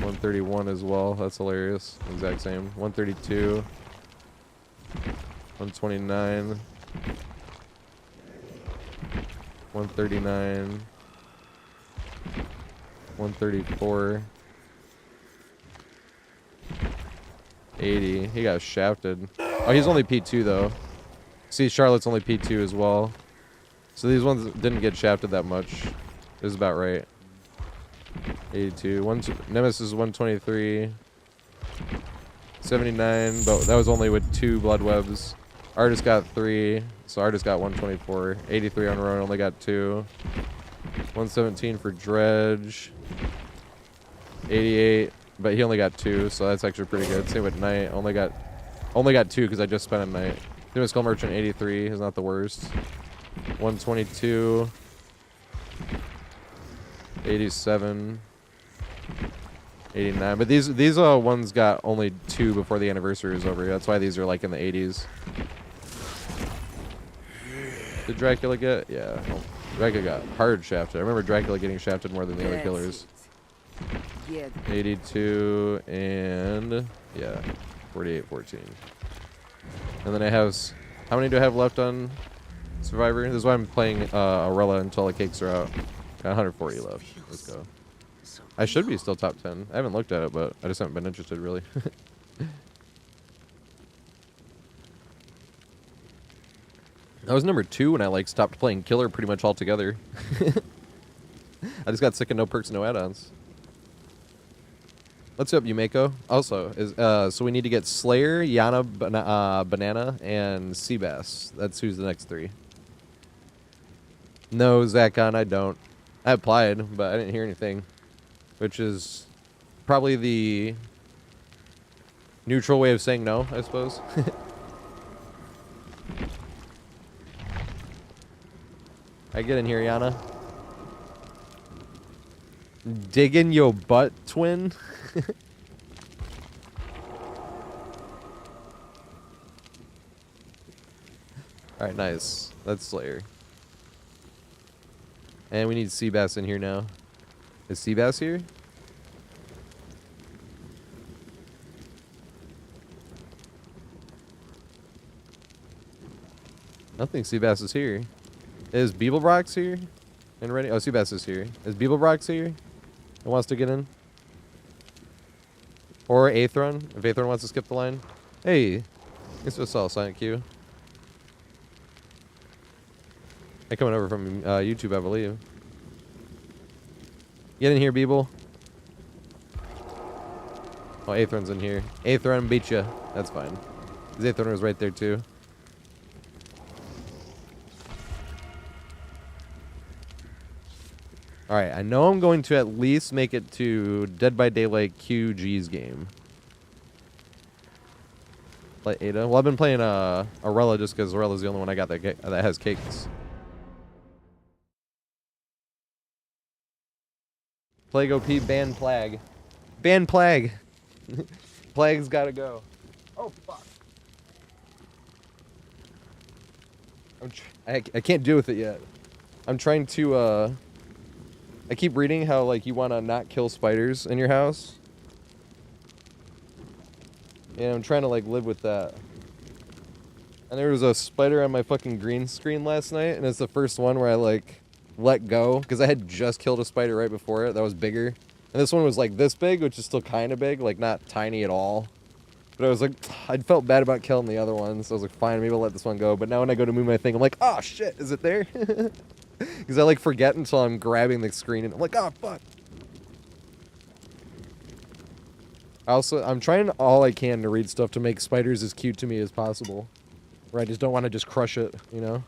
131 as well. That's hilarious. Exact same. 132. 129. 139. 134. 80. He got shafted. Oh, he's only P2 though. See, Charlotte's only P2 as well. So these ones didn't get shafted that much. This is about right. 82. Nemesis is 123. 79, but that was only with 2 blood webs. Artist got 3, so Artist got 124. 83 on Rowan, only got 2. 117 for Dredge. 88, but he only got 2, so that's actually pretty good. Same with Knight, only got 2 because I just spent a Knight. Doing Skull Merchant 83 is not the worst. 122. 87. 89, but these ones got only 2 before the anniversary is over. That's why these are like in the 80s. Did Dracula get? Yeah. Oh, Dracula got hard shafted. I remember Dracula getting shafted more than the other killers. Yeah. 82 and yeah, 48-14. And then I have, how many do I have left on Survivor? This is why I'm playing Aurella until the cakes are out. Got 140 left. Let's go. I should be still top 10. I haven't looked at it, but I just haven't been interested really. I was number 2 when I like stopped playing Killer pretty much altogether. I just got sick of no perks, no add-ons. What's up, Yumeko? Also, is so we need to get Slayer, Yana, Banana, and Seabass. That's who's the next 3. No, Zakon, I don't. I applied, but I didn't hear anything. Which is probably the neutral way of saying no, I suppose. I get in here, Yana. Dig in your butt, twin. Alright, nice. That's Slayer. And we need Seabass in here now. Is Seabass here? I don't think Seabass is here. Is Beeblebrox here? And ready? Oh, Seabass is here. Is Beeblebrox here? Who wants to get in? Or Aethron, if Aethron wants to skip the line. Hey, thanks for the solid silent Q. They're coming over from YouTube, I believe. Get in here, Beeble. Oh, Aethron's in here. Aethron beat ya. That's fine. Aethron was right there, too. Alright, I know I'm going to at least make it to Dead by Daylight QG's game. Play Ada. Well, I've been playing Aurella just because Aurella's the only one I got that has cakes. Plague OP, ban Plague. Ban Plague! Plague's gotta go. Oh, fuck. I can't deal with it yet. I'm trying to, I keep reading how, like, you want to not kill spiders in your house. And I'm trying to, like, live with that. And there was a spider on my fucking green screen last night, and it's the first one where I, like, let go. Because I had just killed a spider right before it that was bigger. And this one was, like, this big, which is still kind of big. Like, not tiny at all. But I was like, I felt bad about killing the other one. So I was like, fine, maybe I'll let this one go. But now when I go to move my thing, I'm like, oh, shit, is it there? Because I, like, forget until I'm grabbing the screen, and I'm like, oh, fuck. I'm trying all I can to read stuff to make spiders as cute to me as possible. Where I just don't want to just crush it, you know?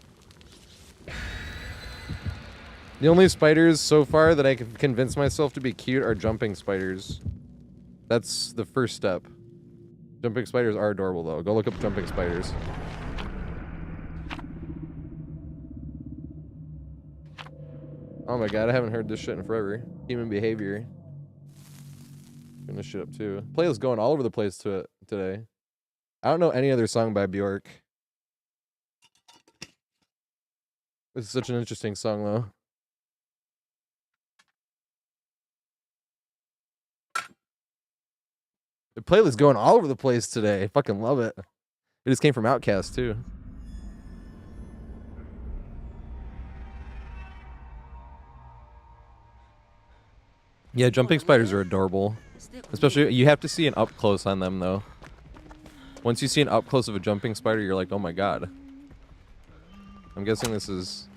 The only spiders so far that I can convince myself to be cute are jumping spiders. That's the first step. Jumping spiders are adorable, though. Go look up jumping spiders. Oh my god, I haven't heard this shit in forever. Human behavior. Turn this shit up too. Playlist going all over the place today. I don't know any other song by Bjork. This is such an interesting song though. The playlist going all over the place today. I fucking love it. It just came from Outkast too. Yeah, jumping spiders are adorable. Especially, you have to see an up close on them, though. Once you see an up close of a jumping spider, you're like, oh my god. I'm guessing this is...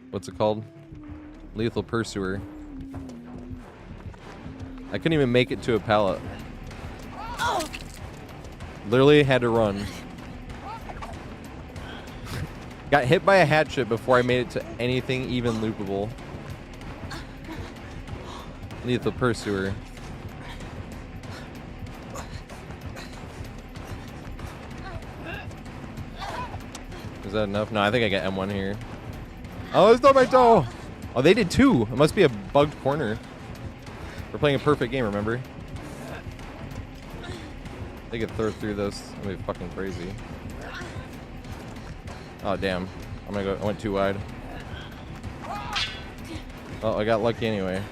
what's it called? Lethal Pursuer. I couldn't even make it to a pallet. Literally had to run. Got hit by a hatchet before I made it to anything even loopable. Lethal Pursuer. Is that enough? No, I think I get M1 here. Oh, it's not my toe! Oh, they did too. It must be a bugged corner. We're playing a perfect game, remember? They could throw through this. It's gonna be fucking crazy. Oh, damn. I'm gonna go. I went too wide. Oh, I got lucky anyway.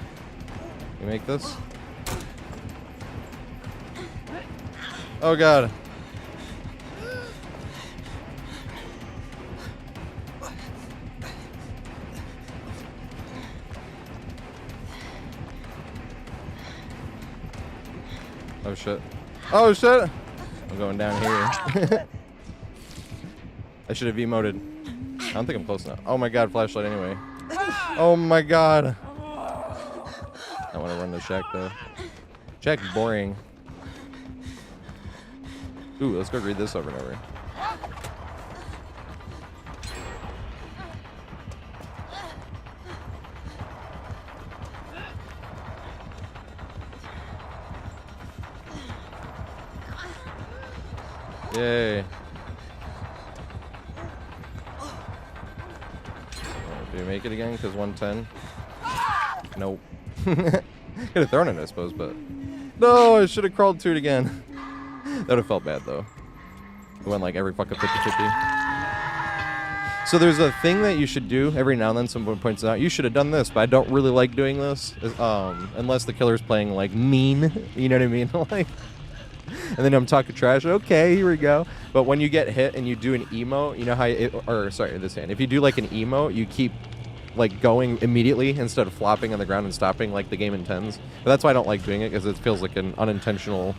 You make this? Oh, God. Oh, shit. Oh, shit! I'm going down here. I should have emoted. I don't think I'm close enough. Oh my god, flashlight anyway. Oh my god. I want to run the shack though. Shack's boring. Ooh, let's go read this over and over. Yay. Do we make it again? Because 110? Nope. Could have thrown it, I suppose, but... No, I should have crawled to it again. That would have felt bad, though. It went like every fucking 50-50. So there's a thing that you should do every now and then. Someone points out, you should have done this, but I don't really like doing this. Unless the killer's playing, like, mean. You know what I mean? Like... And then I'm talking trash. Okay, here we go. But when you get hit and you do an emo, you know how this hand. If you do like an emo, you keep like going immediately instead of flopping on the ground and stopping like the game intends. But that's why I don't like doing it, because it feels like an unintentional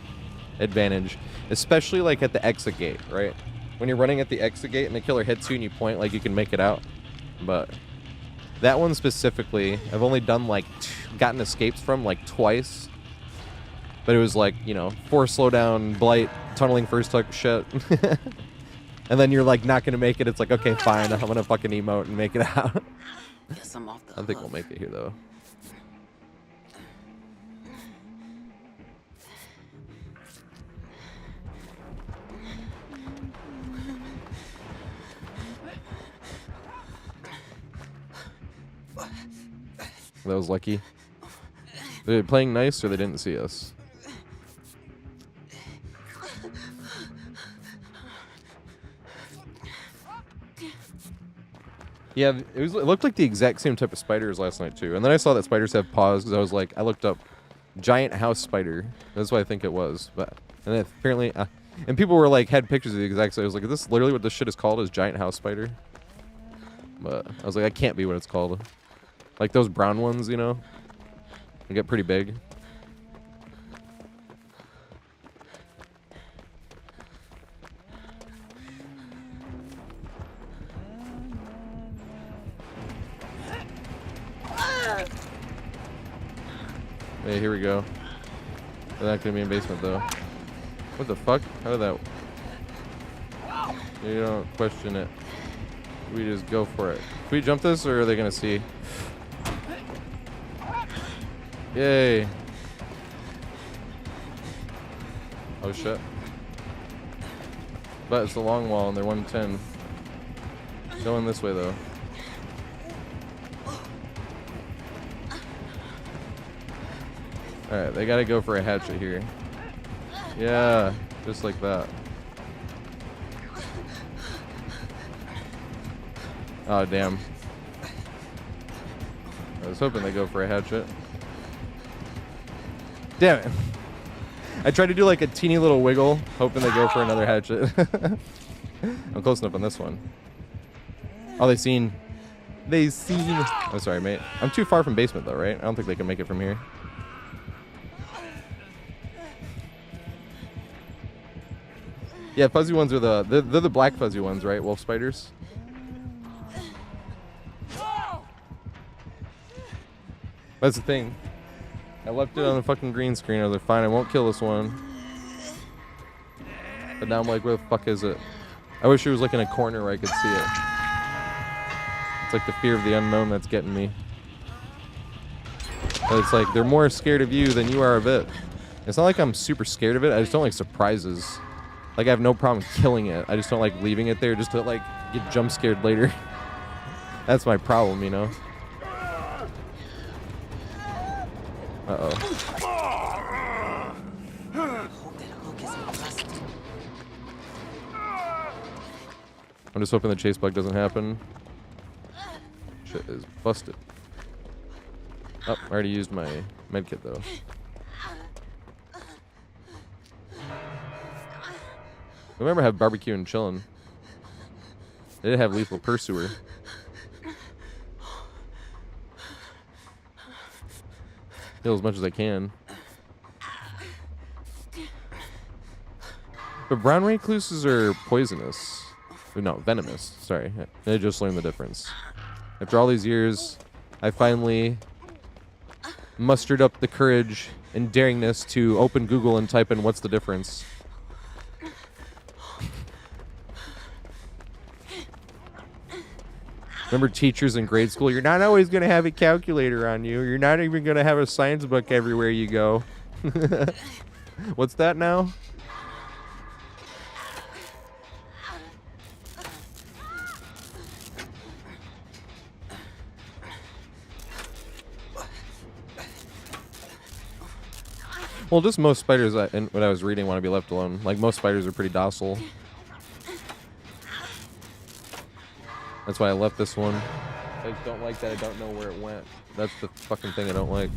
advantage, especially like at the exit gate, right? When you're running at the exit gate and the killer hits you and you point, like you can make it out. But that one specifically, I've only done like gotten escapes from like twice. But it was like, you know, force slowdown, blight, tunneling first hook shit. And then you're like not gonna make it. It's like, okay, fine, I'm gonna fucking emote and make it out. Guess I'm off the I don't think we'll make it here though. That was lucky. They're playing nice or they didn't see us. Yeah, it looked like the exact same type of spiders last night too. And then I saw that spiders have paws because I was like, I looked up giant house spider. That's what I think it was. But and then apparently, and people were like had pictures of the exact same. I was like, is this literally what this shit is called? Is giant house spider? But I was like, that can't be what it's called. Like those brown ones, you know, they get pretty big. Hey, here we go. They're not gonna be in basement though. What the fuck? How did that? You don't question it. We just go for it. Can we jump this, or are they gonna see? Yay! Oh shit! But it's a long wall, and they're 110. Going this way though. Alright, they gotta go for a hatchet here. Yeah, just like that. Oh, damn. I was hoping they go for a hatchet. Damn it. I tried to do like a teeny little wiggle, hoping they go for another hatchet. I'm close enough on this one. Oh, they seen. Oh, sorry, mate. I'm too far from basement though, right? I don't think they can make it from here. Yeah, fuzzy ones are they're the black fuzzy ones, right? Wolf spiders. That's the thing. I left it on the fucking green screen. I was like, fine, I won't kill this one. But now I'm like, where the fuck is it? I wish it was like in a corner where I could see it. It's like the fear of the unknown that's getting me. But it's like they're more scared of you than you are of it. It's not like I'm super scared of it. I just don't like surprises. Like I have no problem killing it. I just don't like leaving it there just to like get jump scared later. That's my problem, you know. Uh-oh. Hope that hook isn't busted. I'm just hoping the chase bug doesn't happen. Shit is busted. Oh, I already used my medkit though. I remember have barbecue and chillin'. They did have lethal pursuer. Heal as much as I can. But brown recluses are poisonous. Or no, venomous. Sorry. I just learned the difference. After all these years, I finally mustered up the courage and daringness to open Google and type in what's the difference. Remember teachers in grade school? You're not always going to have a calculator on you. You're not even going to have a science book everywhere you go. What's that now? Well, just most spiders, and what I was reading, want to be left alone. Like, most spiders are pretty docile. That's why I left this one. I don't like that I don't know where it went. That's the fucking thing I don't like.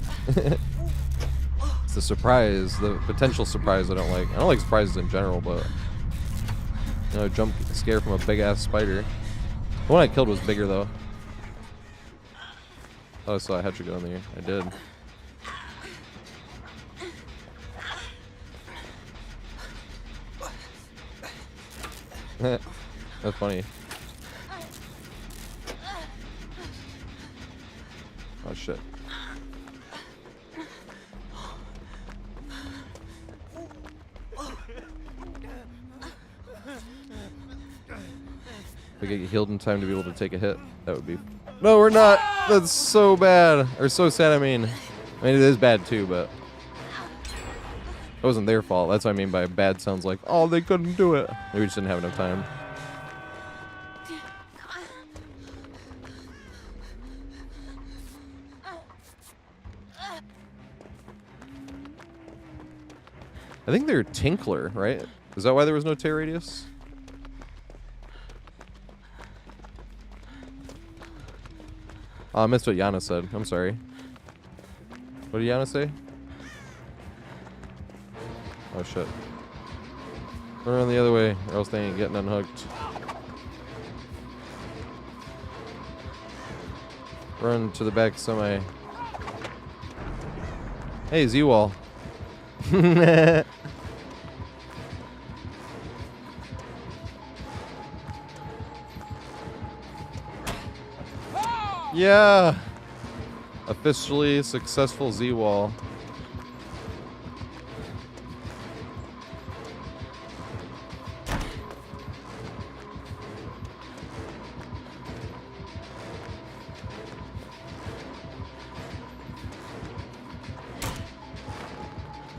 It's the surprise, the potential surprise I don't like. I don't like surprises in general, but... You know, jump scare from a big-ass spider. The one I killed was bigger, though. Oh, I saw a headshot go in there. I did. That's funny. Oh shit. If I get healed in time to be able to take a hit, that would be... No, we're not! That's so bad. Or so sad, I mean. I mean, it is bad too, but... It wasn't their fault. That's what I mean by bad sounds like, oh, they couldn't do it. Maybe we just didn't have enough time. I think they're Tinkler, right? Is that why there was no tear radius? Oh, I missed what Yana said. I'm sorry. What did Yana say? Oh shit. Run around the other way, or else they ain't getting unhooked. Run to the back semi. Hey, Z-Wall. Yeah! Officially successful Z-Wall.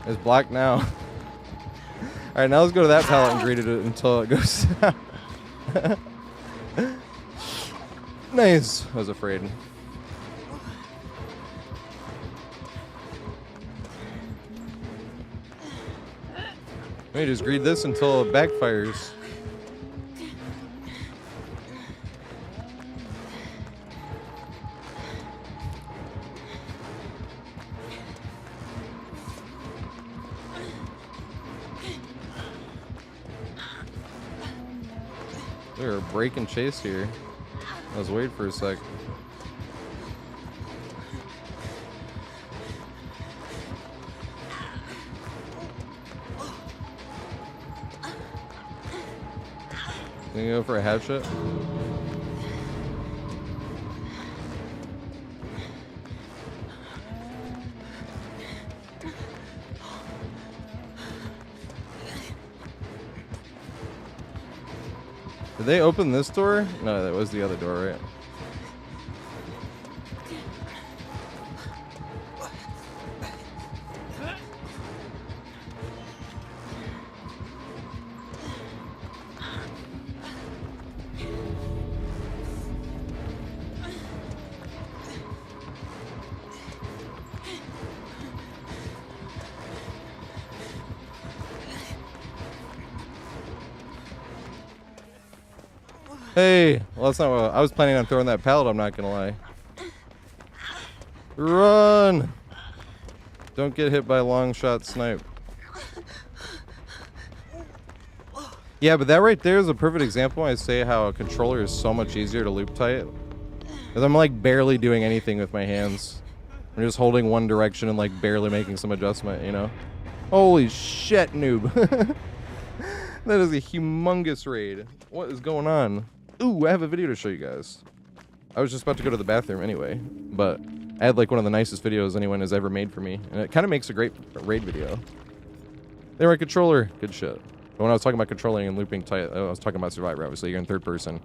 It's black now. Alright, now let's go to that pallet and greet it until it goes down. Nice. I was afraid. Let me just greet this until it backfires. We were breaking chase here. I was waiting for a sec. Gonna go for a headshot. Did they open this door? No, that was the other door, right? Hey, well that's not what I was planning on throwing that pallet, I'm not gonna lie. Run! Don't get hit by a long shot snipe. Yeah, but that right there is a perfect example. I say how a controller is so much easier to loop tight. Because I'm like barely doing anything with my hands. I'm just holding one direction and like barely making some adjustment, you know? Holy shit, noob. That is a humongous raid. What is going on? Ooh, I have a video to show you guys. I was just about to go to the bathroom anyway, but I had like one of the nicest videos anyone has ever made for me, and it kind of makes a great raid video. They were a controller. Good shit. But when I was talking about controlling and looping tight, I was talking about Survivor, obviously. You're in third person.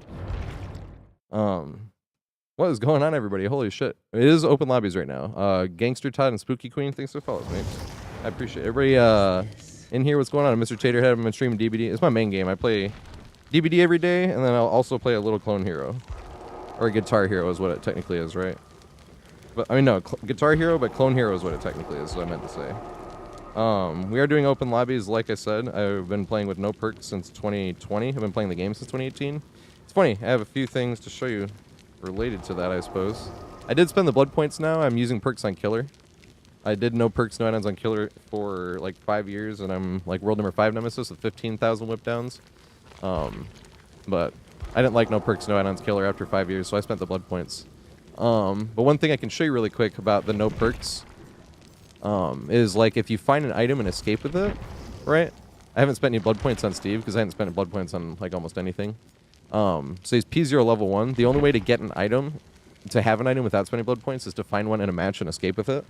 What is going on, everybody? Holy shit. It is open lobbies right now. Gangster Todd and Spooky Queen, thanks for following me. I appreciate it. Everybody in here, what's going on? I'm Mr. TatorHead. I'm streaming DBD. It's my main game. I play DBD every day, and then I'll also play a little clone hero. Or a guitar hero is what it technically is, right? But I mean, no, guitar hero, but clone hero is what it technically is, what I meant to say. We are doing open lobbies, like I said. I've been playing with no perks since 2020. I've been playing the game since 2018. It's funny, I have a few things to show you related to that, I suppose. I did spend the blood points now. I'm using perks on Killer. I did no perks, no add-ons on Killer for like 5 years, and I'm like world number 5 nemesis with 15,000 whip downs. But I didn't like no perks, no add-ons Killer after 5 years, so I spent the blood points. But one thing I can show you really quick about the no perks is like if you find an item and escape with it, right? I haven't spent any blood points on Steve because I hadn't spent blood points on like almost anything. So he's P0 level 1. The only way to get an item, to have an item without spending blood points, is to find one in a match and escape with it.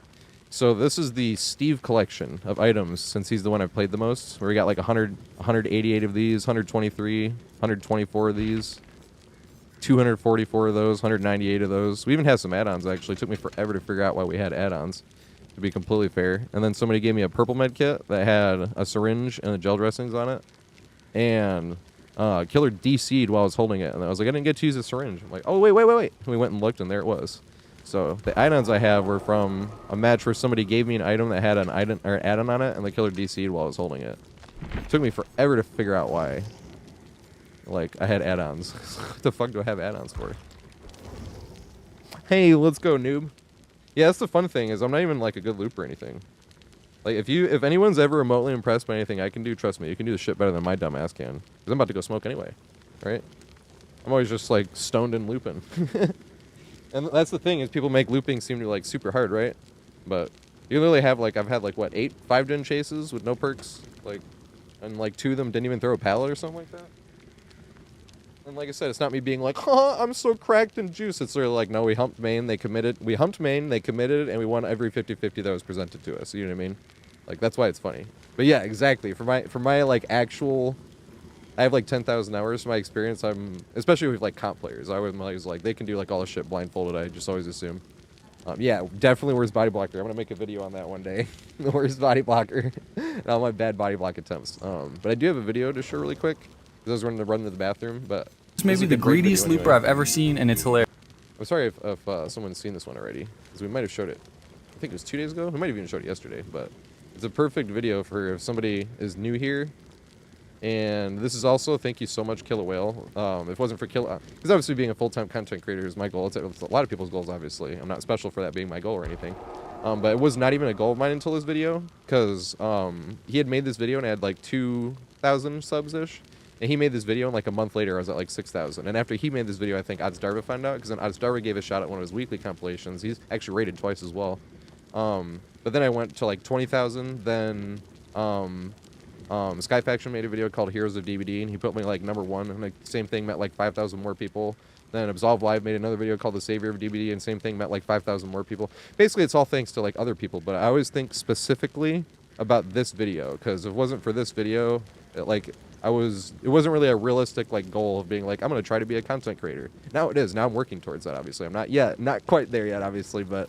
So this is the Steve collection of items, since he's the one I've played the most, where we got like 188 of these, 123, 124 of these, 244 of those, 198 of those. We even have some add-ons, actually. It took me forever to figure out why we had add-ons, to be completely fair. And then somebody gave me a purple med kit that had a syringe and the gel dressings on it. And Killer DC'd while I was holding it. And I was like, I didn't get to use the syringe. I'm like, oh, wait. And we went and looked, and there it was. So the add-ons I have were from a match where somebody gave me an item that had an item or add-on on it, and the Killer DC'd while I was holding it. It took me forever to figure out why. Like, I had add-ons. What the fuck do I have add-ons for? Hey, let's go, noob. Yeah, that's the fun thing, is I'm not even like a good looper or anything. Like, if anyone's ever remotely impressed by anything I can do, trust me, you can do the shit better than my dumb ass can. Because I'm about to go smoke anyway, right? I'm always just like stoned and looping. And that's the thing, is people make looping seem to like super hard, right? But you literally have like, I've had like what, 8 5-gen chases with no perks, like, and like 2 of them didn't even throw a pallet or something like that. And like I said, it's not me being like, huh, I'm so cracked in juice. It's sort of like, no, we humped main, they committed. We humped main, they committed, and we won every 50-50 that was presented to us. You know what I mean? Like, that's why it's funny. But yeah, exactly. For my like actual, I have like 10,000 hours from my experience. Especially with like comp players. I was like, they can do like all this shit blindfolded. I just always assume. Yeah, definitely worst body blocker. I'm gonna make a video on that one day. The worst body blocker. And all my bad body block attempts. But I do have a video to show really quick. I was running to run to the bathroom, but it's maybe the greediest looper I've ever seen, and it's hilarious. I'm sorry if someone's seen this one already, because we might have showed it. I think it was 2 days ago. We might have even showed it yesterday, but it's a perfect video for if somebody is new here. And this is also, thank you so much, Kill a Whale. If it wasn't for because obviously being a full-time content creator is my goal. It's a lot of people's goals, obviously. I'm not special for that being my goal or anything. But it was not even a goal of mine until this video, because he had made this video and had like 2,000 subs-ish. And he made this video, and like a month later, I was at like 6,000. And after he made this video, I think Oddsdarva found out, because then Oddsdarva gave a shot at one of his weekly compilations. He's actually rated twice as well. But then I went to like 20,000. Then Sky Faction made a video called Heroes of DBD, and he put me like #1. And like same thing, met like 5,000 more people. Then Absolve Live made another video called The Savior of DBD, and same thing, met like 5,000 more people. Basically, it's all thanks to like other people. But I always think specifically about this video, because if it wasn't for this video, it wasn't really a realistic like goal of being like, I'm gonna try to be a content creator. Now it is. Now I'm working towards that. Obviously, I'm not quite there yet. Obviously, but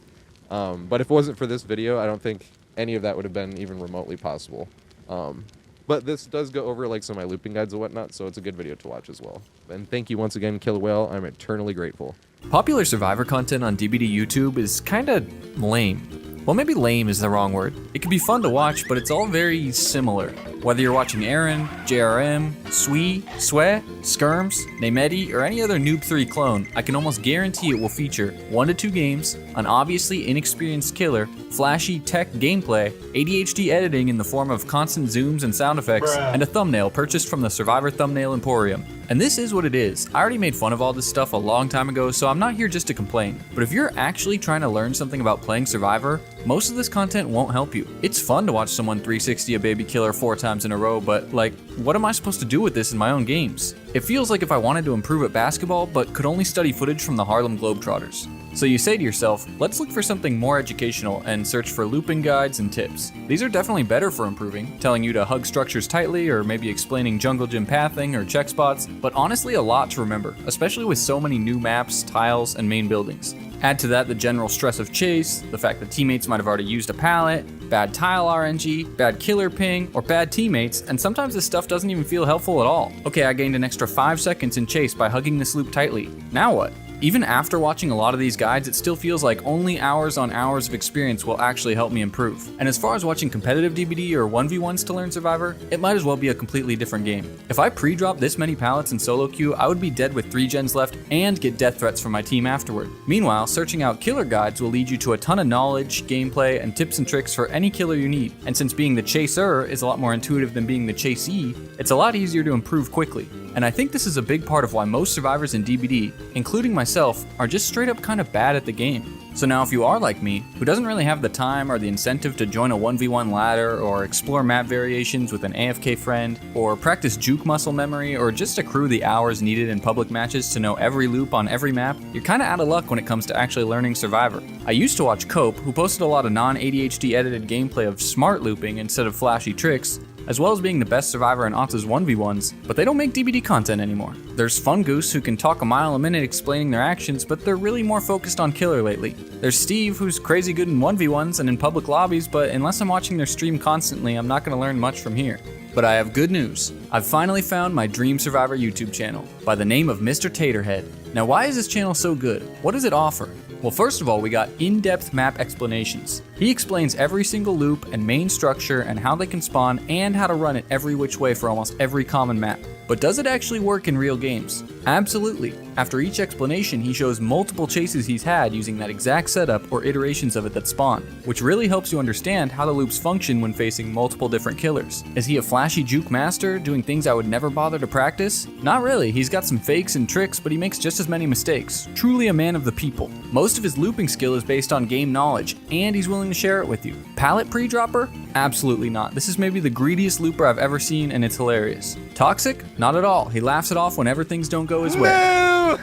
if it wasn't for this video, I don't think any of that would have been even remotely possible. But this does go over like some of my looping guides and whatnot, so it's a good video to watch as well. And thank you once again, Killer Whale. I'm eternally grateful. Popular Survivor content on DBD YouTube is kinda lame. Well, maybe lame is the wrong word. It can be fun to watch, but it's all very similar. Whether you're watching Aaron, JRM, Swee, Sway, Skirms, Namedi, or any other Noob 3 clone, I can almost guarantee it will feature 1 to 2 games, an obviously inexperienced killer, flashy tech gameplay, ADHD editing in the form of constant zooms and sound effects, and a thumbnail purchased from the Survivor Thumbnail Emporium. And this is what it is. I already made fun of all this stuff a long time ago, so I'm not here just to complain. But if you're actually trying to learn something about playing Survivor, most of this content won't help you. It's fun to watch someone 360 a baby killer 4 times in a row, but like, what am I supposed to do with this in my own games? It feels like if I wanted to improve at basketball, but could only study footage from the Harlem Globetrotters. So you say to yourself, let's look for something more educational and search for looping guides and tips. These are definitely better for improving, telling you to hug structures tightly or maybe explaining jungle gym pathing or check spots, but honestly a lot to remember, especially with so many new maps, tiles, and main buildings. Add to that the general stress of chase, the fact that teammates might have already used a pallet, bad tile RNG, bad killer ping, or bad teammates, and sometimes this stuff doesn't even feel helpful at all. Okay, I gained an extra 5 seconds in chase by hugging this loop tightly. Now what? Even after watching a lot of these guides, it still feels like only hours on hours of experience will actually help me improve. And as far as watching competitive DBD or 1v1s to learn Survivor, it might as well be a completely different game. If I pre-dropped this many pallets in solo queue, I would be dead with 3 gens left and get death threats from my team afterward. Meanwhile, searching out killer guides will lead you to a ton of knowledge, gameplay, and tips and tricks for any killer you need. And since being the chaser is a lot more intuitive than being the chasee, it's a lot easier to improve quickly. And I think this is a big part of why most survivors in DBD, including myself, are just straight up kind of bad at the game. So now if you are like me, who doesn't really have the time or the incentive to join a 1v1 ladder or explore map variations with an AFK friend, or practice juke muscle memory, or just accrue the hours needed in public matches to know every loop on every map, you're kinda out of luck when it comes to actually learning Survivor. I used to watch Cope, who posted a lot of non-ADHD edited gameplay of smart looping instead of flashy tricks, as well as being the best survivor in Otza's 1v1s, but they don't make DBD content anymore. There's Fun Goose, who can talk a mile a minute explaining their actions, but they're really more focused on killer lately. There's Steve, who's crazy good in 1v1s and in public lobbies, but unless I'm watching their stream constantly, I'm not gonna learn much from here. But I have good news. I've finally found my Dream Survivor YouTube channel, by the name of Mr. TatorHead. Now why is this channel so good? What does it offer? Well, first of all, we got in-depth map explanations. He explains every single loop and main structure and how they can spawn and how to run it every which way for almost every common map. But does it actually work in real games? Absolutely. After each explanation, he shows multiple chases he's had using that exact setup or iterations of it that spawn, which really helps you understand how the loops function when facing multiple different killers. Is he a flashy juke master, doing things I would never bother to practice? Not really, he's got some fakes and tricks, but he makes just as many mistakes. Truly a man of the people. Most of his looping skill is based on game knowledge, and he's willing to share it with you. Pallet pre-dropper? Absolutely not. This is maybe the greediest looper I've ever seen, and it's hilarious. Toxic? Not at all. He laughs it off whenever things don't go his way. No!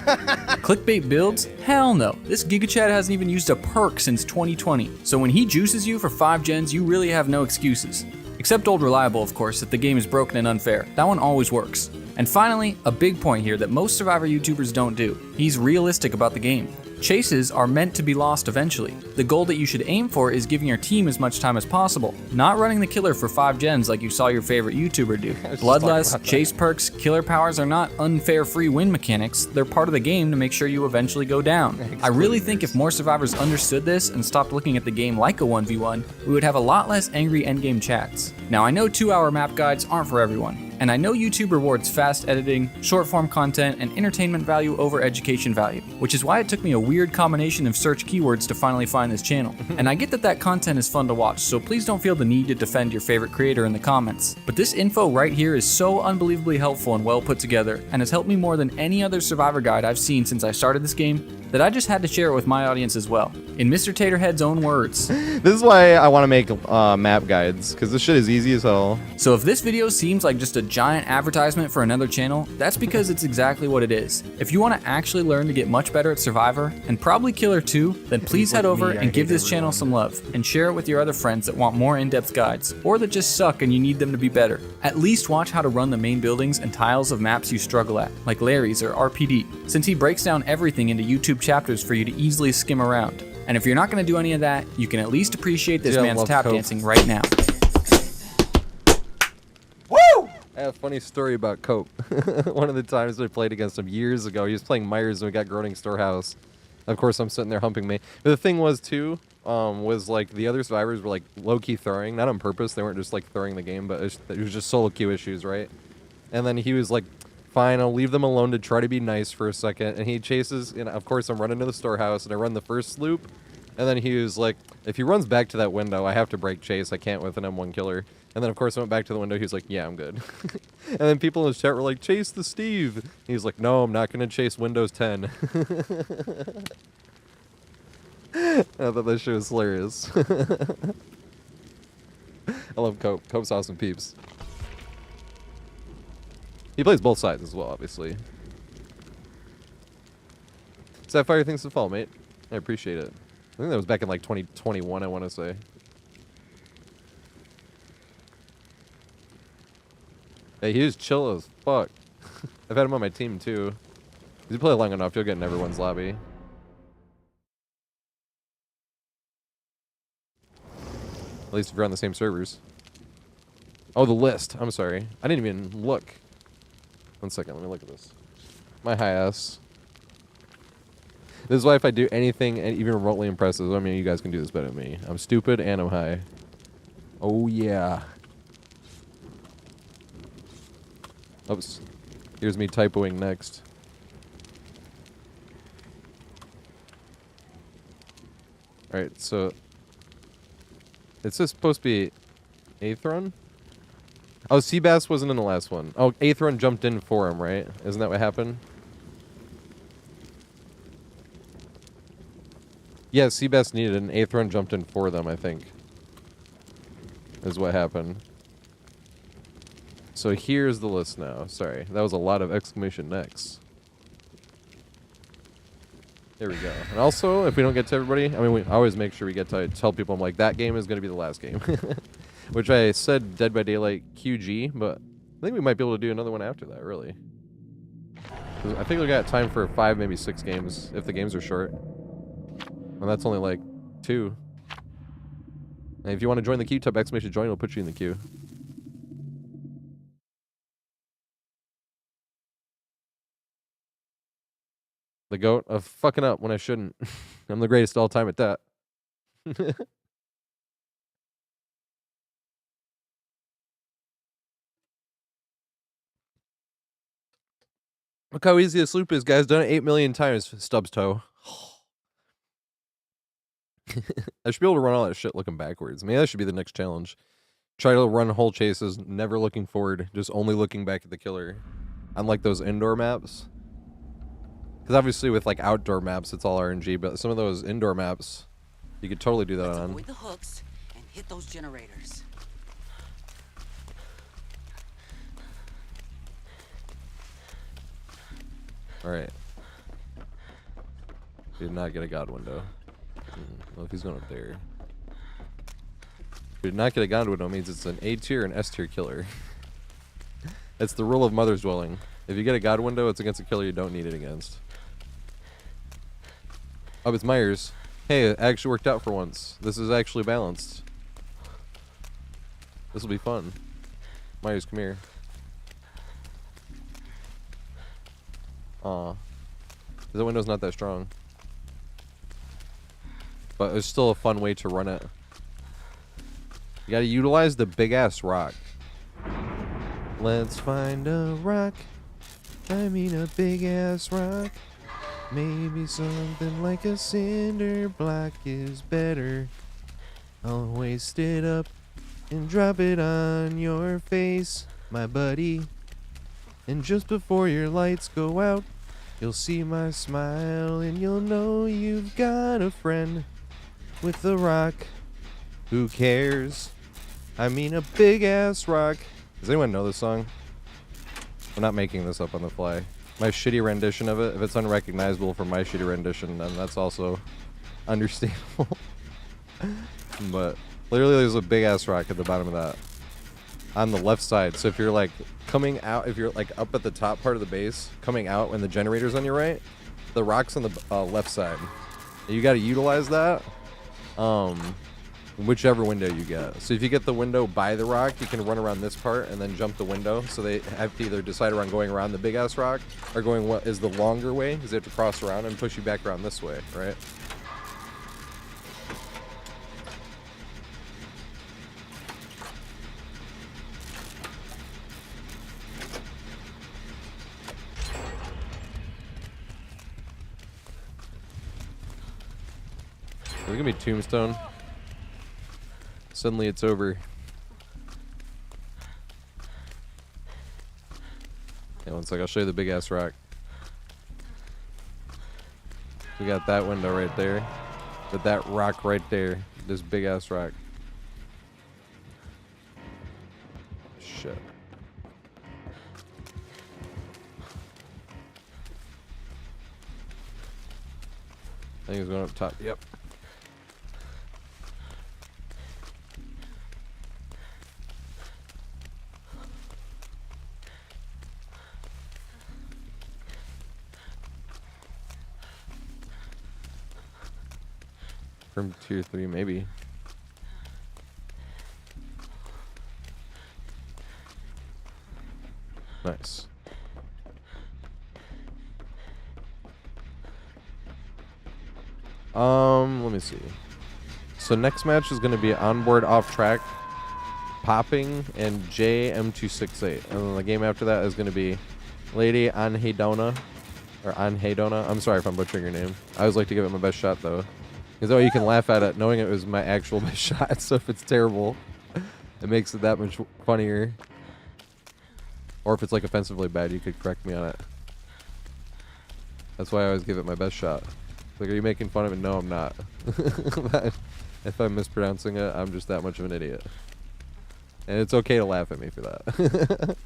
Clickbait builds? Hell no. This GigaChad hasn't even used a perk since 2020. So when he juices you for 5 gens, you really have no excuses. Except Old Reliable, of course, if the game is broken and unfair. That one always works. And finally, a big point here that most Survivor YouTubers don't do. He's realistic about the game. Chases are meant to be lost eventually. The goal that you should aim for is giving your team as much time as possible, not running the killer for 5 gens like you saw your favorite YouTuber do. Bloodless, chase perks, killer powers are not unfair free win mechanics, they're part of the game to make sure you eventually go down. I really think if more survivors understood this and stopped looking at the game like a 1v1, we would have a lot less angry endgame chats. Now I know 2-hour map guides aren't for everyone. And I know YouTube rewards fast editing, short form content, and entertainment value over education value, which is why it took me a weird combination of search keywords to finally find this channel. And I get that that content is fun to watch, so please don't feel the need to defend your favorite creator in the comments. But this info right here is so unbelievably helpful and well put together, and has helped me more than any other Survivor guide I've seen since I started this game, that I just had to share it with my audience as well. In Mr. TatorHead's own words. This is why I want to make map guides, because this shit is easy as hell. So if this video seems like just a giant advertisement for another channel, that's because it's exactly what it is. If you want to actually learn to get much better at Survivor, and probably Killer 2, then please head over and give this channel some love, and share it with your other friends that want more in-depth guides, or that just suck and you need them to be better. At least watch how to run the main buildings and tiles of maps you struggle at, like Larry's or RPD, since he breaks down everything into YouTube chapters for you to easily skim around. And if you're not going to do any of that, you can at least appreciate this man's tap dancing right now. Woo! I have a funny story about Cope. One of the times we played against him years ago, he was playing Myers and we got Groaning Storehouse. Of course, I'm sitting there humping me. But the thing was, too, was like the other survivors were like low-key throwing, not on purpose. They weren't just like throwing the game, but it was just solo queue issues, right? And then he was like, fine, I'll leave them alone to try to be nice for a second. And he chases, and of course, I'm running to the storehouse, and I run the first loop. And then he was like, if he runs back to that window, I have to break chase. I can't with an M1 killer. And then, of course, I went back to the window. He was like, yeah, I'm good. And then people in his chat were like, chase the Steve. And he was like, no, I'm not going to chase Windows 10. I thought that shit was hilarious. I love Cope. Cope's awesome peeps. He plays both sides as well, obviously. Sapphire, thanks for the follow, mate. I appreciate it. I think that was back in like 2021, I want to say. Hey, he was chill as fuck. I've had him on my team too. If you play long enough, you'll get in everyone's lobby. At least if you're on the same servers. Oh, the list. I'm sorry. I didn't even look. 1 second, let me look at this. My high ass. This is why if I do anything even remotely impressive, I mean, you guys can do this better than me. I'm stupid and I'm high. Oh, yeah. Oops. Here's me typoing next. Alright, so... It's just supposed to be... Aethron? Oh, Seabass wasn't in the last one. Oh, Aethron jumped in for him, right? Isn't that what happened? Yeah, Seabass needed it, and Aethron jumped in for them, I think. Is what happened. So here's the list now. Sorry, that was a lot of exclamation next. There we go. And also, if we don't get to everybody, I mean, we always make sure we get to tell people, I'm like, that game is going to be the last game. Which I said Dead by Daylight QG, but I think we might be able to do another one after that, really. I think we got time for 5, maybe 6 games, if the games are short. And that's only like 2. And if you want to join the queue, type exclamation join, it'll put you in the queue. The goat of fucking up when I shouldn't. I'm the greatest all time at that. Look how easy this loop is, guys. Done it 8 million times, Stubbs toe. I should be able to run all that shit looking backwards. Maybe that should be the next challenge. Try to run whole chases, never looking forward, just only looking back at the killer. Unlike those indoor maps. Because obviously with like outdoor maps, it's all RNG, but some of those indoor maps, you could totally do that on. Avoid the hooks and hit those generators. Alright. Did not get a god window. Well, if he's going up there. Did not get a god window means it's an A tier and S tier killer. It's the rule of Mother's Dwelling. If you get a god window, it's against a killer you don't need it against. Oh, it's Myers. Hey, it actually worked out for once. This is actually balanced. This will be fun. Myers, come here. Aw. The window's not that strong. But it's still a fun way to run it. You gotta utilize the big-ass rock. Let's find a rock. I mean a big-ass rock. Maybe something like a cinder block is better. I'll waste it up and drop it on your face, my buddy. And just before your lights go out, you'll see my smile and you'll know you've got a friend with the rock. Who cares? I mean a big ass rock. Does anyone know this song? I'm not making this up on the fly. My shitty rendition of it, if it's unrecognizable from my shitty rendition, then that's also understandable. But literally there's a big ass rock at the bottom of that. On the left side. So if you're like coming out, if you're like up at the top part of the base, coming out when the generator's on your right, the rock's on the left side. You got to utilize that. Whichever window you get. So if you get the window by the rock, you can run around this part and then jump the window. So they have to either decide around going around the big ass rock or going what is the longer way, because they have to cross around and push you back around this way, right? Is it gonna be Tombstone? Suddenly it's over. Yeah, one sec, I'll show you the big ass rock. We got that window right there. But that rock right there. This big ass rock. Shit. I think it's going up top. Yep. From tier 3, maybe. Nice. Let me see. So next match is going to be onboard off track, popping, and JM268. And then the game after that is going to be Lady Anhedona, or Anhedona. I'm sorry if I'm butchering your name. I always like to give it my best shot though. Because you can laugh at it knowing it was my actual best shot. So if it's terrible, it makes it that much funnier. Or if it's like offensively bad, you could correct me on it. That's why I always give it my best shot. Like, are you making fun of it? No, I'm not. If I'm mispronouncing it, I'm just that much of an idiot. And it's okay to laugh at me for that.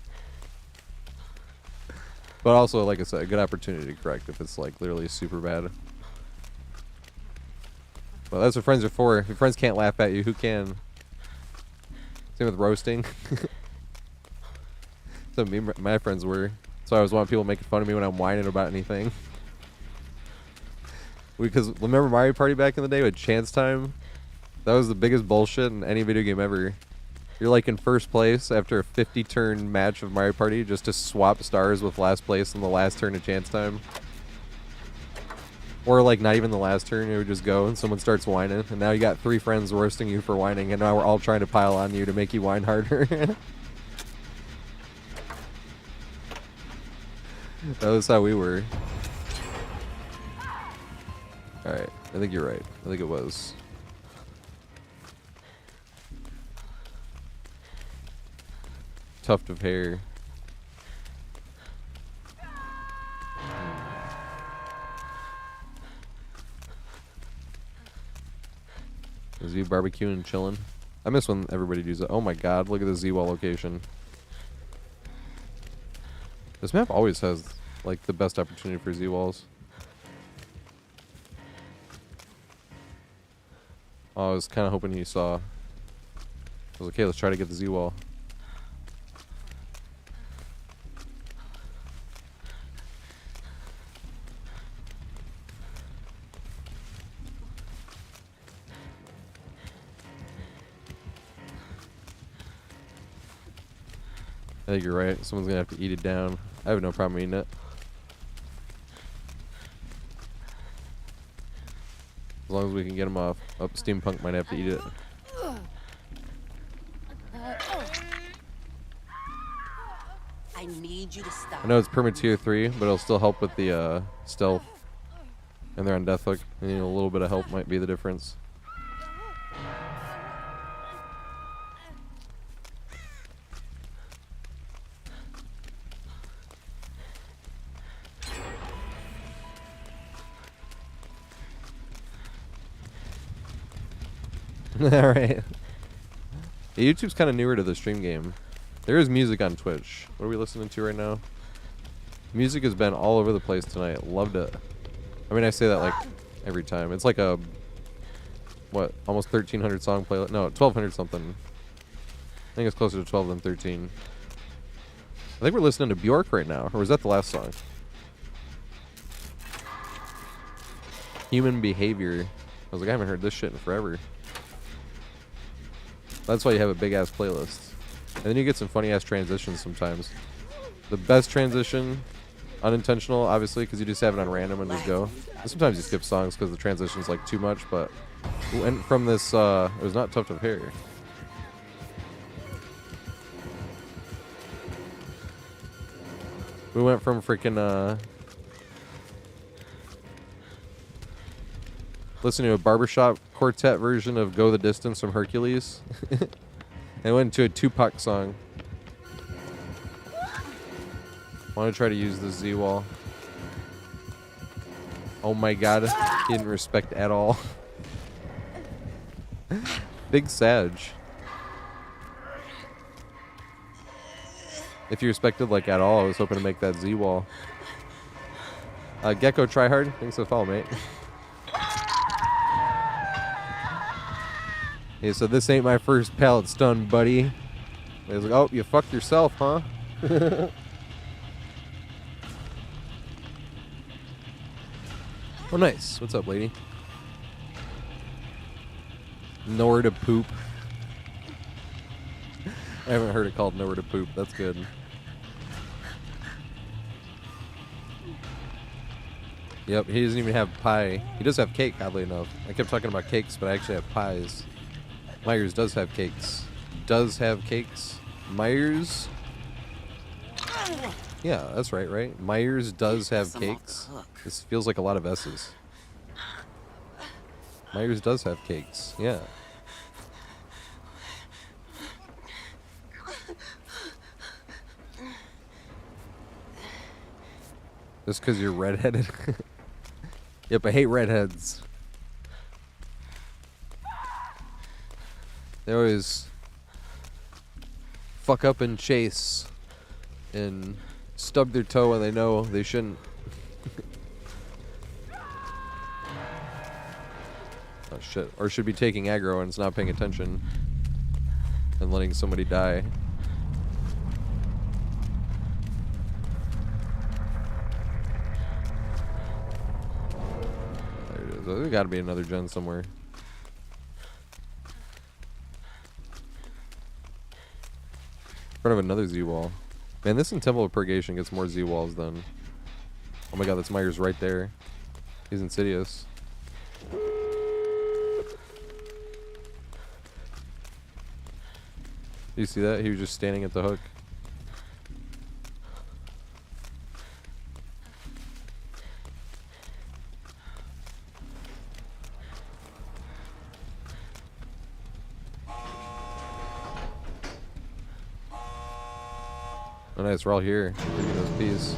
But also, like I said, a good opportunity to correct if it's like literally super bad. Well, that's what friends are for. If your friends can't laugh at you, who can? Same with roasting. So me and my friends were. So I always want people making fun of me when I'm whining about anything. Because remember Mario Party back in the day with Chance Time? That was the biggest bullshit in any video game ever. You're like in first place after a 50-turn match of Mario Party just to swap stars with last place in the last turn of Chance Time. Or like not even the last turn, it would just go and someone starts whining. And now you got 3 friends roasting you for whining, and now we're all trying to pile on you to make you whine harder. That was how we were. Alright, I think you're right. I think it was. Tuft of hair. Is he barbecuing and chilling? I miss when everybody does it. Oh my god, look at the Z-Wall location. This map always has like the best opportunity for Z-Walls. Oh, I was kind of hoping he saw. I was like, okay, let's try to get the Z-Wall. I think you're right. Someone's gonna have to eat it down. I have no problem eating it. As long as we can get him off. Oh, Steampunk might have to eat it. I need you to stop. I know it's perma tier 3, but it'll still help with the stealth. And they're on death hook. And, you know, a little bit of help might be the difference. Alright. Yeah, YouTube's kind of newer to the stream game. There is music on Twitch. What are we listening to right now? Music has been all over the place tonight. Loved it. I mean, I say that like every time. It's like a, what, almost 1,300 song playlist? No, 1,200 something. I think it's closer to 12 than 13. I think we're listening to Bjork right now. Or was that the last song? Human Behavior. I was like, I haven't heard this shit in forever. That's why you have a big-ass playlist. And then you get some funny-ass transitions sometimes. The best transition, unintentional, obviously, because you just have it on random and just go. And sometimes you skip songs because the transition's like too much, but... And from this, it was not Tuft of Hair. We went from freaking, listening to a barbershop quartet version of Go the Distance from Hercules. And went into a Tupac song. Want to try to use the Z-wall. Oh my god. He didn't respect at all. Big Sag. If you respected like at all, I was hoping to make that Z-wall. Gecko Tryhard, thanks for the follow, mate. Yeah, so this ain't my first pallet stun, buddy. I was like, oh, you fucked yourself, huh? Oh, nice. What's up, lady? Nowhere to poop. I haven't heard it called nowhere to poop. That's good. Yep, he doesn't even have pie. He does have cake, oddly enough. I kept talking about cakes, but I actually have pies. Myers does have cakes. Does have cakes. Myers? Yeah, that's right, right? Myers does have cakes. This feels like a lot of S's. Myers does have cakes, yeah. Just because you're redheaded? Yep, I hate redheads. They always fuck up and chase and stub their toe when they know they shouldn't. Oh shit. Or should be taking aggro and it's not paying attention and letting somebody die. There it is. There's gotta be another gen somewhere. In front of another Z-wall. Man, this in Temple of Purgation gets more Z-walls than... Oh my god, that's Myers right there. He's insidious. You see that? He was just standing at the hook. Oh nice, we're all here. Look at those peas.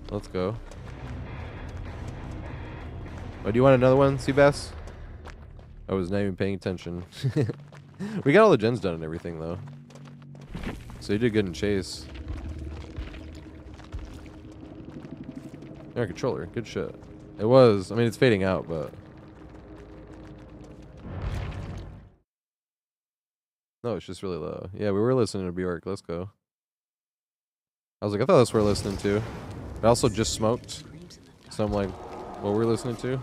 Let's go. Oh, do you want another one, Seabass? I was not even paying attention. We got all the gens done and everything, though. So you did good in chase. Yeah, controller. Good shit. It was. I mean, it's fading out, but... No, it's just really low. Yeah, we were listening to Bjork. Let's go. I was like, I thought that's what we're listening to. I also just smoked. So I'm like, what we're listening to?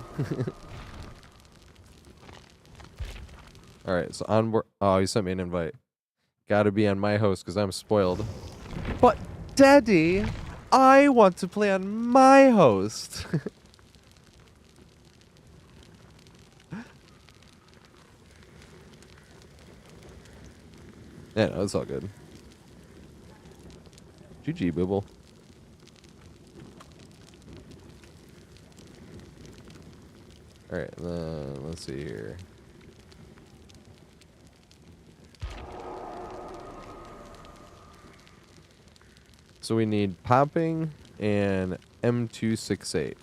Alright, so on board. Oh, he sent me an invite. Gotta be on my host because I'm spoiled. But, Daddy, I want to play on my host. Yeah, no, it's all good. GG, Bibble. Alright, then let's see here. So we need popping and M268.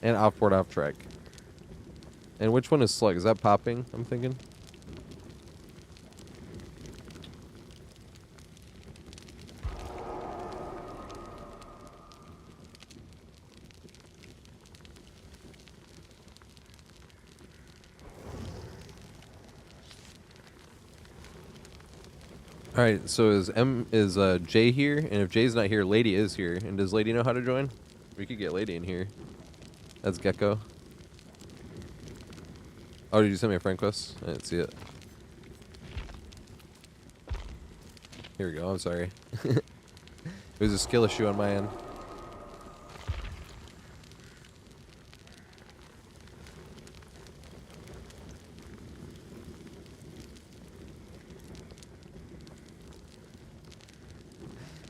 And offboard off track. And which one is slug? Is that popping? I'm thinking. All right, so is Jay here? And if Jay's not here, Lady is here. And does Lady know how to join? We could get Lady in here. That's Gecko. Oh, did you send me a friend request? I didn't see it. Here we go. I'm sorry. It was a skill issue on my end.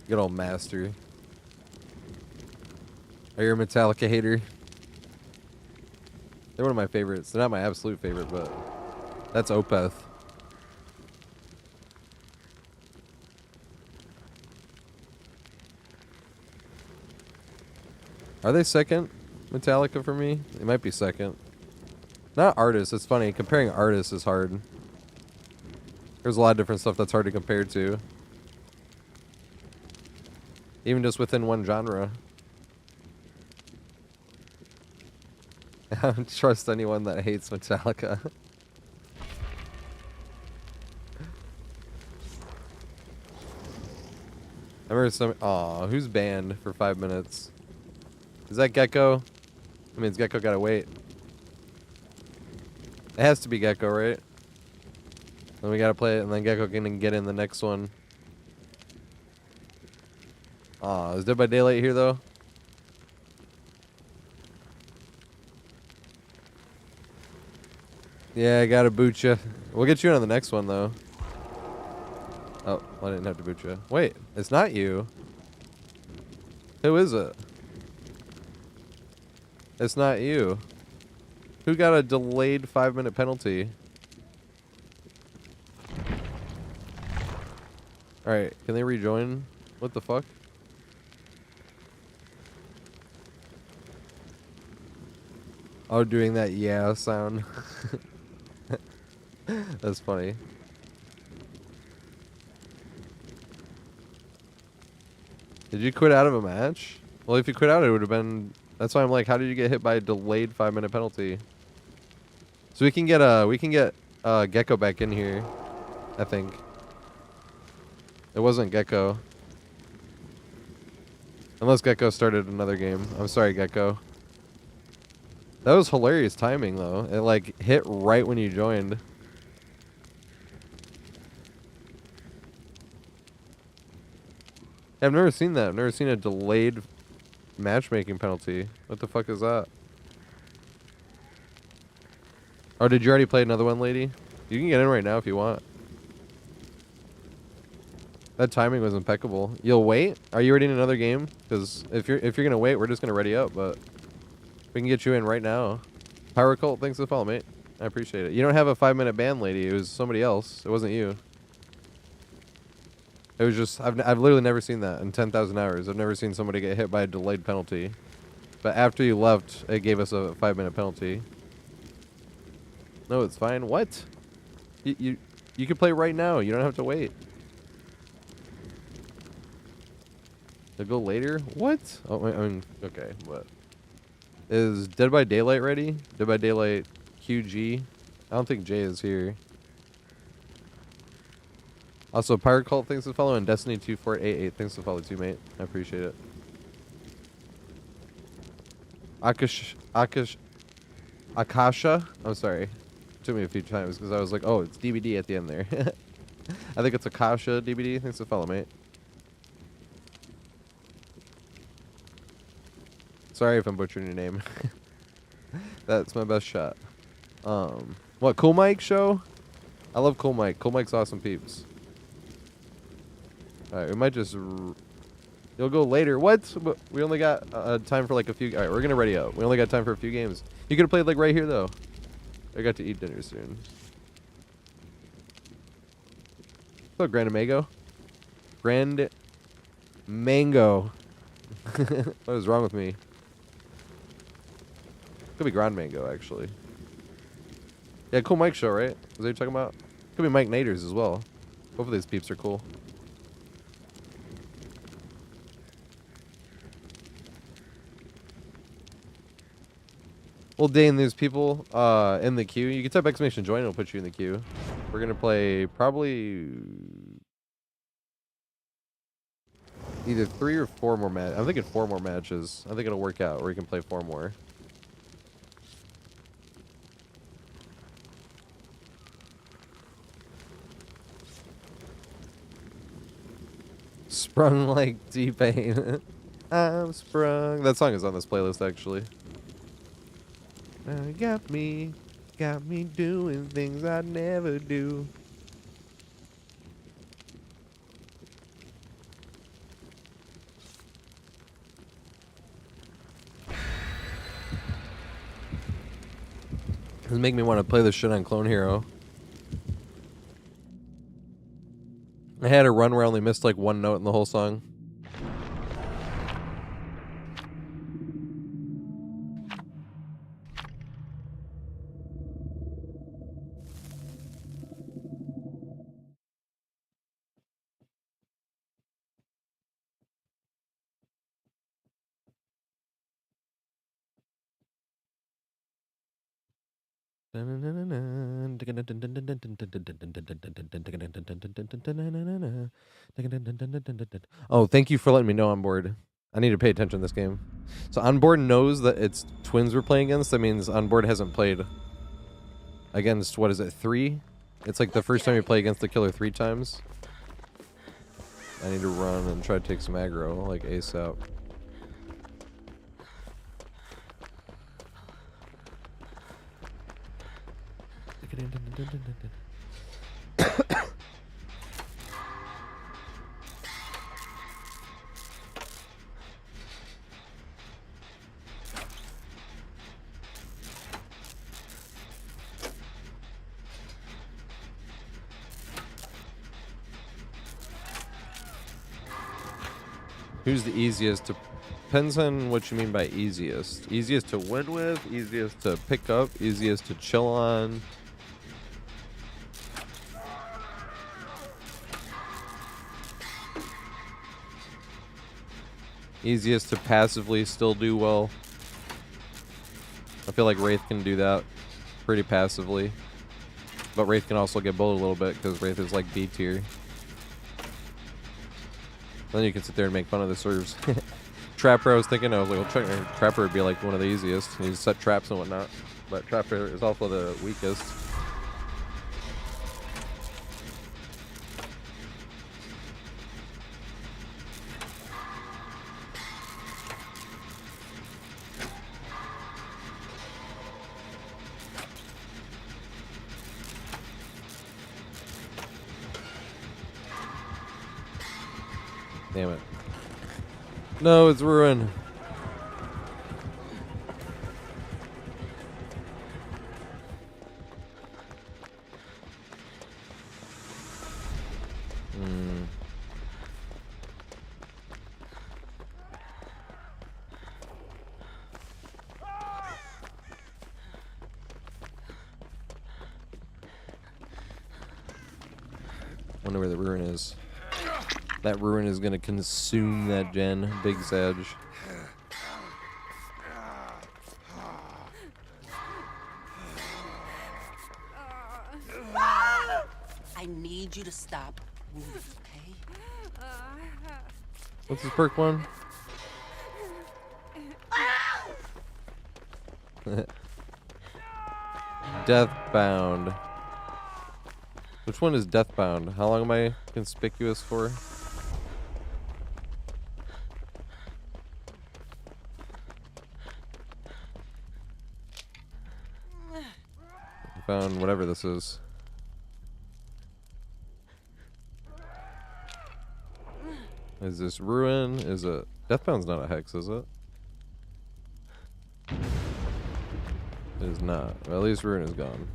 Good old master. Are you a Metallica hater? They're one of my favorites. They're not my absolute favorite, but that's Opeth. Are they second Metallica for me? They might be second. Not artists. It's funny. Comparing artists is hard. There's a lot of different stuff that's hard to compare to. Even just within one genre. I don't trust anyone that hates Metallica. I remember some. Aw, who's banned for 5 minutes? Is that Gecko? I mean, Gecko gotta wait. It has to be Gecko, right? Then we gotta play it, and then Gecko can get in the next one. Aw, is Dead by Daylight here, though? Yeah, I gotta boot you. We'll get you in on the next one, though. Oh, I didn't have to boot you. Wait, it's not you. Who is it? It's not you. Who got a delayed 5-minute penalty? Alright, can they rejoin? What the fuck? Oh, doing that yeah sound. That's funny. Did you quit out of a match? Well, if you quit out, it would have been... That's why I'm like, how did you get hit by a delayed 5-minute penalty? So we can get Gecko back in here, I think. It wasn't Gecko. Unless Gecko started another game. I'm sorry, Gecko. That was hilarious timing, though. It, like, hit right when you joined. I've never seen that. I've never seen a delayed matchmaking penalty. What the fuck is that? Oh, did you already play another one, lady? You can get in right now if you want. That timing was impeccable. You'll wait? Are you already in another game? Because if you're gonna wait, we're just gonna ready up, but we can get you in right now. Power Cult, thanks for the follow, mate. I appreciate it. You don't have a 5-minute ban, lady. It was somebody else. It wasn't you. It was just, I've literally never seen that in 10,000 hours. I've never seen somebody get hit by a delayed penalty. But after you left, it gave us a 5-minute penalty. No, it's fine. What? You can play right now. You don't have to wait. To go later? What? Oh, I mean, okay, what? Is Dead by Daylight ready? Dead by Daylight QG? I don't think Jay is here. Also, Pirate Cult thanks for the follow, and Destiny2488 thanks for the follow too, mate. I appreciate it. Akasha? I'm sorry. It took me a few times because I was like, oh, it's DBD at the end there. I think it's Akasha DBD. Thanks for the follow, mate. Sorry if I'm butchering your name. That's my best shot. What, Cool Mike show? I love Cool Mike. Cool Mike's awesome peeps. Alright, we might just... You'll go later. What? We only got time for like a few... Alright, we're gonna ready up. We only got time for a few games. You could have played like right here, though. I got to eat dinner soon. What's up, Grand Mango? Grand Mango. What is wrong with me? Could be Grand Mango, actually. Yeah, Cool Mike show, right? Is that what you're talking about? Could be Mike Naders as well. Both of these peeps are cool. We'll Dane these people in the queue. You can type exclamation join, it'll put you in the queue. We're going to play probably Either 3 or 4 more matches. I'm thinking 4 more matches. I think it'll work out where you can play 4 more. Sprung like T-Pain. I'm sprung. That song is on this playlist, actually. Got me doing things I'd never do. This make me want to play this shit on Clone Hero. I had a run where I only missed like 1 note in the whole song. Oh, thank you for letting me know on board. I need to pay attention to this game. So on board knows that it's twins we're playing against. That means on board hasn't played against, what is it, 3? It's like the first time you play against the killer 3 times. I need to run and try to take some aggro, like ASAP. Who's the easiest to... Depends on what you mean by easiest. Easiest to win with, easiest to pick up, easiest to chill on. Easiest to passively still do well. I feel like Wraith can do that pretty passively. But Wraith can also get bullied a little bit because Wraith is like B tier. Then you can sit there and make fun of the serves. Trapper, I was thinking, I was like, well, Trapper would be like one of the easiest. You set traps and whatnot. But Trapper is also the weakest. Damn it. No, it's Ruin. Wonder where the Ruin is. That Ruin is gonna consume that gen. Big Sag. I need you to stop moving, okay? What's his perk one? Deathbound. Which one is Deathbound? How long am I conspicuous for? I found whatever this is. Is this Ruin? Is it... Deathbound's not a hex, is it? It is not. Well, at least Ruin is gone.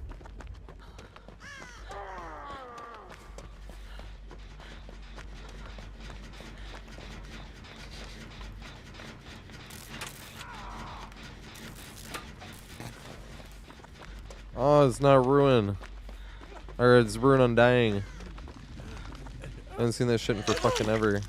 Oh, it's not Ruin. Or it's Ruin Undying. I haven't seen that shit in for fucking ever.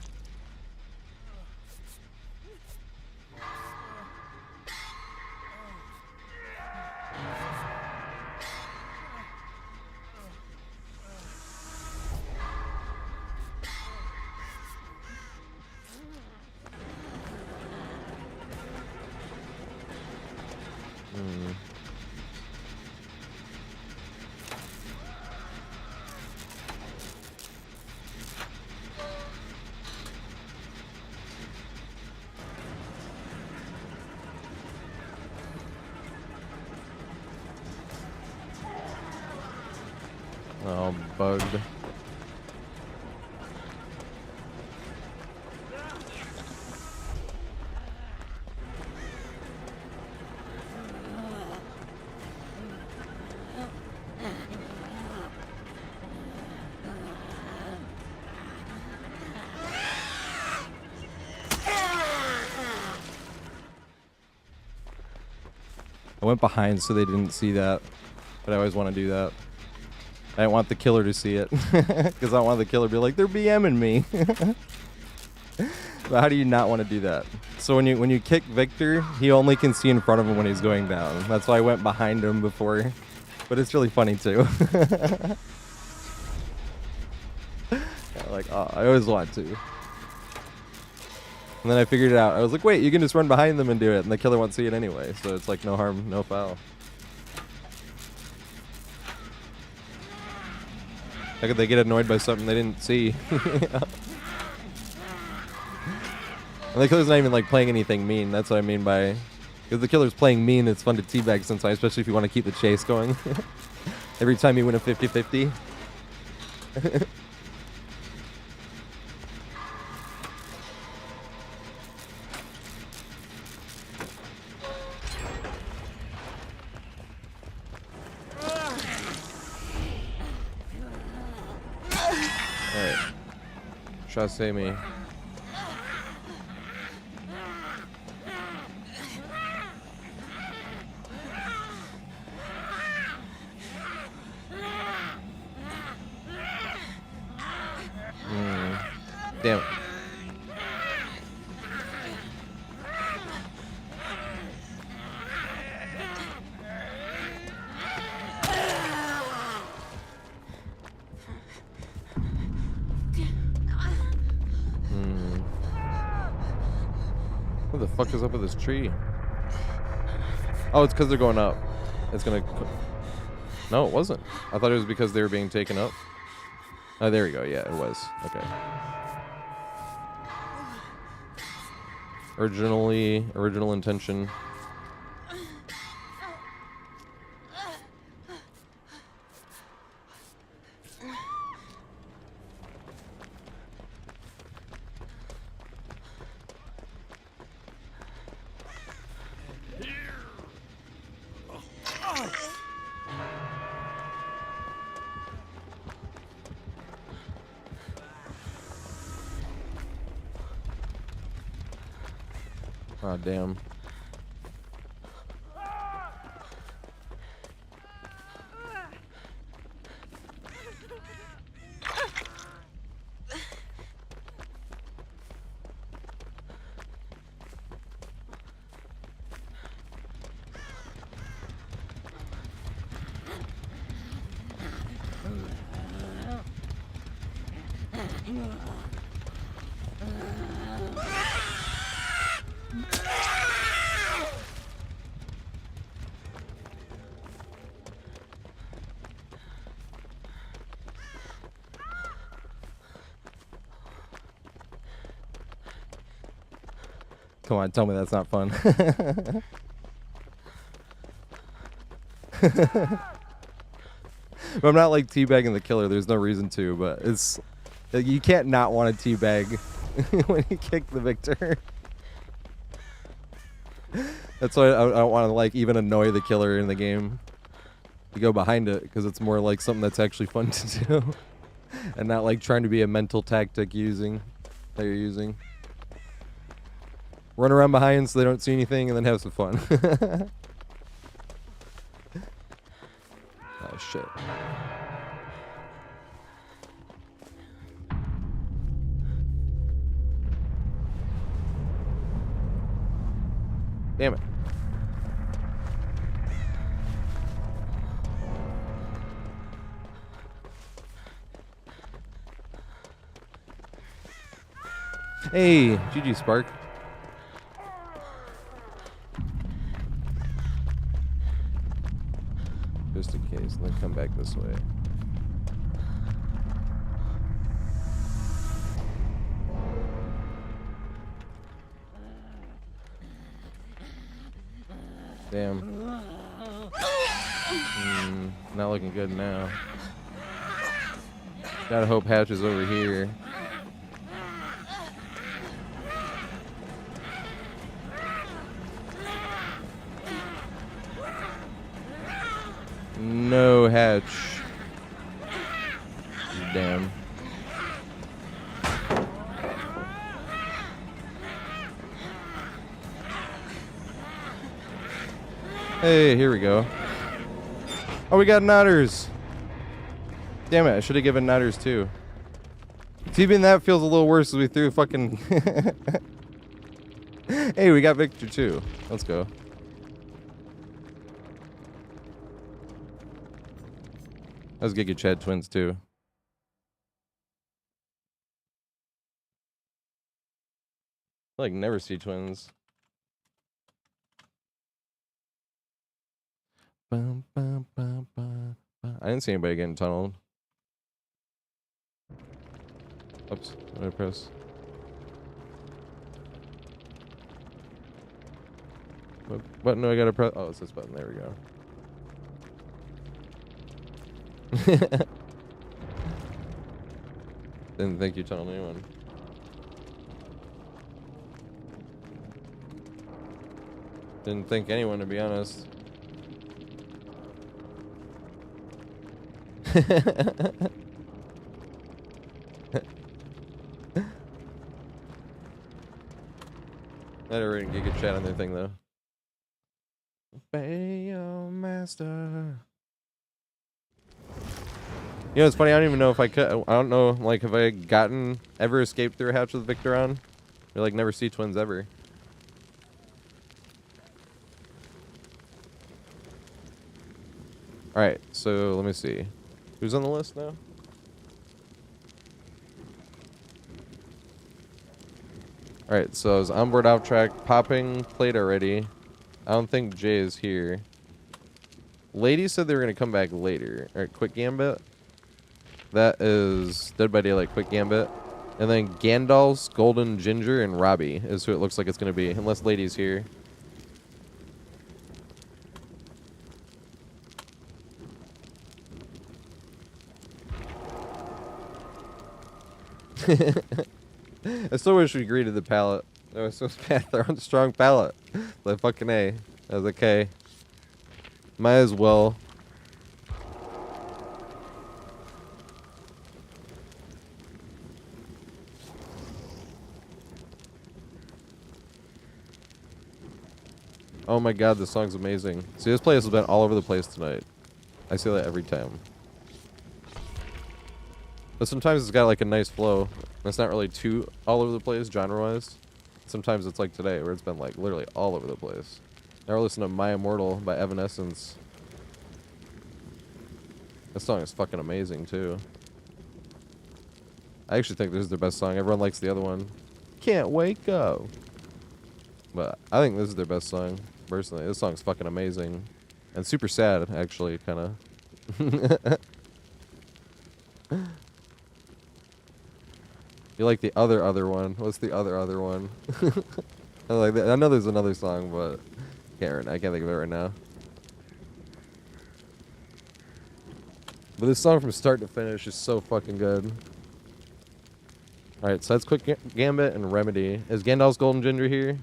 Oh, bugged. I went behind so they didn't see that, but I always want to do that. I didn't want the killer to see it, because I don't want the killer to be like, they're BMing me. But how do you not want to do that? So when you kick Victor, he only can see in front of him when he's going down. That's why I went behind him before. But it's really funny too. Like, oh, I always want to. And then I figured it out. I was like, wait, you can just run behind them and do it, and the killer won't see it anyway. So it's like no harm, no foul. How could they get annoyed by something they didn't see? And the killer's not even like playing anything mean. That's what I mean by, if the killer's playing mean, it's fun to teabag sometimes, especially if you want to keep the chase going. Every time you win a 50-50. Alright. Chasse me. Damn it. What the fuck is up with this tree? Oh, it's because they're going up. It's gonna... No, it wasn't. I thought it was because they were being taken up. Oh, there we go. Yeah, it was. Okay. Original intention. Oh, damn. Come on, tell me that's not fun. But I'm not like teabagging the killer. There's no reason to, but it's like, you can't not want to teabag when you kick the victor. That's why I don't want to like even annoy the killer in the game. You go behind it because it's more like something that's actually fun to do, and not like trying to be a mental tactic that you're using. Run around behind so they don't see anything, and then have some fun. Oh shit. Damn it. Hey, GG Spark. Just in case, and then come back this way. Damn. Not looking good now. Gotta hope Hatch is over here. No Hatch. Damn. Hey, here we go. Oh, we got Nodders. Damn it, I should have given Nodders too. Even that feels a little worse as we threw fucking... Hey, we got Victor too. Let's go. Those Giga Chad twins too. I like never see twins. Bum, bum, bum, bum, bum. I didn't see anybody getting tunneled. Oops, what did I press? What button do I gotta press? Oh, it's this button. There we go. Didn't think you tunneled anyone. Didn't think anyone, to be honest. I never even Giga Chat on their thing though. Obey your master. You know, it's funny. I don't even know if I could. I don't know, like, have I ever escaped through a hatch with Victor on? Or like never see twins ever. All right, so let me see. Who's on the list now? Alright, so is onboard out track popping played already. I don't think Jay is here. Ladies said they were gonna come back later. Alright, Quick Gambit. That is Dead by Daylight Quick Gambit. And then Gandalf's Golden Ginger and Robbie is who it looks like it's gonna be, unless Lady's here. I still wish we greeted the palette. That was so bad. They're on strong palette. Like fucking A. I was like, okay. Might as well. Oh my god, this song's amazing. See, this place has been all over the place tonight. I say that every time. But sometimes it's got like a nice flow. It's not really too all over the place genre-wise. Sometimes it's like today where it's been like literally all over the place. Now we're listening to My Immortal by Evanescence. This song is fucking amazing too. I actually think this is their best song. Everyone likes the other one. Can't wake up. But I think this is their best song, personally. This song's fucking amazing. And super sad, actually, kind of. You like the other one? What's the other one? I like that. I know there's another song, but I can't think of it right now. But this song from start to finish is so fucking good. Alright, so that's Quick Gambit and Remedy. Is Gandalf's Golden Ginger here?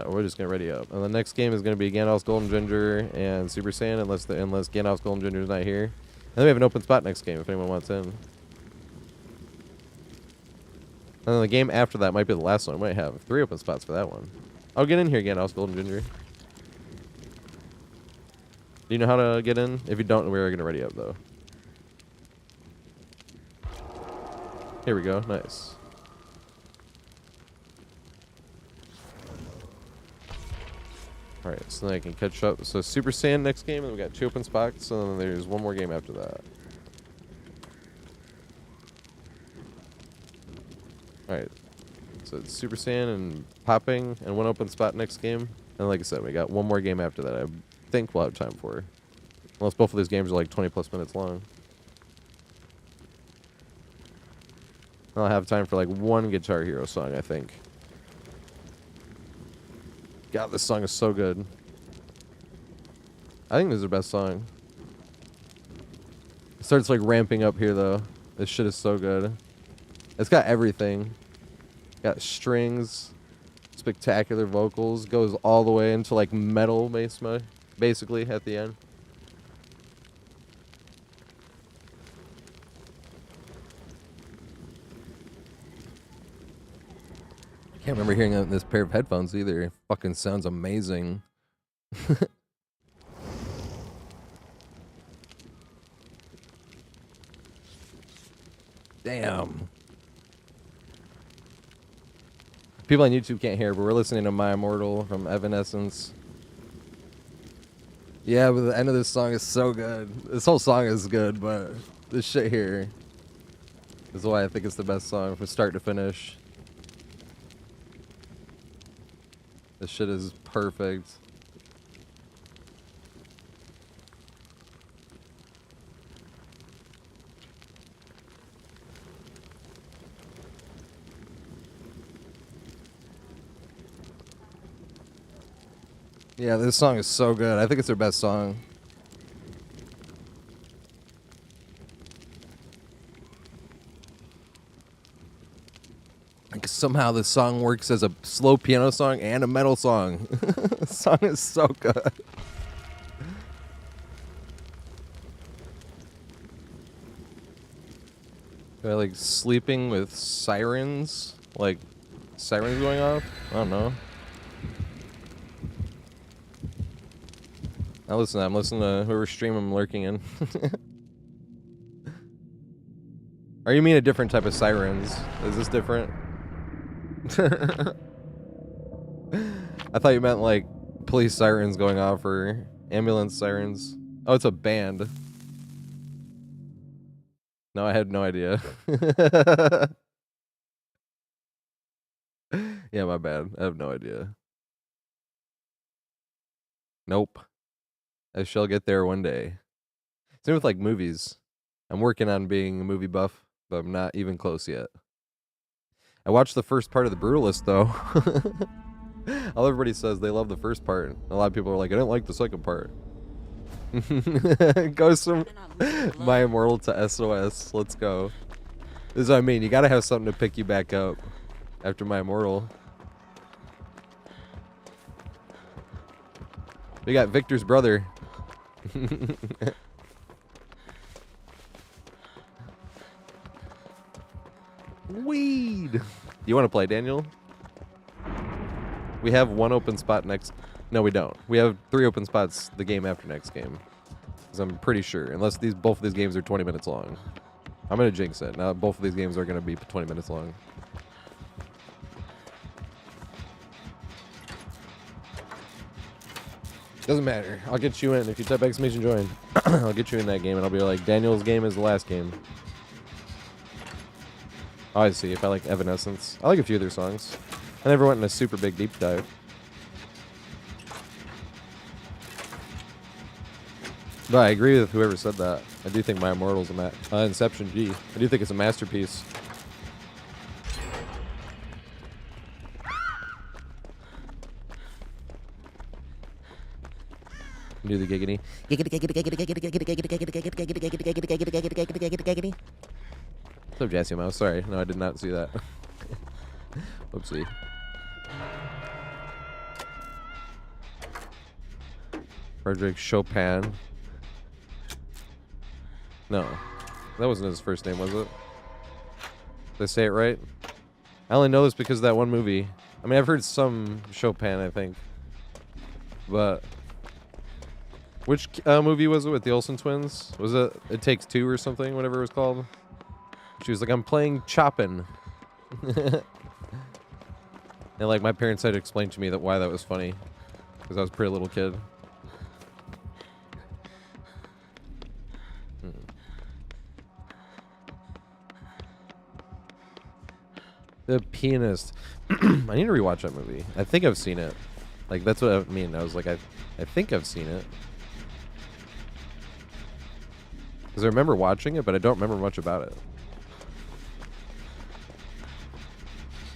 We're just gonna ready up. And the next game is gonna be Gandalf's Golden Ginger and Super Saiyan, unless Gandalf's Golden Ginger is not here. And then we have an open spot next game if anyone wants in. And then the game after that might be the last one. We might have 3 open spots for that one. I'll get in here, Gandalf's Golden Ginger. Do you know how to get in? If you don't, we're gonna ready up though. Here we go. Nice. Alright, so then I can catch up. So Super Saiyan next game, and we got 2 open spots, and then there's 1 more game after that. Alright. So it's Super Saiyan and popping, and 1 open spot next game. And like I said, we got 1 more game after that I think we'll have time for. Unless both of these games are like 20 plus minutes long. I'll have time for like 1 Guitar Hero song, I think. God, this song is so good. I think this is their best song. Starts like ramping up here though. This shit is so good. It's got everything. Got strings, spectacular vocals, goes all the way into like metal basically at the end. Can't remember hearing it in this pair of headphones either. It fucking sounds amazing. Damn. People on YouTube can't hear, but we're listening to My Immortal from Evanescence. Yeah, but the end of this song is so good. This whole song is good, but this shit here is why I think it's the best song from start to finish. This shit is perfect. Yeah, this song is so good. I think it's their best song. Like somehow this song works as a slow piano song and a metal song. The song is so good. They're like sleeping with sirens, like sirens going off. I don't know. I'm listening to whoever stream I'm lurking in. Or you mean a different type of sirens? Is this different? I thought you meant like police sirens going off or ambulance sirens. Oh, it's a band. No, I had no idea. Yeah, my bad. I have no idea. Nope. I shall get there one day. Same with like movies. I'm working on being a movie buff, but I'm not even close yet. I watched the first part of The Brutalist though. All everybody says they love the first part. A lot of people are like, I didn't like the second part. It goes from My Immortal to SOS. Let's go. This is what I mean. You gotta have something to pick you back up after My Immortal. We got Victor's brother. Weed. You want to play, Daniel? We have one open spot next. No, we don't. We have 3 open spots the game after next game. Because I'm pretty sure, unless both of these games are 20 minutes long. I'm gonna jinx it. Now both of these games are gonna be 20 minutes long. Doesn't matter. I'll get you in. If you type exclamation join, I'll get you in that game, and I'll be like, Daniel's game is the last game. Oh, I see. If I like Evanescence. I like a few of their songs. I never went in a super big deep dive. But I agree with whoever said that. I do think My Immortal's a Inception G. I do think it's a masterpiece. Do the giggity. What's up, Jassy Mouse? Sorry. No, I did not see that. Whoopsie. Frederick Chopin. No. That wasn't his first name, was it? Did I say it right? I only know this because of that one movie. I mean, I've heard some Chopin, I think. But... which movie was it with the Olsen twins? Was it It Takes Two or something, whatever it was called? She was like, I'm playing Chopin. And like my parents had to explain to me why that was funny. Because I was a pretty little kid. The Pianist. I need to rewatch that movie. I think I've seen it. Like, that's what I mean. I was like, I think I've seen it. Because I remember watching it, but I don't remember much about it.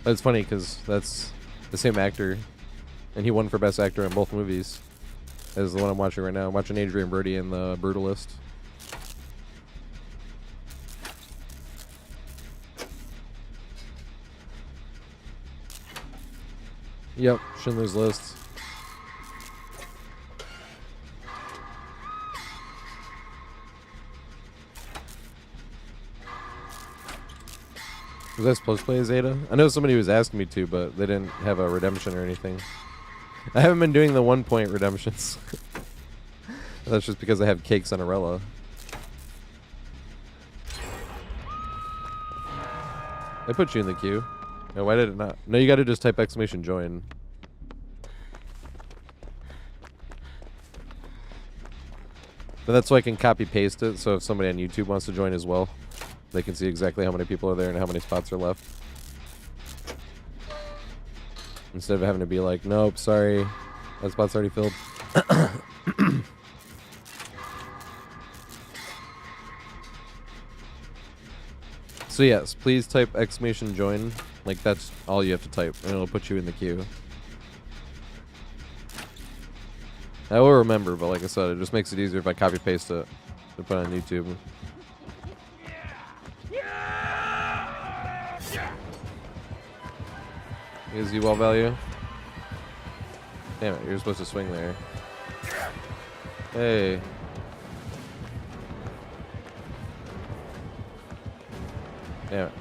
But it's funny because that's the same actor, and he won for Best Actor in both movies as the one I'm watching right now. I'm watching Adrian Brody in The Brutalist. Yep, Schindler's List. Was I supposed to play as Ada? I know somebody was asking me to, but they didn't have a redemption or anything. I haven't been doing the 1 point redemptions. That's just because I have cakes on Arella. I put you in the queue. No, why did it not? No, you gotta just type exclamation join. But that's so I can copy paste it, so if somebody on YouTube wants to join as well, they can see exactly how many people are there and how many spots are left. Instead of having to be like, nope, sorry, that spot's already filled. So yes, please type exclamation join. Like that's all you have to type, and it'll put you in the queue. I will remember, but like I said, it just makes it easier if I copy paste it to put on YouTube. Is you wall value? Damn it, you're supposed to swing there. Hey. Damn it.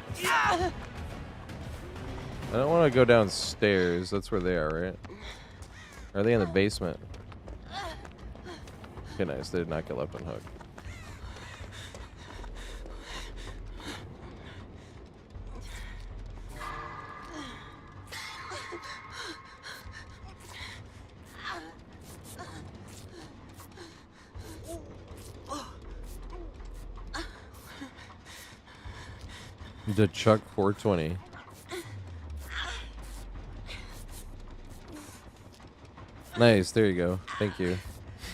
I don't want to go downstairs. That's where they are, right? Are they in the basement? Okay, nice. They did not get left unhooked. The Chuck 420. Nice, there you go. Thank you.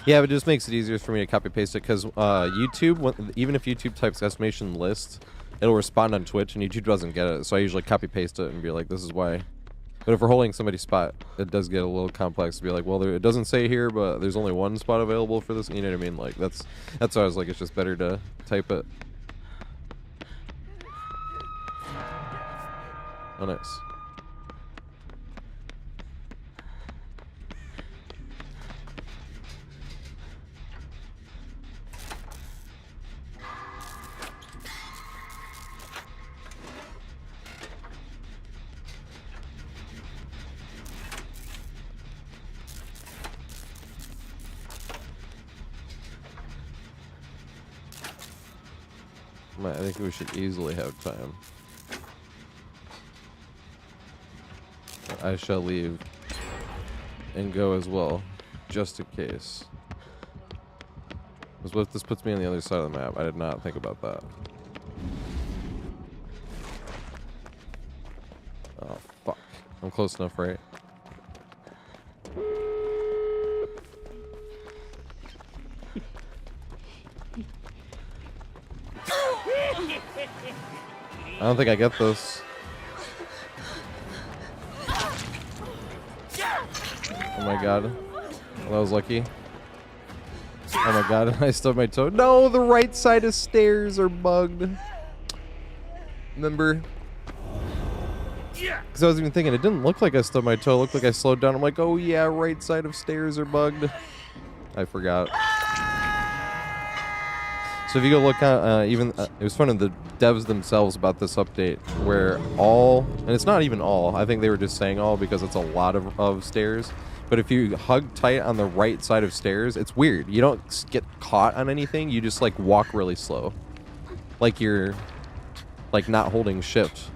Yeah, but it just makes it easier for me to copy paste it because YouTube, even if YouTube types exclamation list, it'll respond on Twitch and YouTube doesn't get it. So I usually copy paste it and be like, this is why. But if we're holding somebody's spot, it does get a little complex to be like, well, it doesn't say here, but there's only one spot available for this. You know what I mean? Like that's why I was like, it's just better to type it. Oh, nice. I think we should easily have time. I shall leave and go as well, just in case. Because what if this puts me on the other side of the map? I did not think about that. Oh, fuck. I'm close enough, right? I don't think I get this. Oh my god. Well, that was lucky. Oh my god, I stubbed my toe. No, the right side of stairs are bugged. Remember? Because I was even thinking, it didn't look like I stubbed my toe. It looked like I slowed down. I'm like, oh yeah, right side of stairs are bugged. I forgot. So if you go look at, it was fun of the devs themselves about this update, where all, and it's not even all, I think they were just saying all because it's a lot of stairs, but if you hug tight on the right side of stairs, it's weird. You don't get caught on anything, you just like walk really slow. Like you're like not holding shift.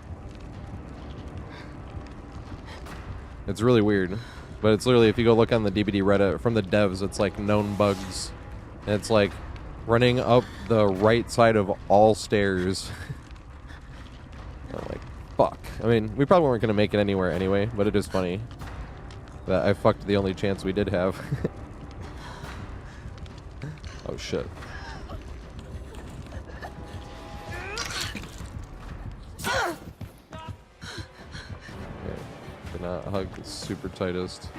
It's really weird. But it's literally, if you go look on the DBD Reddit from the devs, it's like known bugs. And it's like running up the right side of all stairs. I'm like, fuck. I mean, we probably weren't going to make it anywhere anyway, but it is funny that I fucked the only chance we did have. Oh, shit. Okay. Cannot hug the super tightest.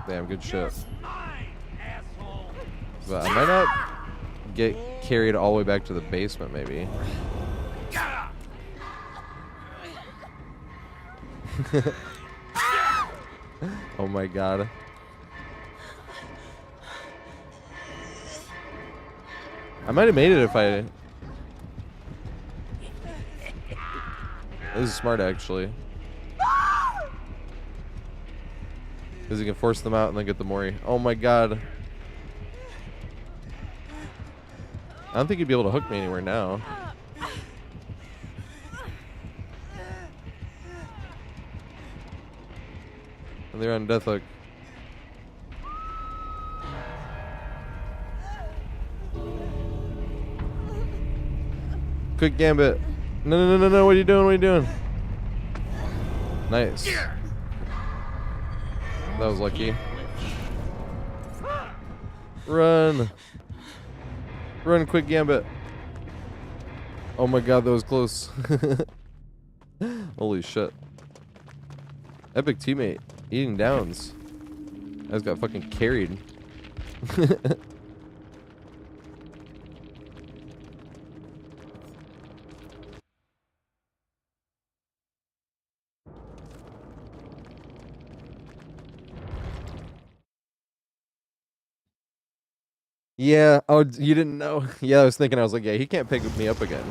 Damn, good shit. But I might not get carried all the way back to the basement, maybe. Oh my god. I might have made it if I... This is smart, actually. Because you can force them out and then get the Mori. Oh my god. I don't think you'd be able to hook me anywhere now. And they're on death hook. Quick gambit. No, no, no, no, no. What are you doing? What are you doing? Nice. That was lucky. Run. Run, quick gambit. Oh my god, that was close. Holy shit. Epic teammate. Eating downs. I just got fucking carried. Yeah. Oh, you didn't know? Yeah, I was thinking. I was like, yeah, he can't pick me up again.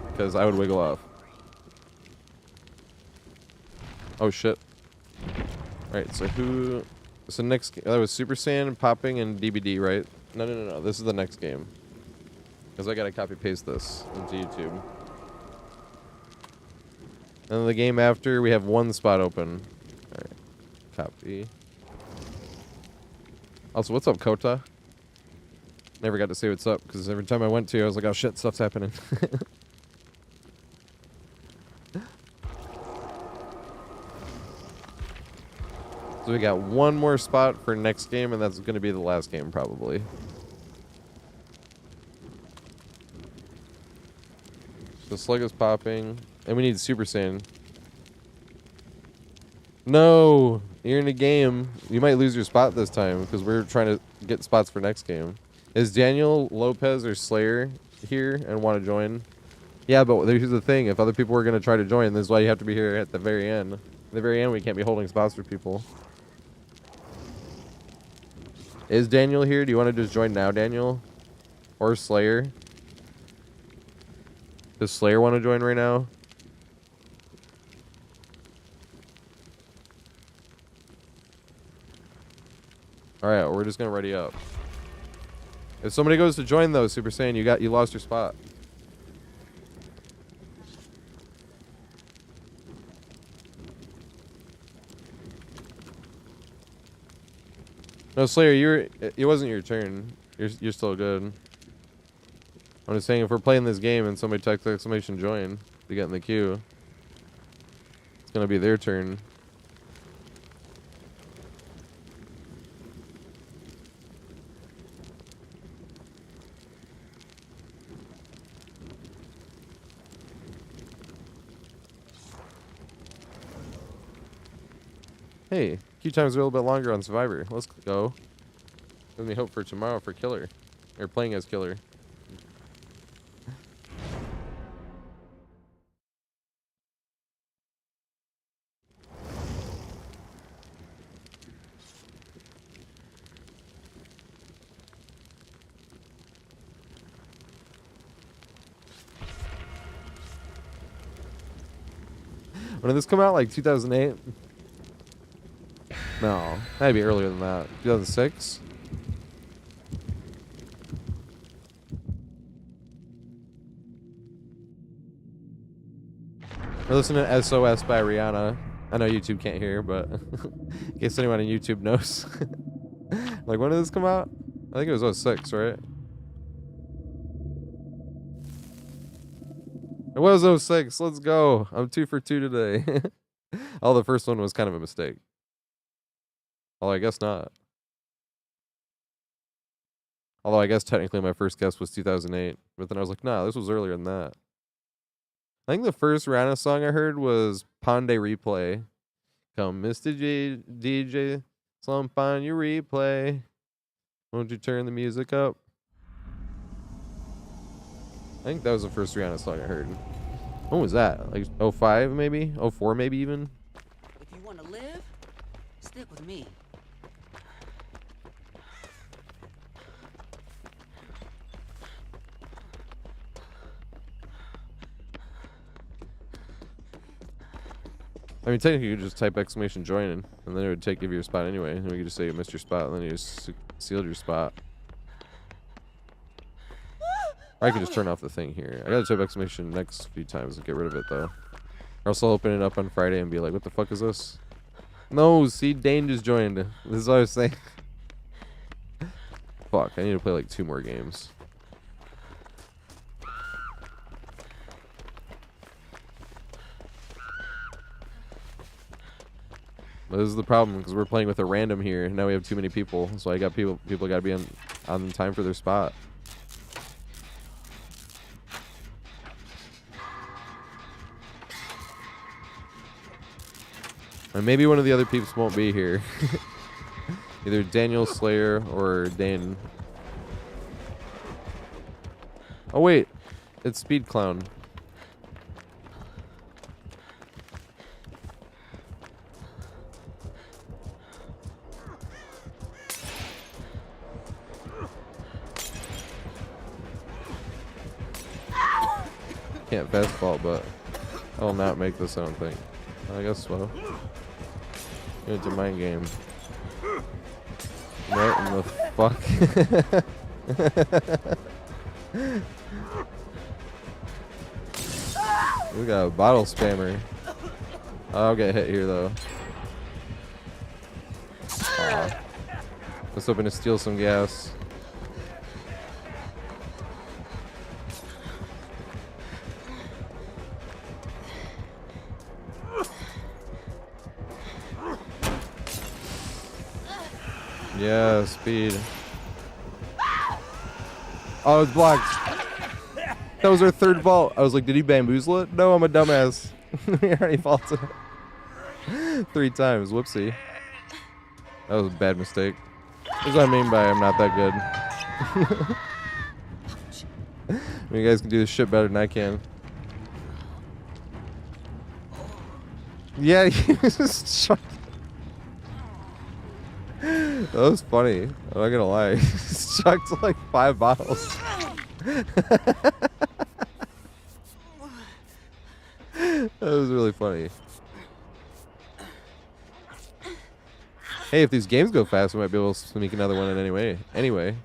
Because I would wiggle off. Oh, shit. Alright, so who... So next... That was Super Saiyan, Popping, and DBD, right? No, no, no, no. This is the next game. Because I gotta copy-paste this into YouTube. And then the game after, we have one spot open. Alright. Copy. Also, what's up, Kota? Never got to say what's up, because every time I went to, I was like, oh shit, stuff's happening. So we got one more spot for next game, and that's going to be the last game, probably. So Slug is popping, and we need Super Saiyan. No! You're in a game. You might lose your spot this time, because we're trying to get spots for next game. Is Daniel, Lopez, or Slayer here and want to join? Yeah, but here's the thing. If other people were going to try to join, this is why you have to be here at the very end. At the very end, we can't be holding spots for people. Is Daniel here? Do you want to just join now, Daniel? Or Slayer? Does Slayer want to join right now? Alright, we're just gonna ready up. If somebody goes to join though, Super Saiyan, you lost your spot. No, Slayer, it wasn't your turn. You're still good. I'm just saying, if we're playing this game and somebody types exclamation join to get in the queue, it's gonna be their turn. Hey, queue time's a little bit longer on Survivor. Let's go. Gives me hope for tomorrow for Killer. Or playing as Killer. When did this come out? Like 2008? No, that'd be earlier than that. 2006? We're listening to SOS by Rihanna. I know YouTube can't hear, but in case anyone on YouTube knows. Like, when did this come out? I think it was 06, right? It was 06. Let's go. I'm 2 for 2 today. Oh, the first one was kind of a mistake. Although I guess not. Although I guess technically my first guess was 2008. But then I was like, nah, this was earlier than that. I think the first Rihanna song I heard was Ponde Replay. Come, Mr. DJ, slump on your replay. Won't you turn the music up? I think that was the first Rihanna song I heard. When was that? Like 05 maybe? 04 maybe even? If you want to live, stick with me. I mean, technically you could just type exclamation join in, and then it would give you your spot anyway. And we could just say you missed your spot, and then you just sealed your spot. Or I could just turn off the thing here. I gotta type exclamation next few times and get rid of it though. Or else I'll open it up on Friday and be like, what the fuck is this? No, see, Dane just joined. This is what I was saying. Fuck, I need to play like 2 more games. But this is the problem, because we're playing with a random here, and now we have too many people. So I got people gotta be on time for their spot. And maybe one of the other peeps won't be here. Either Daniel Slayer or Dane. Oh wait, it's Speed Clown. Can't fastball, but I will not make this, I don't think. I guess so. It's a mind game. What in the fuck? We got a bottle spammer. I'll get hit here though. Aw. Let's hoping to steal some gas. Yeah, speed. Oh, it's blocked. That was our 3rd vault. I was like, did he bamboozle it? No, I'm a dumbass. We already vaulted it 3 times. Whoopsie. That was a bad mistake. That's what I mean by I'm not that good. I mean, you guys can do this shit better than I can. Yeah, he was just trying. That was funny. I'm not gonna lie. He chucked like 5 bottles. That was really funny. Hey, if these games go fast, we might be able to sneak another one in anyway. Anyway.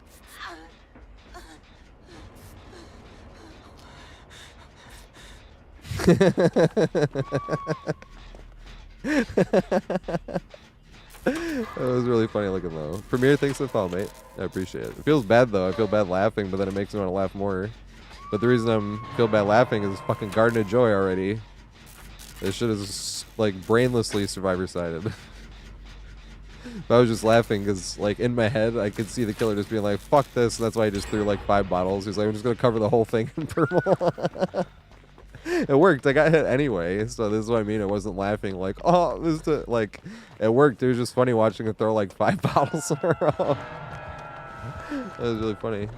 That was really funny looking though. Premiere, thanks for the follow, mate. I appreciate it. It feels bad though. I feel bad laughing, but then it makes me want to laugh more. But the reason I'm feel bad laughing is fucking Garden of Joy already. This shit is like brainlessly survivor sided. But I was just laughing because like in my head I could see the killer just being like, fuck this, and that's why I just threw like 5 bottles. He's like, I'm just gonna cover the whole thing in purple. It worked. I got hit anyway, so this is what I mean. I wasn't laughing like, oh, this is like, it worked. It was just funny watching it throw like 5 bottles in a row. That was really funny.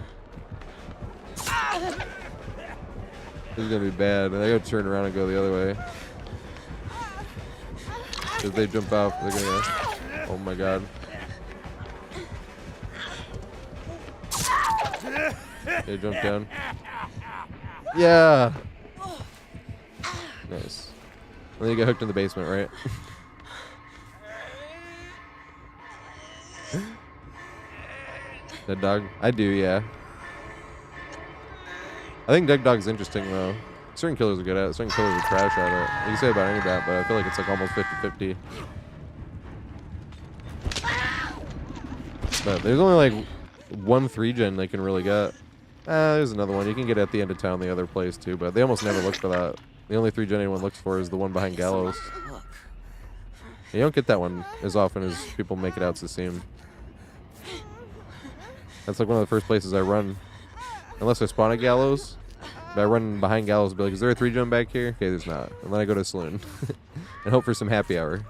This is gonna be bad. I gotta turn around and go the other way. If they jump out, they're gonna. Oh my god. They jump down. Yeah. Nice. And then you get hooked in the basement, right? Dead dog? I do, yeah. I think dead dog's interesting, though. Certain killers are good at it. Certain killers are trash at it. You can say about any of that, but I feel like it's like almost 50-50. But there's only like 1 3-gen they can really get. There's another one. You can get at the end of town the other place, too, but they almost never look for that. The only 3-gen anyone looks for is the one behind Gallows. You don't get that one as often as people make it out to seem. That's like one of the first places I run. Unless I spawn at Gallows. But I run behind Gallows and be like, is there a 3-gen back here? Okay, there's not. And then I go to a saloon. And hope for some happy hour.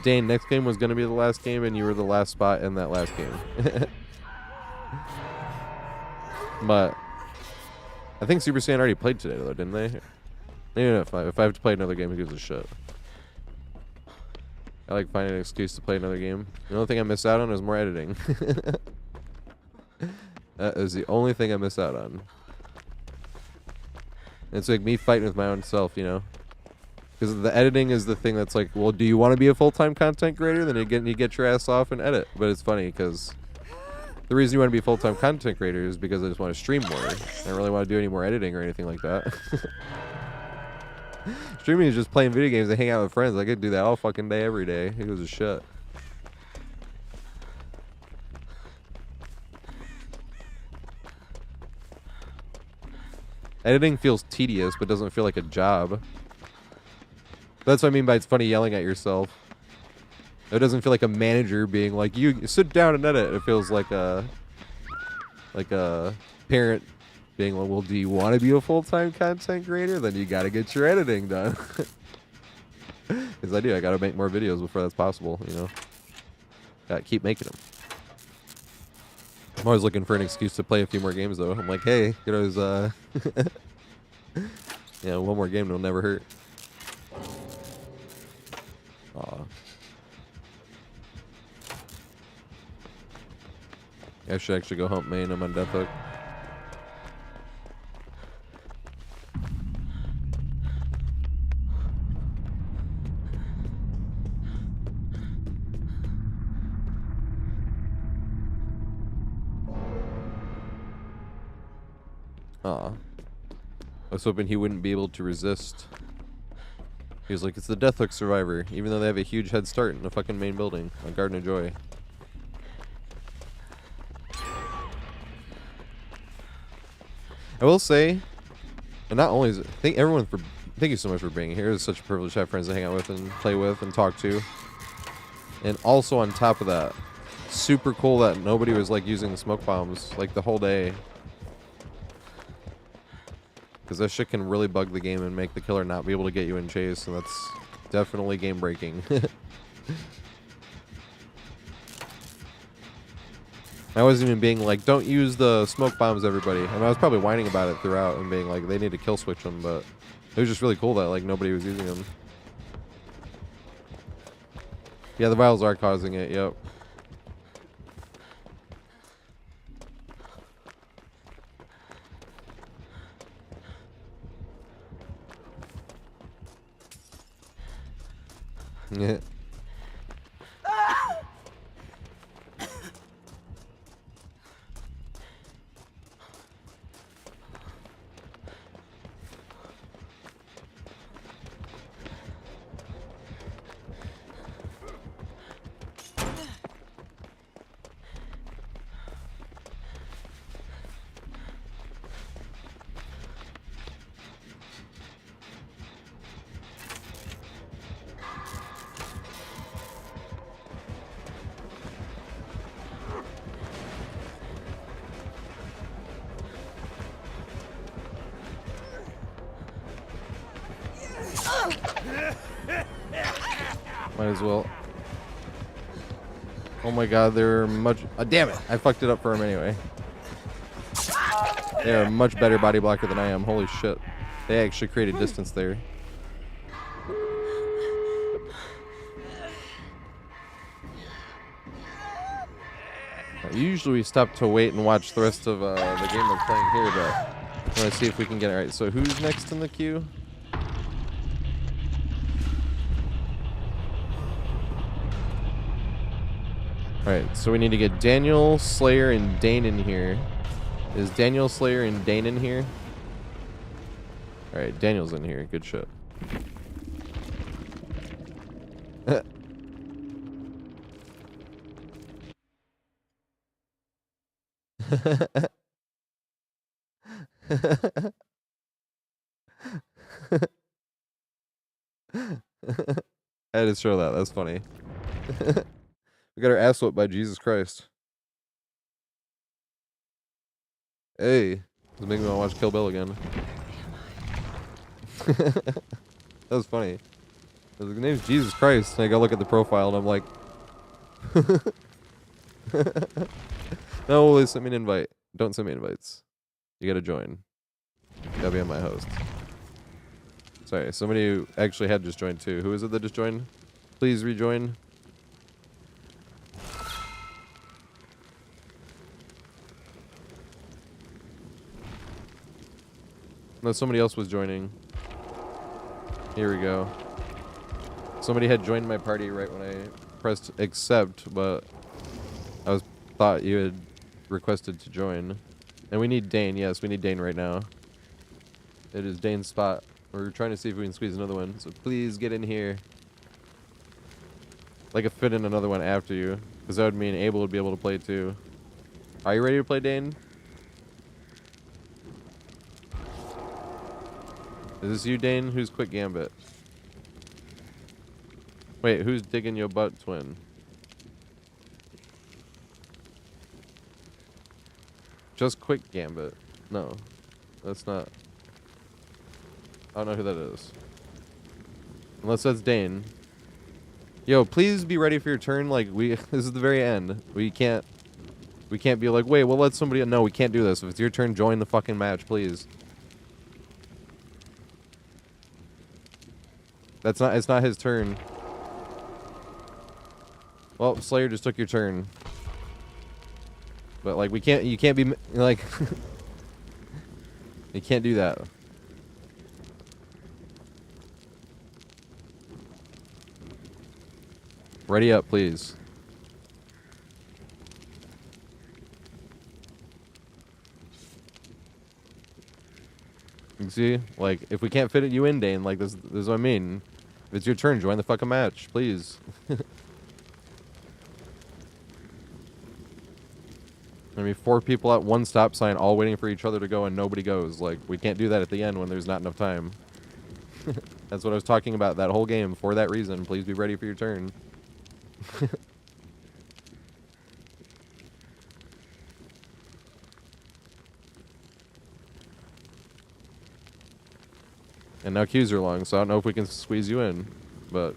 Dane, next game was going to be the last game, and you were the last spot in that last game. But I think Super Saiyan already played today, though, didn't they? Even if I have to play another game, who gives a shit? I like finding an excuse to play another game. The only thing I miss out on is more editing. That is the only thing I miss out on. It's like me fighting with my own self, you know? Because the editing is the thing that's like, well, do you want to be a full-time content creator? Then you get your ass off and edit. But it's funny because the reason you want to be a full-time content creator is because I just want to stream more. I don't really want to do any more editing or anything like that. Streaming is just playing video games and hang out with friends. I could do that all fucking day, every day. It goes to shit. Editing feels tedious, but doesn't feel like a job. That's what I mean by it's funny yelling at yourself. It doesn't feel like a manager being like, you sit down and edit. It feels like a parent being like, well, do you want to be a full-time content creator? Then you got to get your editing done. Because I do. I got to make more videos before that's possible, you know. Got to keep making them. I'm always looking for an excuse to play a few more games, though. I'm like, hey, you know, yeah, one more game will never hurt. Aw. I should actually go hump main. I'm on Death Hook. Aw. I was hoping he wouldn't be able to resist. He was like, it's the Death Hook survivor, even though they have a huge head start in the fucking main building on Garden of Joy. I will say, and not only is it, thank you so much for being here. It's such a privilege to have friends to hang out with and play with and talk to. And also on top of that, super cool that nobody was like using the smoke bombs like the whole day. Because that shit can really bug the game and make the killer not be able to get you in chase, and that's definitely game breaking. I wasn't even being like, don't use the smoke bombs, everybody. And I was probably whining about it throughout and being like, they need to kill switch them, but it was just really cool that like nobody was using them. Yeah, the vials are causing it, yep. Yeah. Might as well. Oh my god, they're much... damn it! I fucked it up for him anyway. They're a much better body blocker than I am. Holy shit. They actually created distance there. Usually we stop to wait and watch the rest of the game we're playing here, but I want to see if we can get it right. So who's next in the queue? Alright, so we need to get Daniel, Slayer, and Dane in here. Is Daniel, Slayer, and Dane in here? Alright, Daniel's in here. Good shit. I had to show that. That's funny. We got our ass whooped by Jesus Christ. Hey, it's making me want to watch Kill Bill again. That was funny. His name's Jesus Christ. And I go look at the profile and I'm like, No, they sent me an invite. Don't send me invites. You gotta join. You gotta be on my host. Sorry, somebody who actually had just joined too. Who is it that just joined? Please rejoin. No, somebody else was joining. Here we go. Somebody had joined my party right when I pressed accept, but I thought you had requested to join. And we need Dane. Yes, we need Dane right now. It is Dane's spot. We're trying to see if we can squeeze another one. So please get in here. Like a fit in another one after you, because that would mean Abel would be able to play too. Are you ready to play, Dane? Is this you, Dane? Who's Quick Gambit? Wait, who's digging your butt, twin? Just Quick Gambit. No, that's not. I don't know who that is. Unless that's Dane. Yo, please be ready for your turn. Like this is the very end. We can't be like, wait, we'll let somebody. No, we can't do this. If it's your turn, join the fucking match, please. It's not his turn. Well, Slayer just took your turn. But like you can't be like you can't do that. Ready up, please. You see? Like, if we can't fit you in, Dane, like, this is what I mean. If it's your turn, join the fucking match, please. I mean, 4 people at one stop sign all waiting for each other to go and nobody goes. Like, we can't do that at the end when there's not enough time. That's what I was talking about that whole game. For that reason, please be ready for your turn. And now queues are long, so I don't know if we can squeeze you in. But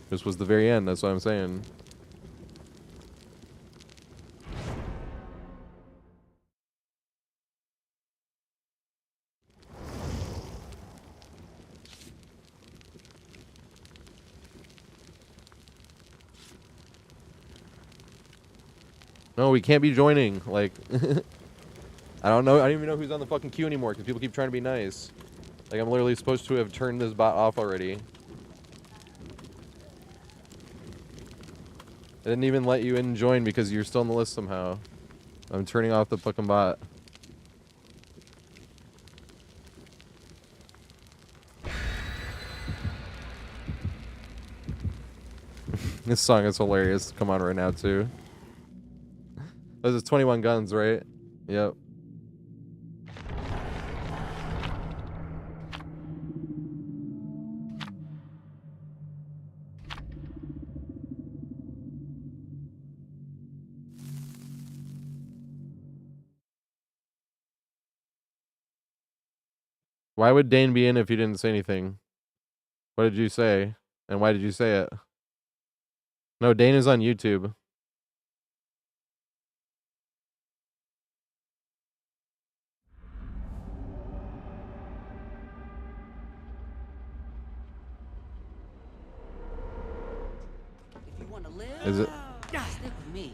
this was the very end, that's what I'm saying. No, we can't be joining. Like, I don't know. I don't even know who's on the fucking queue anymore because people keep trying to be nice. Like, I'm literally supposed to have turned this bot off already. I didn't even let you in and join because you're still on the list somehow. I'm turning off the fucking bot. This song is hilarious to come on right now, too. Those are 21 guns, right? Yep. Why would Dane be in if you didn't say anything? What did you say? And why did you say it? No, Dane is on YouTube. If you want to live, Is it? stick with me.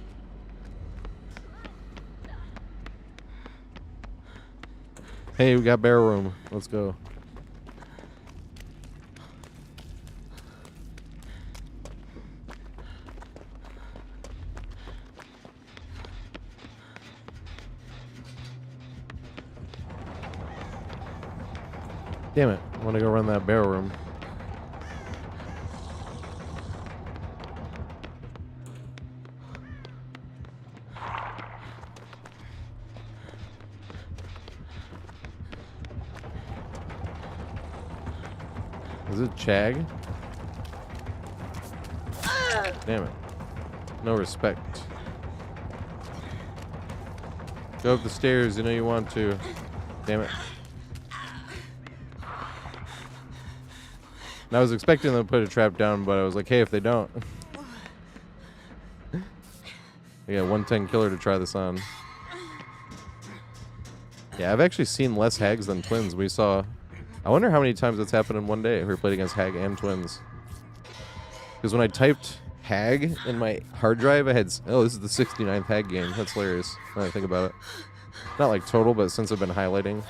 Hey, we got barrel room. Let's go. Damn it. I want to go run that barrel room. Is it Chag? Damn it. No respect. Go up the stairs, you know you want to. Damn it. And I was expecting them to put a trap down, but I was like, hey, if they don't. I got 110 killer to try this on. Yeah, I've actually seen less hags than twins. We saw... I wonder how many times that's happened in one day. We played against hag and twins. Because when I typed hag in my hard drive, I had... Oh, this is the 69th hag game. That's hilarious when I think about it. Not like total, but since I've been highlighting.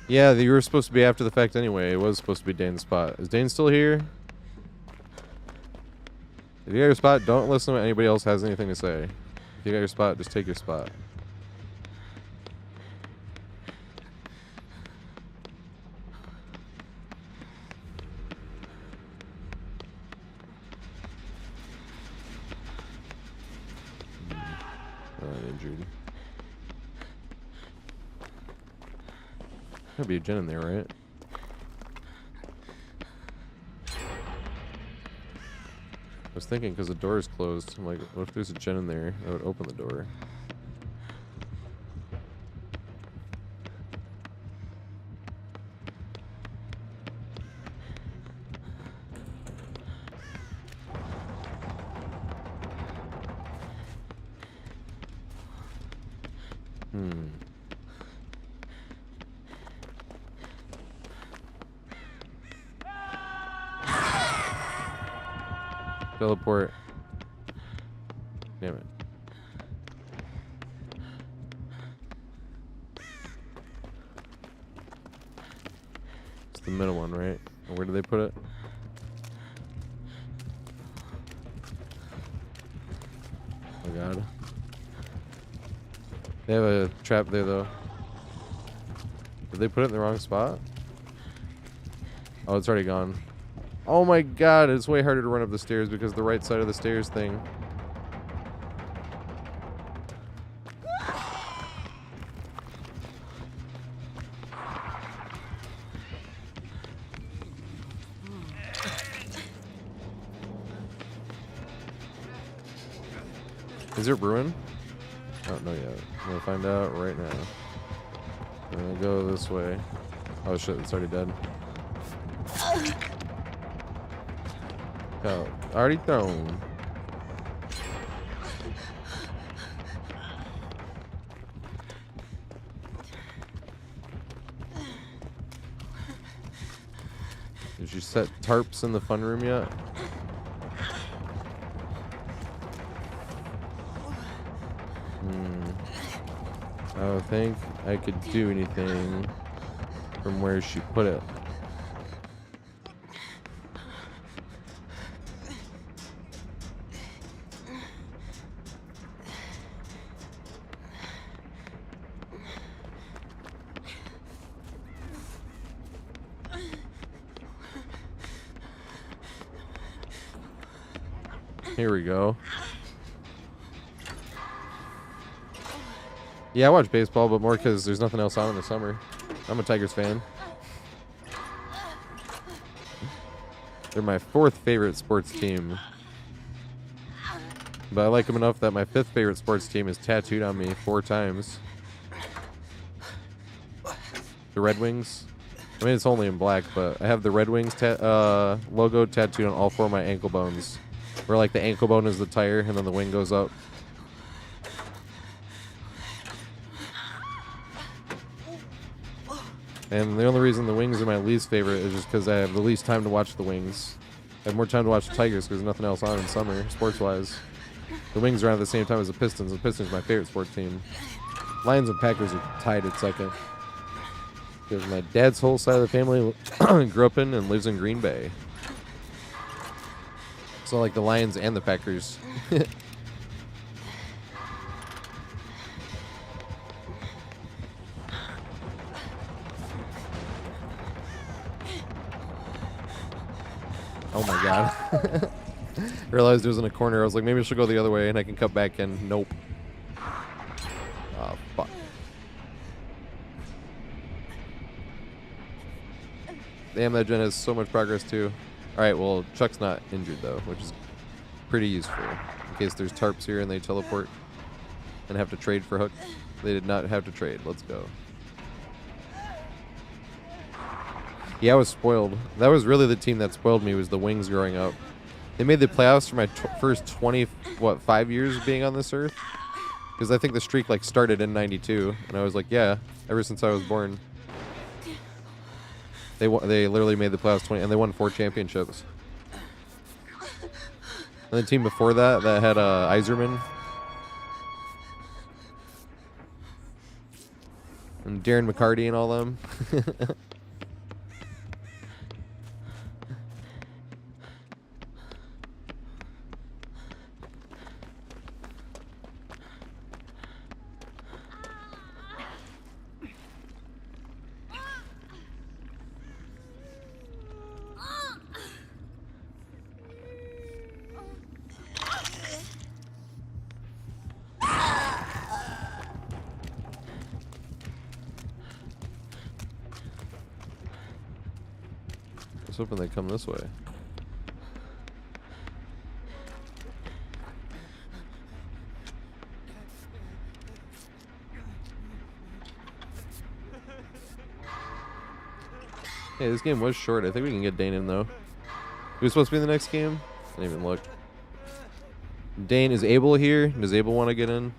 Yeah, you were supposed to be after the fact anyway. It was supposed to be Dane's spot. Is Dane still here? If you got your spot, don't listen to what anybody else has anything to say. If you got your spot, just take your spot. Injured. There'll be a gen in there, right? I was thinking because the door is closed. I'm like, what if there's a gen in there? I would open the door. Teleport. Damn it. It's the middle one, right? Where do they put it? Oh god. They have a trap there though. Did they put it in the wrong spot? Oh, it's already gone. Oh my god, it's way harder to run up the stairs because the right side of the stairs thing. Is there ruin? Oh, no yet. I'm gonna find out right now. I'm gonna go this way. Oh shit, it's already dead. Oh, already thrown. Did you set tarps in the fun room yet? I don't think I could do anything from where she put it. Here we go. Yeah, I watch baseball, but more because there's nothing else on in the summer. I'm a Tigers fan. They're my fourth favorite sports team. But I like them enough that my fifth favorite sports team is tattooed on me 4 times. The Red Wings. I mean, it's only in black, but I have the Red Wings logo tattooed on all 4 of my ankle bones. Where like the ankle bone is the tire and then the wing goes up. And the only reason the Wings are my least favorite is just because I have the least time to watch the Wings. I have more time to watch the Tigers because there's nothing else on in summer, sports-wise. The Wings are on at the same time as the Pistons. The Pistons are my favorite sports team. Lions and Packers are tied at second. Because my dad's whole side of the family grew up in and lives in Green Bay. So like the Lions and the Packers. Oh my god. Realized it was in a corner. I was like, maybe I should go the other way and I can cut back in. Nope. Oh, fuck. Damn, that gen has so much progress too. Alright, well, Chuck's not injured though, which is pretty useful. In case there's tarps here and they teleport. and have to trade for Hook. They did not have to trade. Let's go. Yeah, I was spoiled. That was really the team that spoiled me, was the Wings growing up. They made the playoffs for my first 5 years of being on this earth? Because I think the streak like started in 92, and I was like, yeah, ever since I was born. They literally made the playoffs 20, and they won 4 championships. And the team before that had Iserman and Darren McCarty and all them. I was hoping they'd come this way. Hey, this game was short. I think we can get Dane in, though. Who's supposed to be in the next game? I didn't even look. Dane, is Abel here? Does Abel want to get in?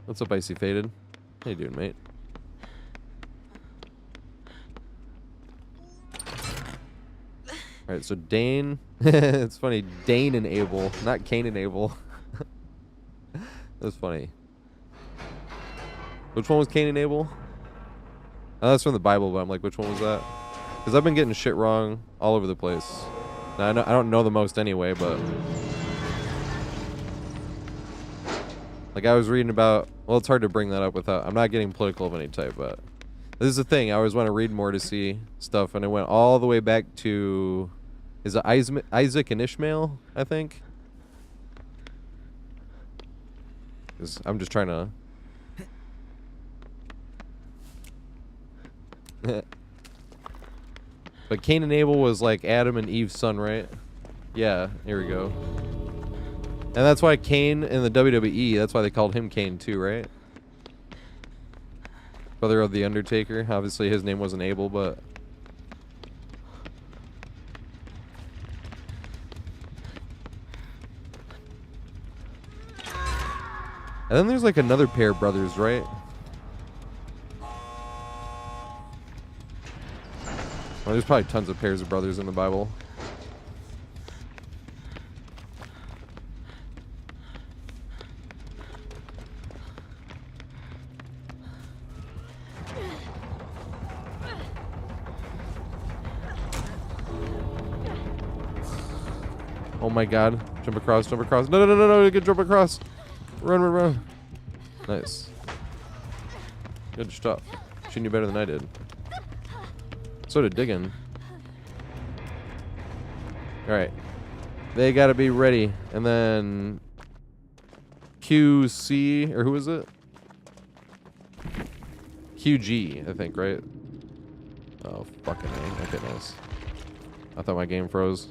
What's up, Icy Faded? How you doing, mate? Alright, so Dane... it's funny. Dane and Abel, not Cain and Abel. That's funny. Which one was Cain and Abel? Oh, that's from the Bible, but I'm like, which one was that? Because I've been getting shit wrong all over the place. Now, I don't know the most anyway, but... like, I was reading about... well, it's hard to bring that up without... I'm not getting political of any type, but... this is the thing. I always want to read more to see stuff, and it went all the way back to... is it Isaac and Ishmael, I think? 'Cause I'm just trying to... but Cain and Abel was like Adam and Eve's son, right? Yeah, here we go. And that's why Cain in the WWE, that's why they called him Cain too, right? Brother of the Undertaker. Obviously his name wasn't Abel, but... and then there's like another pair of brothers, right? Well, there's probably tons of pairs of brothers in the Bible. Oh my god. Jump across, jump across. No, no, no, no, no, you can jump across. Run, run, run. Nice. Good stuff. She knew better than I did. So did Diggin. Alright. They gotta be ready. And then... QC, or who is it? QG, I think, right? Oh, fucking A. Okay, nice. I thought my game froze.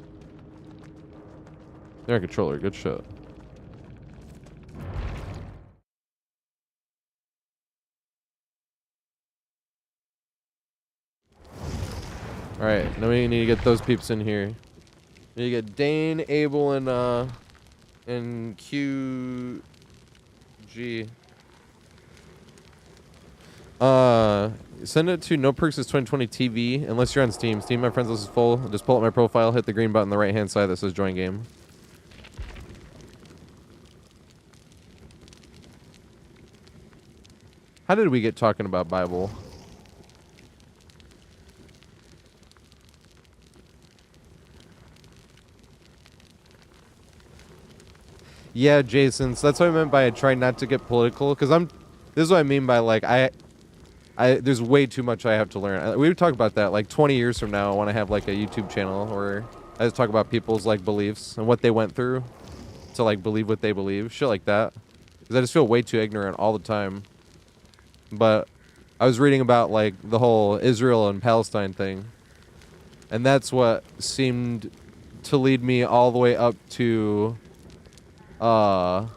They're a controller. Good shot. Alright, now we need to get those peeps in here. We need to get Dane, Abel, and QG. Send it to No Perks 2020 TV unless you're on Steam. Steam, my friends list is full. Just pull up my profile, hit the green button on the right hand side that says join game. How did we get talking about Bible? Yeah, Jason. So that's what I meant by I try not to get political, because this is what I mean by like there's way too much I have to learn. We would talk about that like 20 years from now. I want to have like a YouTube channel where I just talk about people's like beliefs and what they went through to like believe what they believe, shit like that. Because I just feel way too ignorant all the time. But I was reading about like the whole Israel and Palestine thing, And that's what seemed to lead me all the way up to, what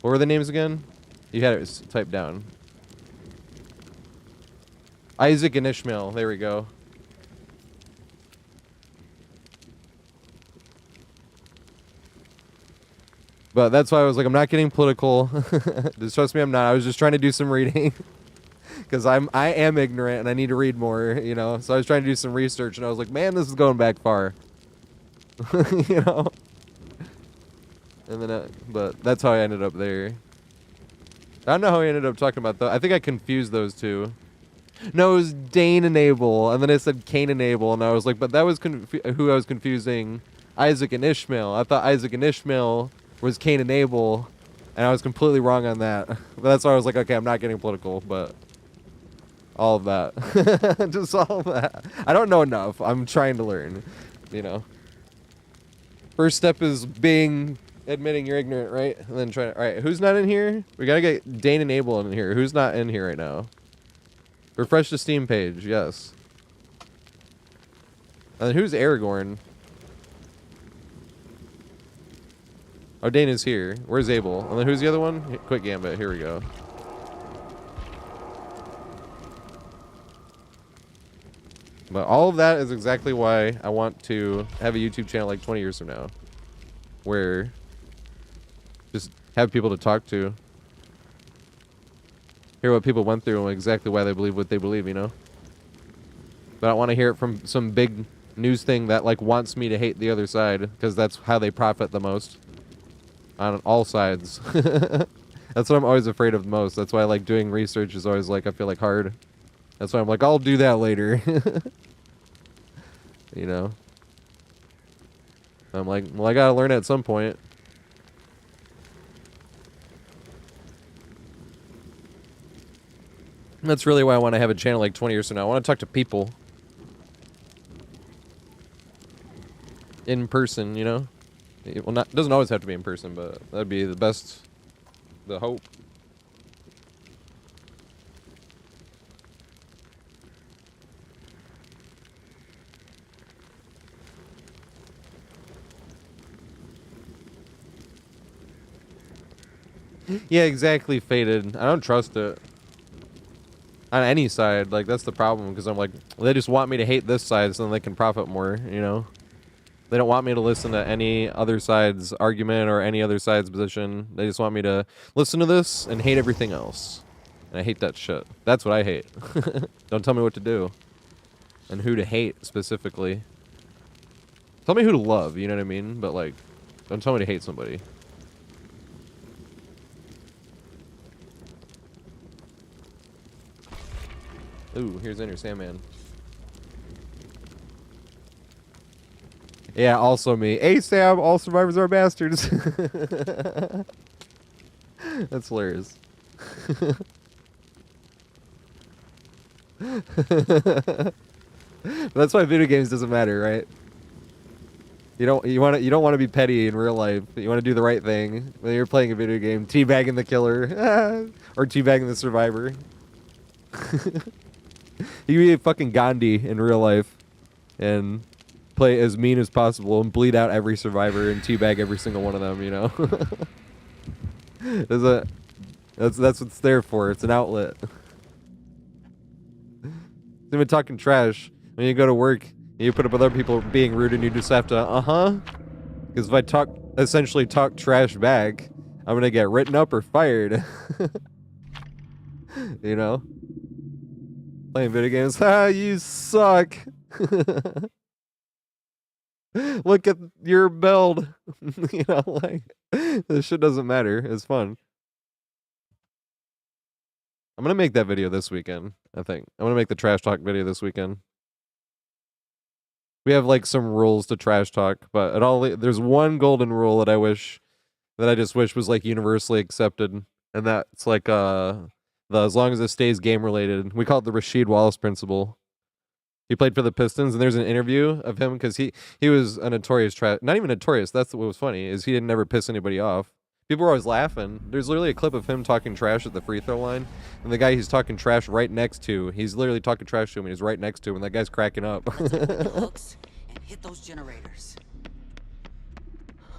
were the names again? You had it typed down. Isaac and Ishmael, there we go. But that's why I was like, I'm not getting political. Just trust me, I'm not. I was just trying to do some reading. Because I am ignorant and I need to read more, you know. So I was trying to do some research and I was like, man, this is going back far. You know. And then, but that's how I ended up there. I don't know how I ended up talking about that. I think I confused those two. No, it was Dane and Abel, and then I said Cain and Abel, and I was like, but that was who I was confusing. Isaac and Ishmael. I thought Isaac and Ishmael was Cain and Abel, and I was completely wrong on that. But that's why I was like, okay, I'm not getting political, but all of that. Just all of that. I don't know enough. I'm trying to learn, you know. First step is admitting you're ignorant, right? And then trying to, all right, who's not in here? We gotta get Dane and Abel in here. Who's not in here right now? Refresh the Steam page, yes. And then who's Aragorn? Oh, Dane is here. Where's Abel? And then who's the other one? Quick Gambit. Here we go. But all of that is exactly why I want to have a YouTube channel like 20 years from now. Where just have people to talk to. Hear what people went through and exactly why they believe what they believe, you know? But I don't want to hear it from some big news thing that like wants me to hate the other side, because that's how they profit the most. On all sides. That's what I'm always afraid of most. That's why I like doing research is always like, I feel like hard. That's why I'm like, I'll do that later. You know? I'm like, well, I gotta learn it at some point. And that's really why I want to have a channel like 20 years from now. I want to talk to people. In person, you know? Well, not doesn't always have to be in person, but that'd be the best, the hope. Yeah, exactly, Faded. I don't trust it. On any side, like, that's the problem, because I'm like, they just want me to hate this side so then they can profit more, you know? They don't want me to listen to any other side's argument or any other side's position. They just want me to listen to this and hate everything else. And I hate that shit. That's what I hate. Don't tell me what to do. And who to hate, specifically. Tell me who to love, you know what I mean? But, like, don't tell me to hate somebody. Ooh, here's Enter Sandman. Yeah, also me. Hey, Sam, all survivors are bastards. That's hilarious. That's why video games doesn't matter, right? You don't want to be petty in real life. You want to do the right thing when you're playing a video game. Teabagging the killer or teabagging the survivor. You can be fucking Gandhi in real life and play as mean as possible and bleed out every survivor and teabag every single one of them, you know? That's what it's there for. It's an outlet. Even talking trash. When you go to work, you put up with other people being rude and you just have to, Because if I essentially talk trash back, I'm gonna get written up or fired. You know? Playing video games. You suck. Look at your build. You know, like, this shit doesn't matter. It's fun. I'm gonna make that video this weekend, I think. I'm gonna make the trash talk video this weekend. We have, like, some rules to trash talk, but there's one golden rule that I just wish was, like, universally accepted, and that's, like, as long as it stays game related. We call it the Rasheed Wallace principle. He played for the Pistons, and there's an interview of him because he was a notorious not even notorious. That's what was funny is he didn't never piss anybody off People were always laughing. There's literally a clip of him talking trash at the free throw line, and the guy he's talking trash right next to, he's literally talking trash to him, and he's right next to him, and that guy's cracking up. Hooks and hit those generators.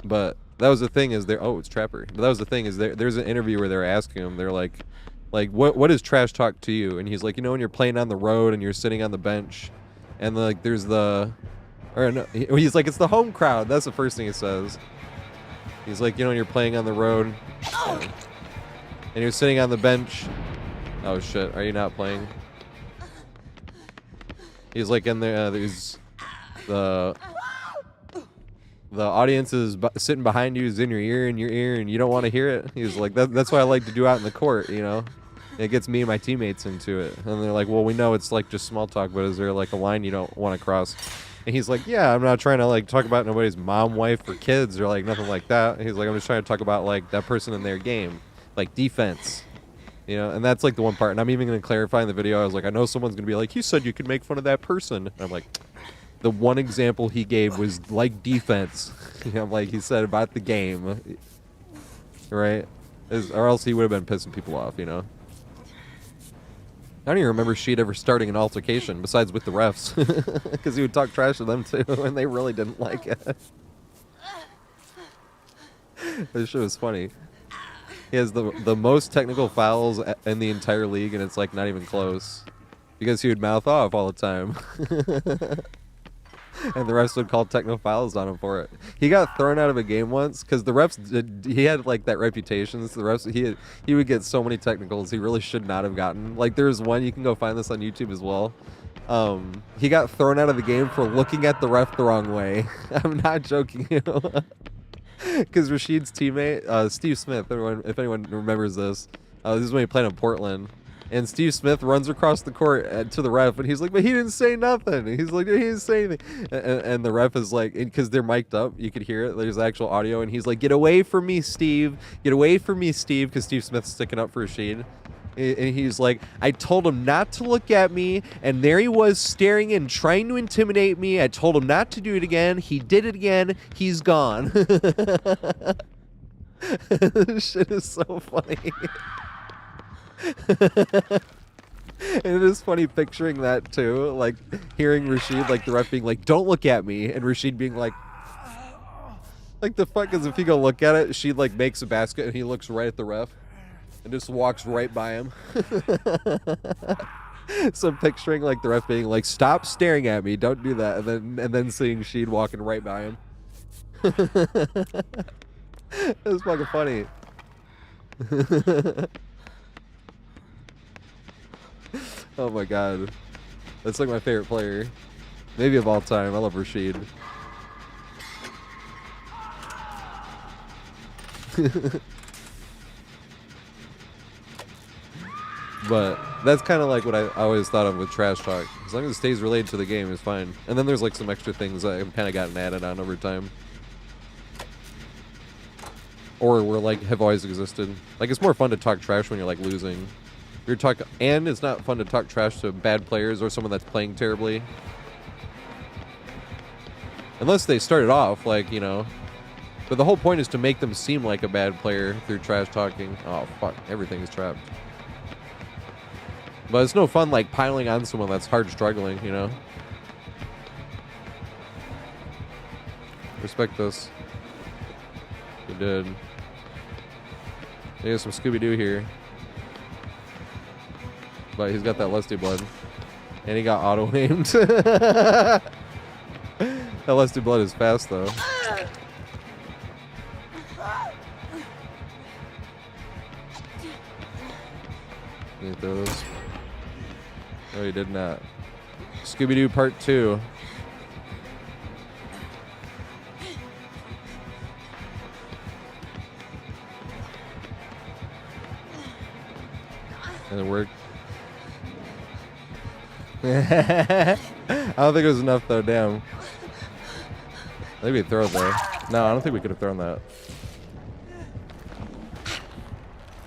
But that was the thing is there. Oh, it's Trapper. But that was the thing is there's an interview where they're asking him. They're like what is trash talk to you? And he's like, you know, when you're playing on the road and you're sitting on the bench, and like there's the, or no, he's like, it's the home crowd. That's the first thing he says. He's like, you know, when you're playing on the road, and you're sitting on the bench. Oh shit, are you not playing? He's like, in there, there's the audience is sitting behind you, is in your ear, and you don't want to hear it. He's like, that's what I like to do out in the court, you know? It gets me and my teammates into it. And they're like, well, we know it's like just small talk, but is there like a line you don't want to cross? And he's like, yeah, I'm not trying to like talk about nobody's mom, wife, or kids, or like nothing like that. He's like, I'm just trying to talk about like that person in their game, like defense, you know. And that's like the one part. And I'm even going to clarify in the video. I was like, I know someone's going to be like, you said you could make fun of that person. And I'm like, the one example he gave was like defense. You know, like he said about the game, right? Or else he would have been pissing people off, you know. I don't even remember Sheed ever starting an altercation besides with the refs, because he would talk trash to them too, and they really didn't like it. This shit was funny. He has the most technical fouls in the entire league, and it's like not even close, because he would mouth off all the time. And the refs would call techno fouls on him for it. He got thrown out of a game once because the refs he had like that reputation. So the refs he would get so many technicals he really should not have gotten. Like there's one, you can go find this on YouTube as well. He got thrown out of the game for looking at the ref the wrong way. I'm not joking, you know. Because Rashid's teammate, Steve Smith, if anyone remembers this, this is when he played in Portland. And Steve Smith runs across the court to the ref, and he's like, but he didn't say nothing. He's like, he didn't say anything. And the ref is like, because they're mic'd up, you could hear it. There's actual audio, and he's like, get away from me, Steve. Get away from me, Steve, because Steve Smith's sticking up for Rashid. And he's like, I told him not to look at me, and there he was staring and trying to intimidate me. I told him not to do it again. He did it again. He's gone. This shit is so funny. And it is funny picturing that too, like hearing Rashid, like the ref being like, don't look at me, and Rashid being like the fuck is, if you go look at it, she like makes a basket and he looks right at the ref and just walks right by him. So picturing like the ref being like, stop staring at me, don't do that, and then seeing Sheed walking right by him. It was fucking funny. Oh my god. That's like my favorite player. Maybe of all time. I love Rashid. But that's kind of like what I always thought of with trash talk. As long as it stays related to the game, it's fine. And then there's like some extra things that I've kind of gotten added on over time. Or were like, have always existed. Like it's more fun to talk trash when you're like losing. You're talking, and it's not fun to talk trash to bad players or someone that's playing terribly. Unless they started off like, you know. But the whole point is to make them seem like a bad player through trash talking. Oh, fuck. Everything's trapped. But it's no fun like piling on someone that's hard struggling, you know. Respect this. You did. There's some Scooby-Doo here. But he's got that lusty blood. And he got auto-aimed. That lusty blood is fast, though. Can you throw this? No, he did not. Scooby-Doo Part 2. And it worked. I don't think it was enough though, damn. I think we throw it there. No, I don't think we could have thrown that.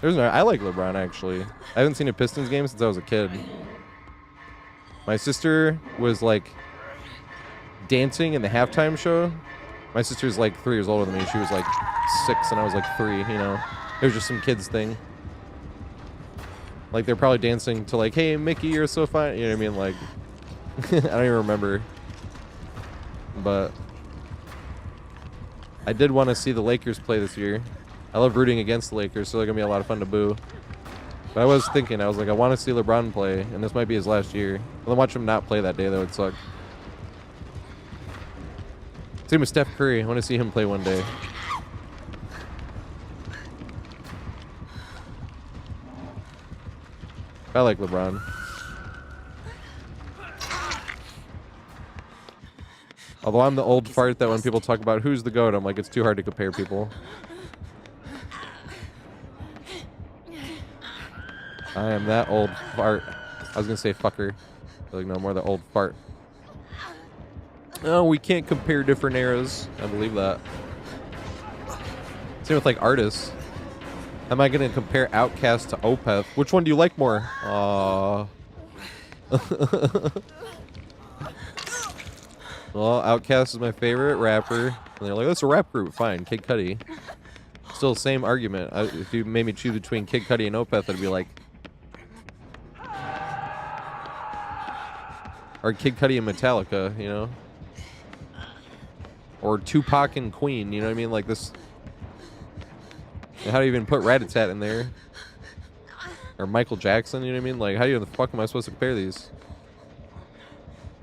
There's no, I like LeBron actually. I haven't seen a Pistons game since I was a kid. My sister was like dancing in the halftime show My sister's like 3 years older than me. She was like 6 and I was like 3, you know. It was just some kids thing. Like they're probably dancing to like, hey Mickey, you're so fine. You know what I mean? Like I don't even remember. But I did want to see the Lakers play this year. I love rooting against the Lakers, so they're gonna be a lot of fun to boo. But I was thinking, I was like, I want to see LeBron play, and this might be his last year. But then watch him not play that day, that would suck. Same with Steph Curry. I want to see him play one day. I like LeBron. Although I'm the old fart that when people talk about who's the GOAT, I'm like, it's too hard to compare people. I am that old fart. I was going to say fucker. Like, no more the old fart. No, we can't compare different eras. I believe that. Same with like artists. Am I going to compare Outkast to Opeth? Which one do you like more? Aww. Well, Outkast is my favorite rapper. And they're like, that's a rap group. Fine, Kid Cudi. Still the same argument. If you made me choose between Kid Cudi and Opeth, I'd be like... Or Kid Cudi and Metallica, you know? Or Tupac and Queen, you know what I mean? Like this... How do you even put Rat-a-Tat in there? Or Michael Jackson, you know what I mean? Like, how the fuck am I supposed to compare these?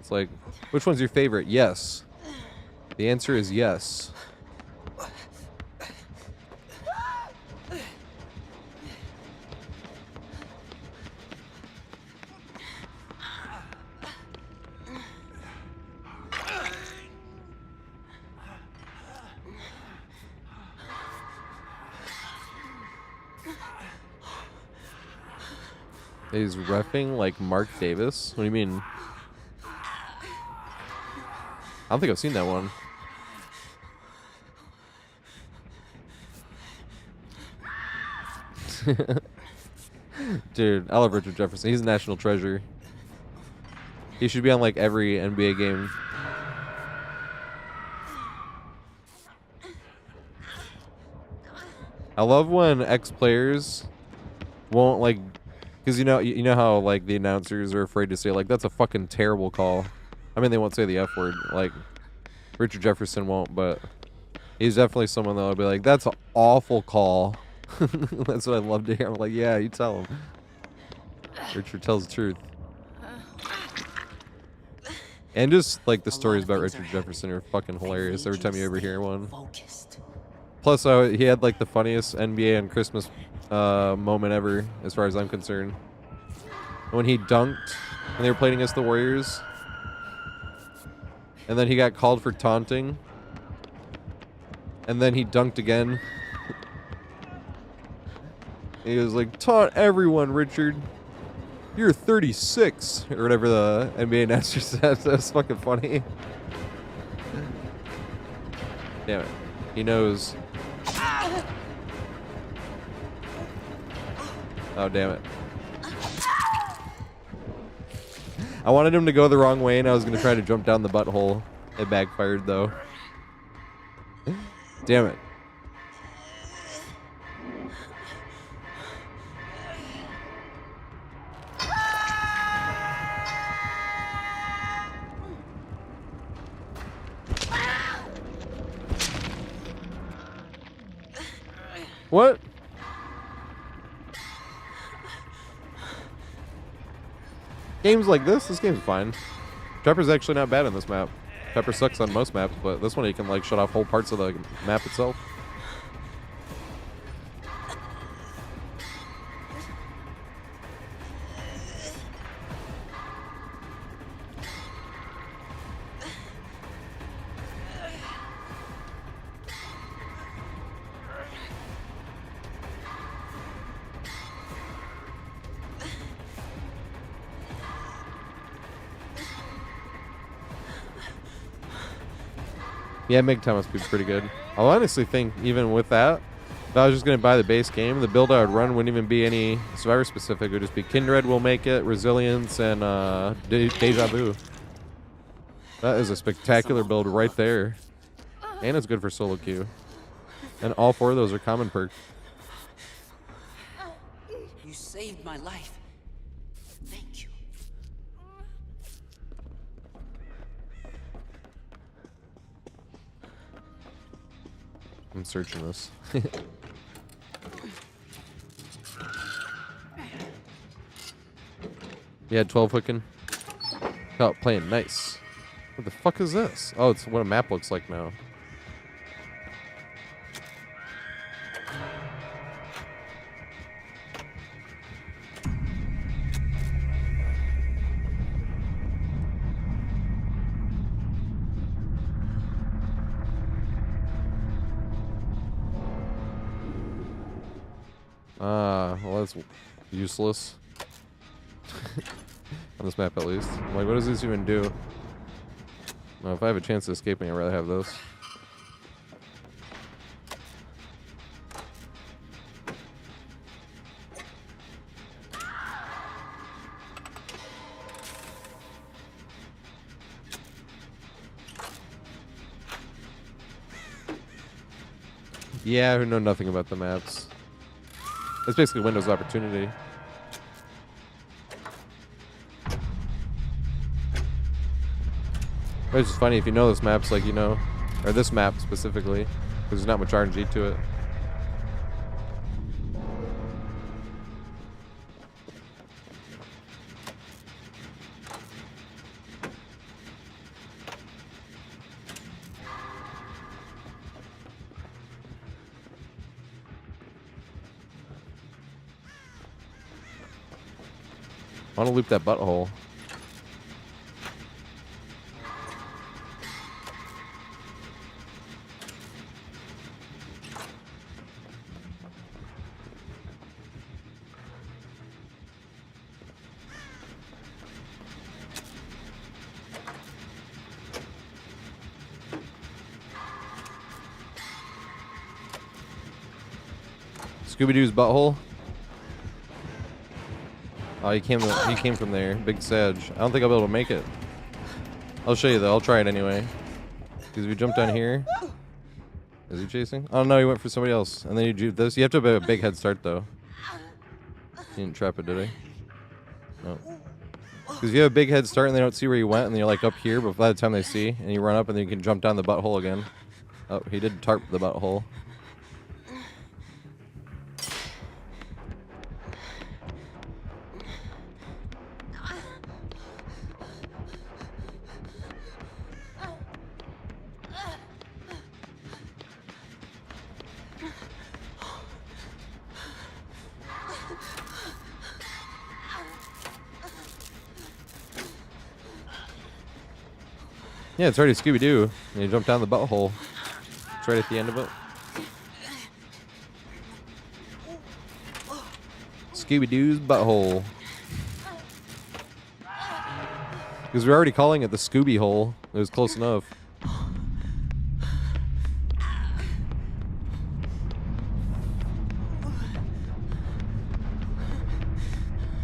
It's like, which one's your favorite? Yes. The answer is yes. He's reffing like Mark Davis? What do you mean? I don't think I've seen that one. Dude, I love Richard Jefferson. He's a national treasure. He should be on like every NBA game. I love when ex-players won't like, because you know how like the announcers are afraid to say like that's a fucking terrible call. I mean, they won't say the F word. Like Richard Jefferson won't, but he's definitely someone that'll be like, that's an awful call. That's what I love to hear. I'm like, yeah, you tell him. Richard tells the truth. And just like the stories about Richard Jefferson are fucking hilarious every time you ever hear one. Plus, he had like the funniest NBA on Christmas moment ever, as far as I'm concerned. When he dunked and they were playing against the Warriors, and then he got called for taunting, and then he dunked again. He was like, taunt everyone, Richard. You're 36, or whatever the NBA announcer said. That's fucking funny. Damn it. He knows. Oh, damn it. I wanted him to go the wrong way, and I was going to try to jump down the butthole. It backfired, though. Damn it. What? Games like this game's fine. Pepper's actually not bad on this map. Pepper sucks on most maps, but this one you can like shut off whole parts of the map itself. Yeah, Meg Thomas would be pretty good. I honestly think even with that, if I was just going to buy the base game, the build I would run wouldn't even be any Survivor specific. It would just be Kindred will make it, Resilience, and Deja Vu. That is a spectacular build right there. And it's good for solo queue. And all 4 of those are common perks. You saved my life. Thank you. I'm searching this. Yeah, 12 hooking. Oh, playing nice. What the fuck is this? Oh, it's what a map looks like now. Well, that's useless. On this map, at least. I'm like, what does this even do? Well, if I have a chance of escaping, I'd rather have this. Yeah, who know nothing about the maps. It's basically Windows Opportunity. But it's just funny if you know this map's like, you know, or this map specifically, because there's not much RNG to it. I want to loop that butthole. Scooby-Doo's butthole. Oh, he came from there. Big Sag. I don't think I'll be able to make it. I'll show you though. I'll try it anyway. Because if you jump down here, is he chasing? Oh no, he went for somebody else. And then you do this. You have to have a big head start though. He didn't trap it, did he? No. Because if you have a big head start and they don't see where you went, and then you're like up here, but by the time they see, and you run up, and then you can jump down the butthole again. Oh, he did tarp the butthole. Yeah, it's already Scooby-Doo. And you jump down the butthole. It's right at the end of it. Scooby-Doo's butthole. Because we're already calling it the Scooby hole. It was close enough.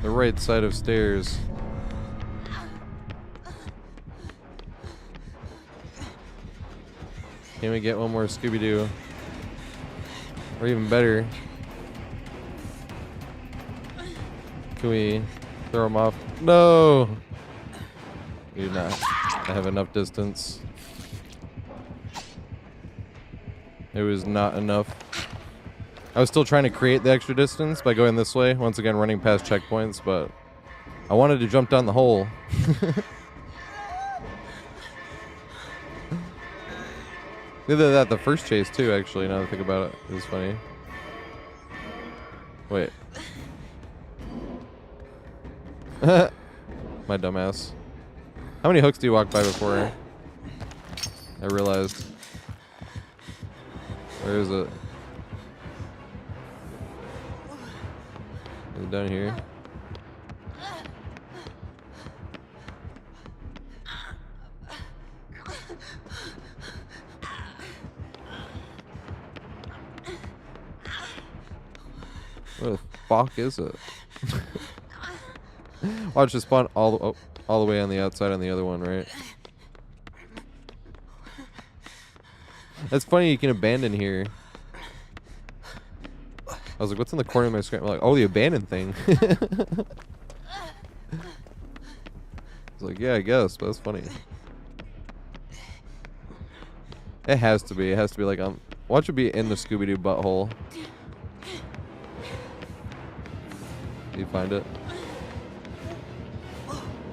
The right side of stairs. Can we get one more Scooby-Doo? Or even better, can we throw him off? No! We do not have enough distance. It was not enough. I was still trying to create the extra distance by going this way, once again running past checkpoints, but I wanted to jump down the hole. They did that the first chase too, actually, now that I think about it. It was funny. Wait. My dumbass. How many hooks do you walk by before I realized? Where is it? Is it down here? Where the fuck is it? Watch it spawn all the way on the outside on the other one, right? That's funny. You can abandon here. I was like, what's in the corner of my screen? I'm like, oh, the abandon thing. I was like, yeah, I guess, but that's funny. It has to be. It has to be like, watch it be in the Scooby-Doo butthole. You find it?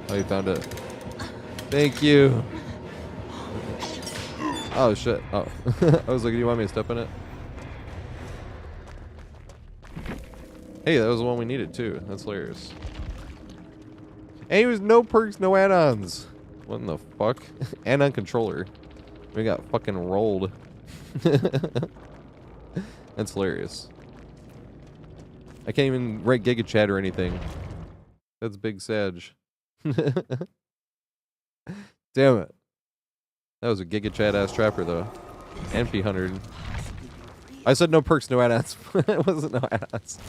Oh, you found it. Thank you. Oh, shit. Oh. I was like, do you want me to step in it? Hey, that was the one we needed, too. That's hilarious. And he was no perks, no add-ons. What in the fuck? And on controller. We got fucking rolled. That's hilarious. I can't even write Giga Chat or anything. That's big Sag. Damn it. That was a Giga Chat ass trapper though. And P100. I said no perks, no add-ons. It wasn't no add-ons.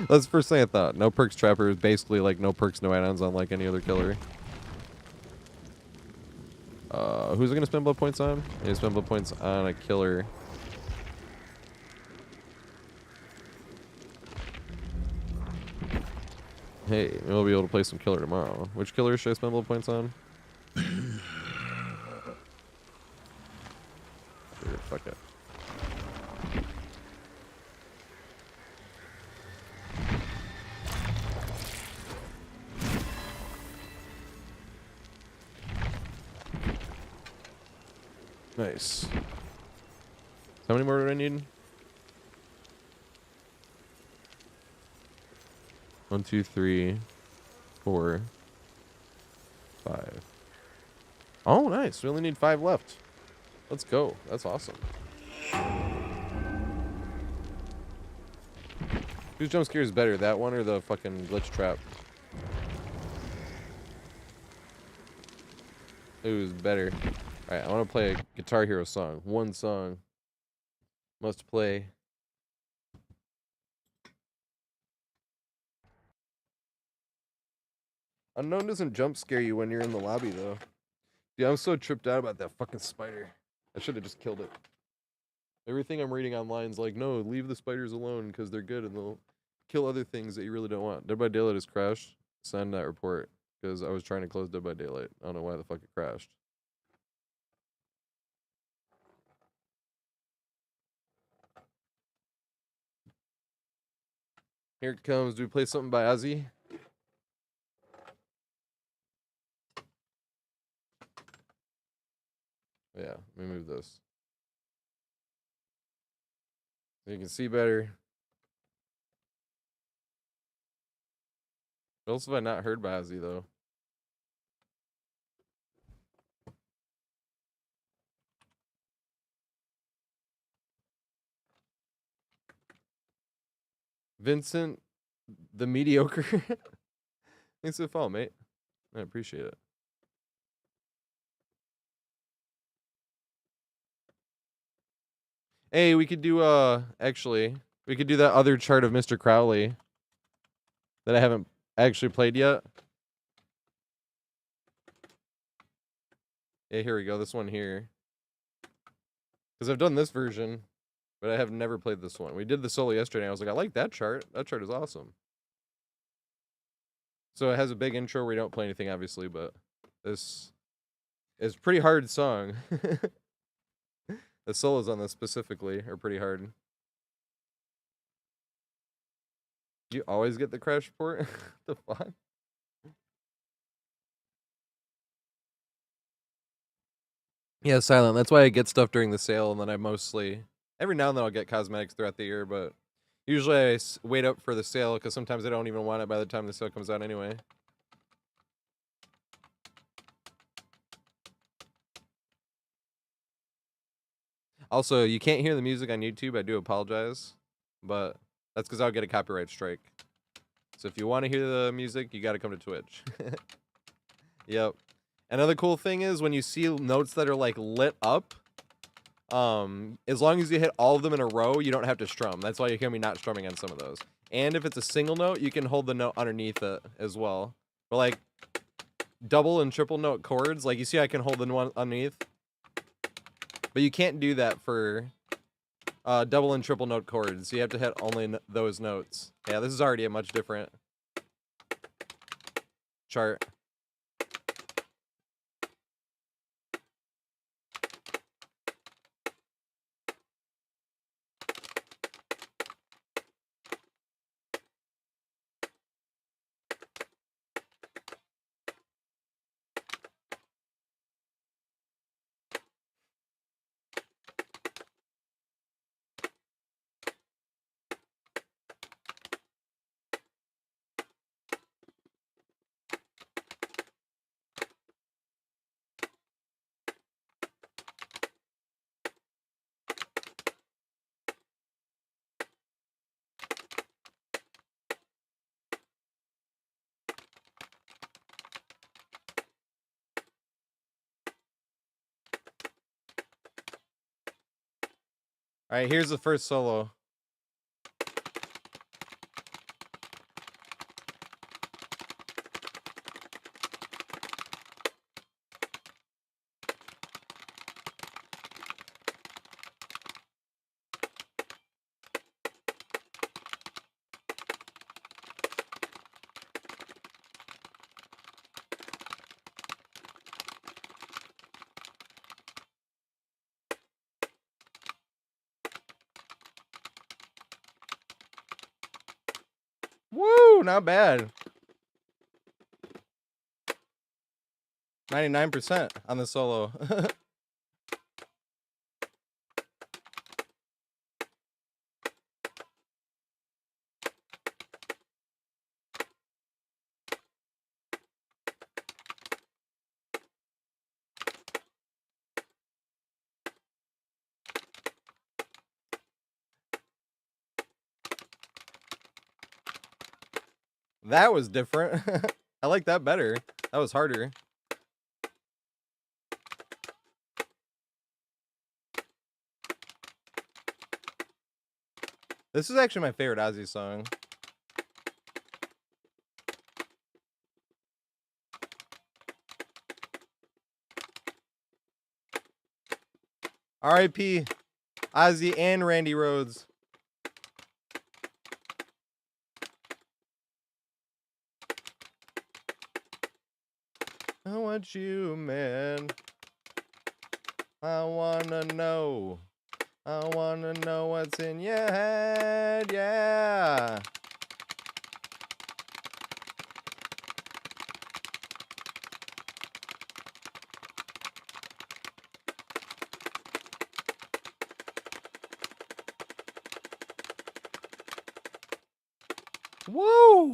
That's the first thing I thought. No perks trapper is basically like no perks, no add-ons on like any other killer. Who's it gonna spend blood points on? I'm gonna spend blood points on a killer. Hey, maybe we'll be able to play some killer tomorrow. Which killer should I spend blood points on? Sure, fuck it. Nice. How many more do I need? 1, 2, 3, 4, 5. Oh, nice. We only need 5 left. Let's go. That's awesome. Whose jump scare is better, that one or the fucking glitch trap? Who's better? Alright, I want to play a Guitar Hero song. One song. Must play. Unknown doesn't jump scare you when you're in the lobby, though. Dude, I'm so tripped out about that fucking spider. I should have just killed it. Everything I'm reading online is like, no, leave the spiders alone because they're good and they'll kill other things that you really don't want. Dead by Daylight has crashed. Send that report because I was trying to close Dead by Daylight. I don't know why the fuck it crashed. Here it comes. Do we play something by Ozzy? Yeah, let me move this. So you can see better. What else have I not heard by Ozzy, though? Vincent, the mediocre. Thanks for the follow, mate. I appreciate it. Hey, we could do actually, we could do that other chart of Mr. Crowley that I haven't actually played yet. Yeah, here we go. This one here. Because I've done this version, but I have never played this one. We did the solo yesterday. And I was like, I like that chart. That chart is awesome. So it has a big intro where you don't play anything, obviously, but this is a pretty hard song. The solos on this specifically are pretty hard. Do you always get the crash report? The fuck? Yeah, silent. That's why I get stuff during the sale, and then I mostly... Every now and then I'll get cosmetics throughout the year, but usually I wait up for the sale, because sometimes I don't even want it by the time the sale comes out anyway. Also, you can't hear the music on YouTube. I do apologize, but that's because I'll get a copyright strike. So if you want to hear the music, you got to come to Twitch. Yep. Another cool thing is when you see notes that are like lit up, as long as you hit all of them in a row, you don't have to strum. That's why you hear me not strumming on some of those. And if it's a single note, you can hold the note underneath it as well. But like double and triple note chords, like you see I can hold the one underneath. But you can't do that for double and triple note chords. You have to hit only those notes. Yeah, this is already a much different chart. All right, here's the first solo. Woo, not bad. 99% on the solo. That was different. I like that better. That was harder. This is actually my favorite Ozzy song. R.I.P. Ozzy and Randy Rhoads. I want you, man. I wanna know. I wanna know what's in your head, yeah. Woo!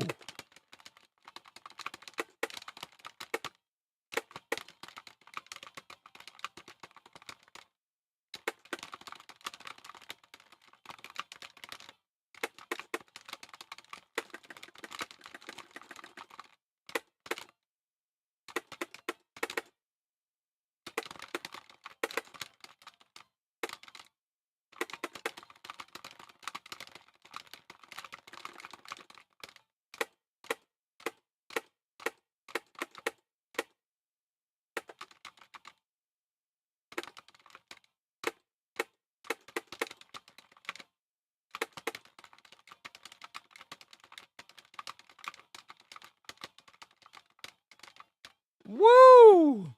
Woo!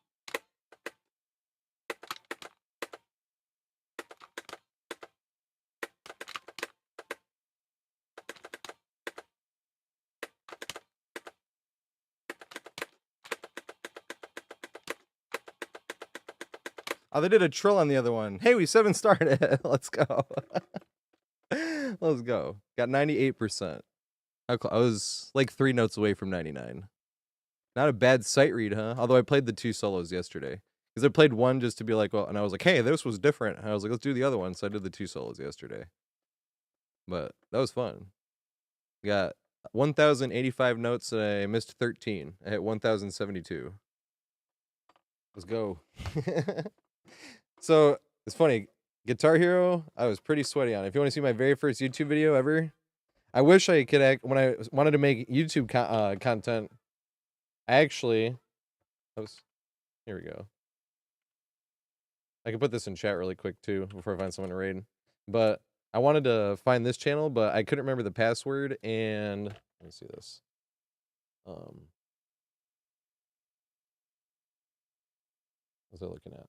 Oh, they did a trill on the other one. Hey, we 7-starred it. Let's go. Let's go. Got 98%. I was like 3 notes away from 99. Not a bad sight read, huh? Although I played the 2 solos yesterday. Because I played one just to be like, well, and I was like, hey, this was different. And I was like, let's do the other one. So I did the 2 solos yesterday. But that was fun. Got 1,085 notes and I missed 13. I hit 1,072. Let's go. So it's funny. Guitar Hero, I was pretty sweaty on. If you want to see my very first YouTube video ever, I wish I could when I wanted to make YouTube content. Actually, here we go. I can put this in chat really quick too before I find someone to raid. But I wanted to find this channel, but I couldn't remember the password. And let me see this. What's I looking at?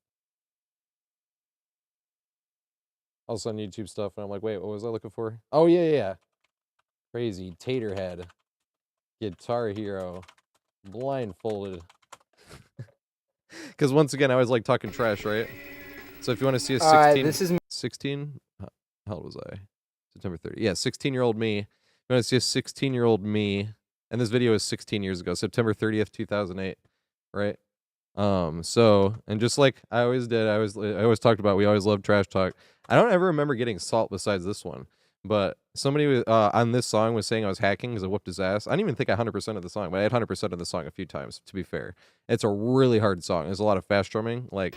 Also on YouTube stuff, and I'm like, wait, what was I looking for? Oh yeah. Crazy TatorHead, Guitar Hero, blindfolded. Because once again, I was like talking trash, right? So if you want to see a 16, this is 16, how old was I? September 30. Yeah, 16-year-old me. You want to see a 16-year-old me, and this video is 16 years ago, September 30th, 2008, right? So, and just like I always did, I always talked about, we always loved trash talk. I don't ever remember getting salt besides this one, but somebody on this song was saying I was hacking because I whooped his ass. I didn't even think I 100% of the song, but I had 100% of the song a few times, to be fair. It's a really hard song. There's a lot of fast drumming, like...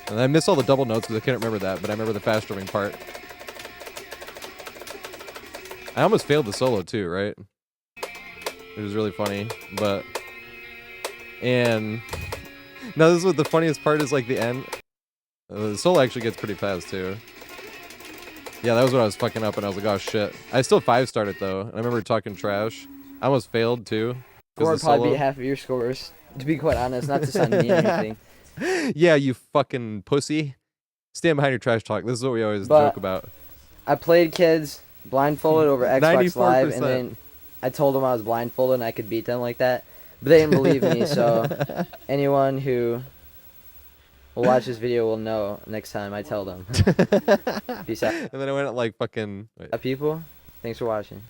And I miss all the double notes because I can't remember that, but I remember the fast drumming part. I almost failed the solo too, right? It was really funny, but... And... No, this is what the funniest part is, like, the end. The solo actually gets pretty fast, too. Yeah, that was what I was fucking up, and I was like, oh, shit. I still 5-starred it, though. And I remember talking trash. I almost failed, too. score would probably beat half of your scores, to be quite honest, not to sound mean or anything. Yeah, you fucking pussy. Stand behind your trash talk. This is what we always joke about. I played kids blindfolded over Xbox 94%. Live, and then I told them I was blindfolded and I could beat them like that. But they didn't believe me, so anyone who will watch this video will know next time I tell them. Peace out. And then I went like fucking... Wait. People, thanks for watching.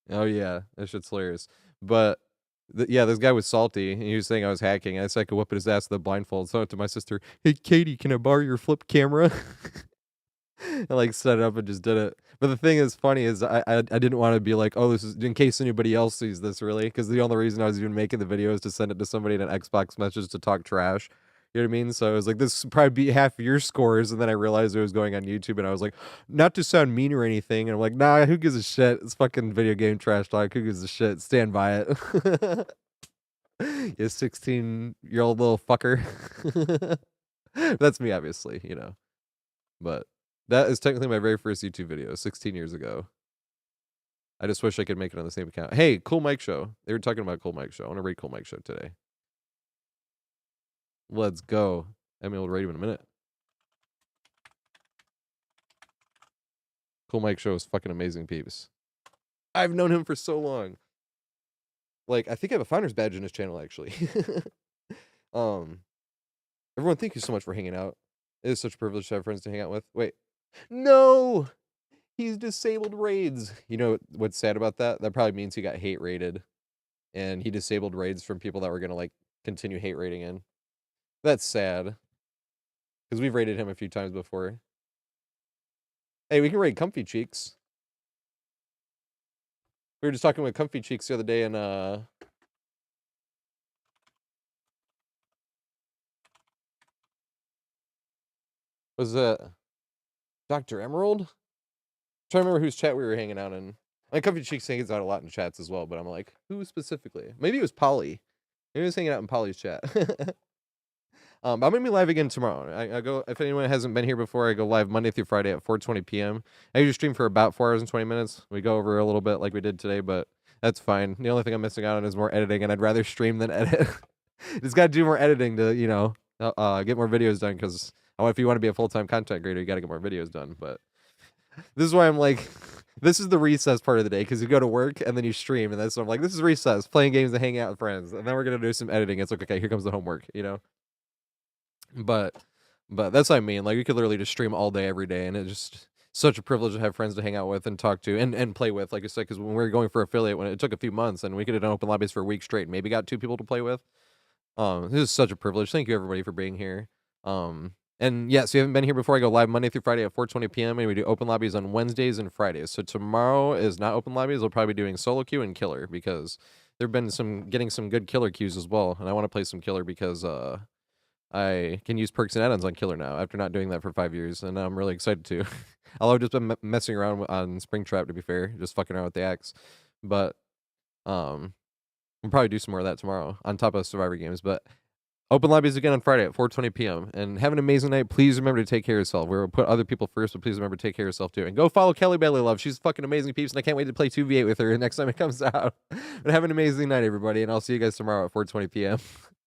Oh, yeah. That shit's hilarious. But... yeah, this guy was salty, and he was saying I was hacking. I said I could whip his ass with a blindfold. So I went to my sister, hey, Katie, can I borrow your flip camera? I like set it up and just did it. But the thing is funny is I didn't want to be like, oh, this is in case anybody else sees this, really. Because the only reason I was even making the video is to send it to somebody in an Xbox message to talk trash. You know what I mean? So I was like, this would probably be half of your scores. And then I realized it was going on YouTube. And I was like, not to sound mean or anything. And I'm like, nah, who gives a shit? It's fucking video game trash talk. Who gives a shit? Stand by it. You 16-year-old little fucker. That's me, obviously, you know. But that is technically my very first YouTube video, 16 years ago. I just wish I could make it on the same account. Hey, Cool Mike Show. They were talking about Cool Mike Show. I want to rate Cool Mike Show today. Let's go. I mean, we'll rate him in a minute. Cool Mike Show is fucking amazing, peeps. I've known him for so long. Like, I think I have a founder's badge in his channel, actually. Everyone, thank you so much for hanging out. It is such a privilege to have friends to hang out with. Wait. No! He's disabled raids. You know what's sad about that? That probably means he got hate raided. And he disabled raids from people that were going to, like, continue hate raiding in. That's sad. Because we've raided him a few times before. Hey, we can raid Comfy Cheeks. We were just talking with Comfy Cheeks the other day, and was that Dr. Emerald? I'm trying to remember whose chat we were hanging out in. My Comfy Cheeks hangs out a lot in chats as well, but I'm like, who specifically? Maybe it was Polly. Maybe he was hanging out in Polly's chat. I'm gonna be live again tomorrow. I go, if anyone hasn't been here before, I go live Monday through Friday at 4:20 p.m. I usually stream for about 4 hours and 20 minutes. We go over a little bit like we did today, but that's fine. The only thing I'm missing out on is more editing, and I'd rather stream than edit. Just gotta do more editing to, you know, get more videos done, because if you want to be a full-time content creator, you gotta get more videos done. But this is why I'm like, this is the recess part of the day, because you go to work and then you stream, and that's so I'm like, this is recess, playing games and hanging out with friends, and then we're gonna do some editing. It's like, okay, here comes the homework, you know. But that's what I mean. Like, we could literally just stream all day, every day, and it's just such a privilege to have friends to hang out with and talk to and play with, like I said, because when we were going for affiliate, when it took a few months, and we could have done open lobbies for a week straight and maybe got 2 people to play with. This is such a privilege. Thank you, everybody, for being here. And yeah, so you haven't been here before, I go live Monday through Friday at 4:20 p.m. and we do open lobbies on Wednesdays and Fridays. So tomorrow is not open lobbies. We'll probably be doing solo queue and killer, because there've been getting some good killer queues as well, and I want to play some killer because I can use perks and add-ons on killer now after not doing that for 5 years, and I'm really excited to. Although I've just been messing around on Springtrap, to be fair, just fucking around with the axe. But we'll probably do some more of that tomorrow on top of Survivor games. But Open lobbies again on Friday at 4:20 p.m. And have an amazing night. Please remember to take care of yourself. We'll put other people first, but please remember to take care of yourself too. And go follow Kelly Bailey Love. She's fucking amazing peeps, and I can't wait to play 2v8 with her next time it comes out. But have an amazing night, everybody, and I'll see you guys tomorrow at 4:20 p.m.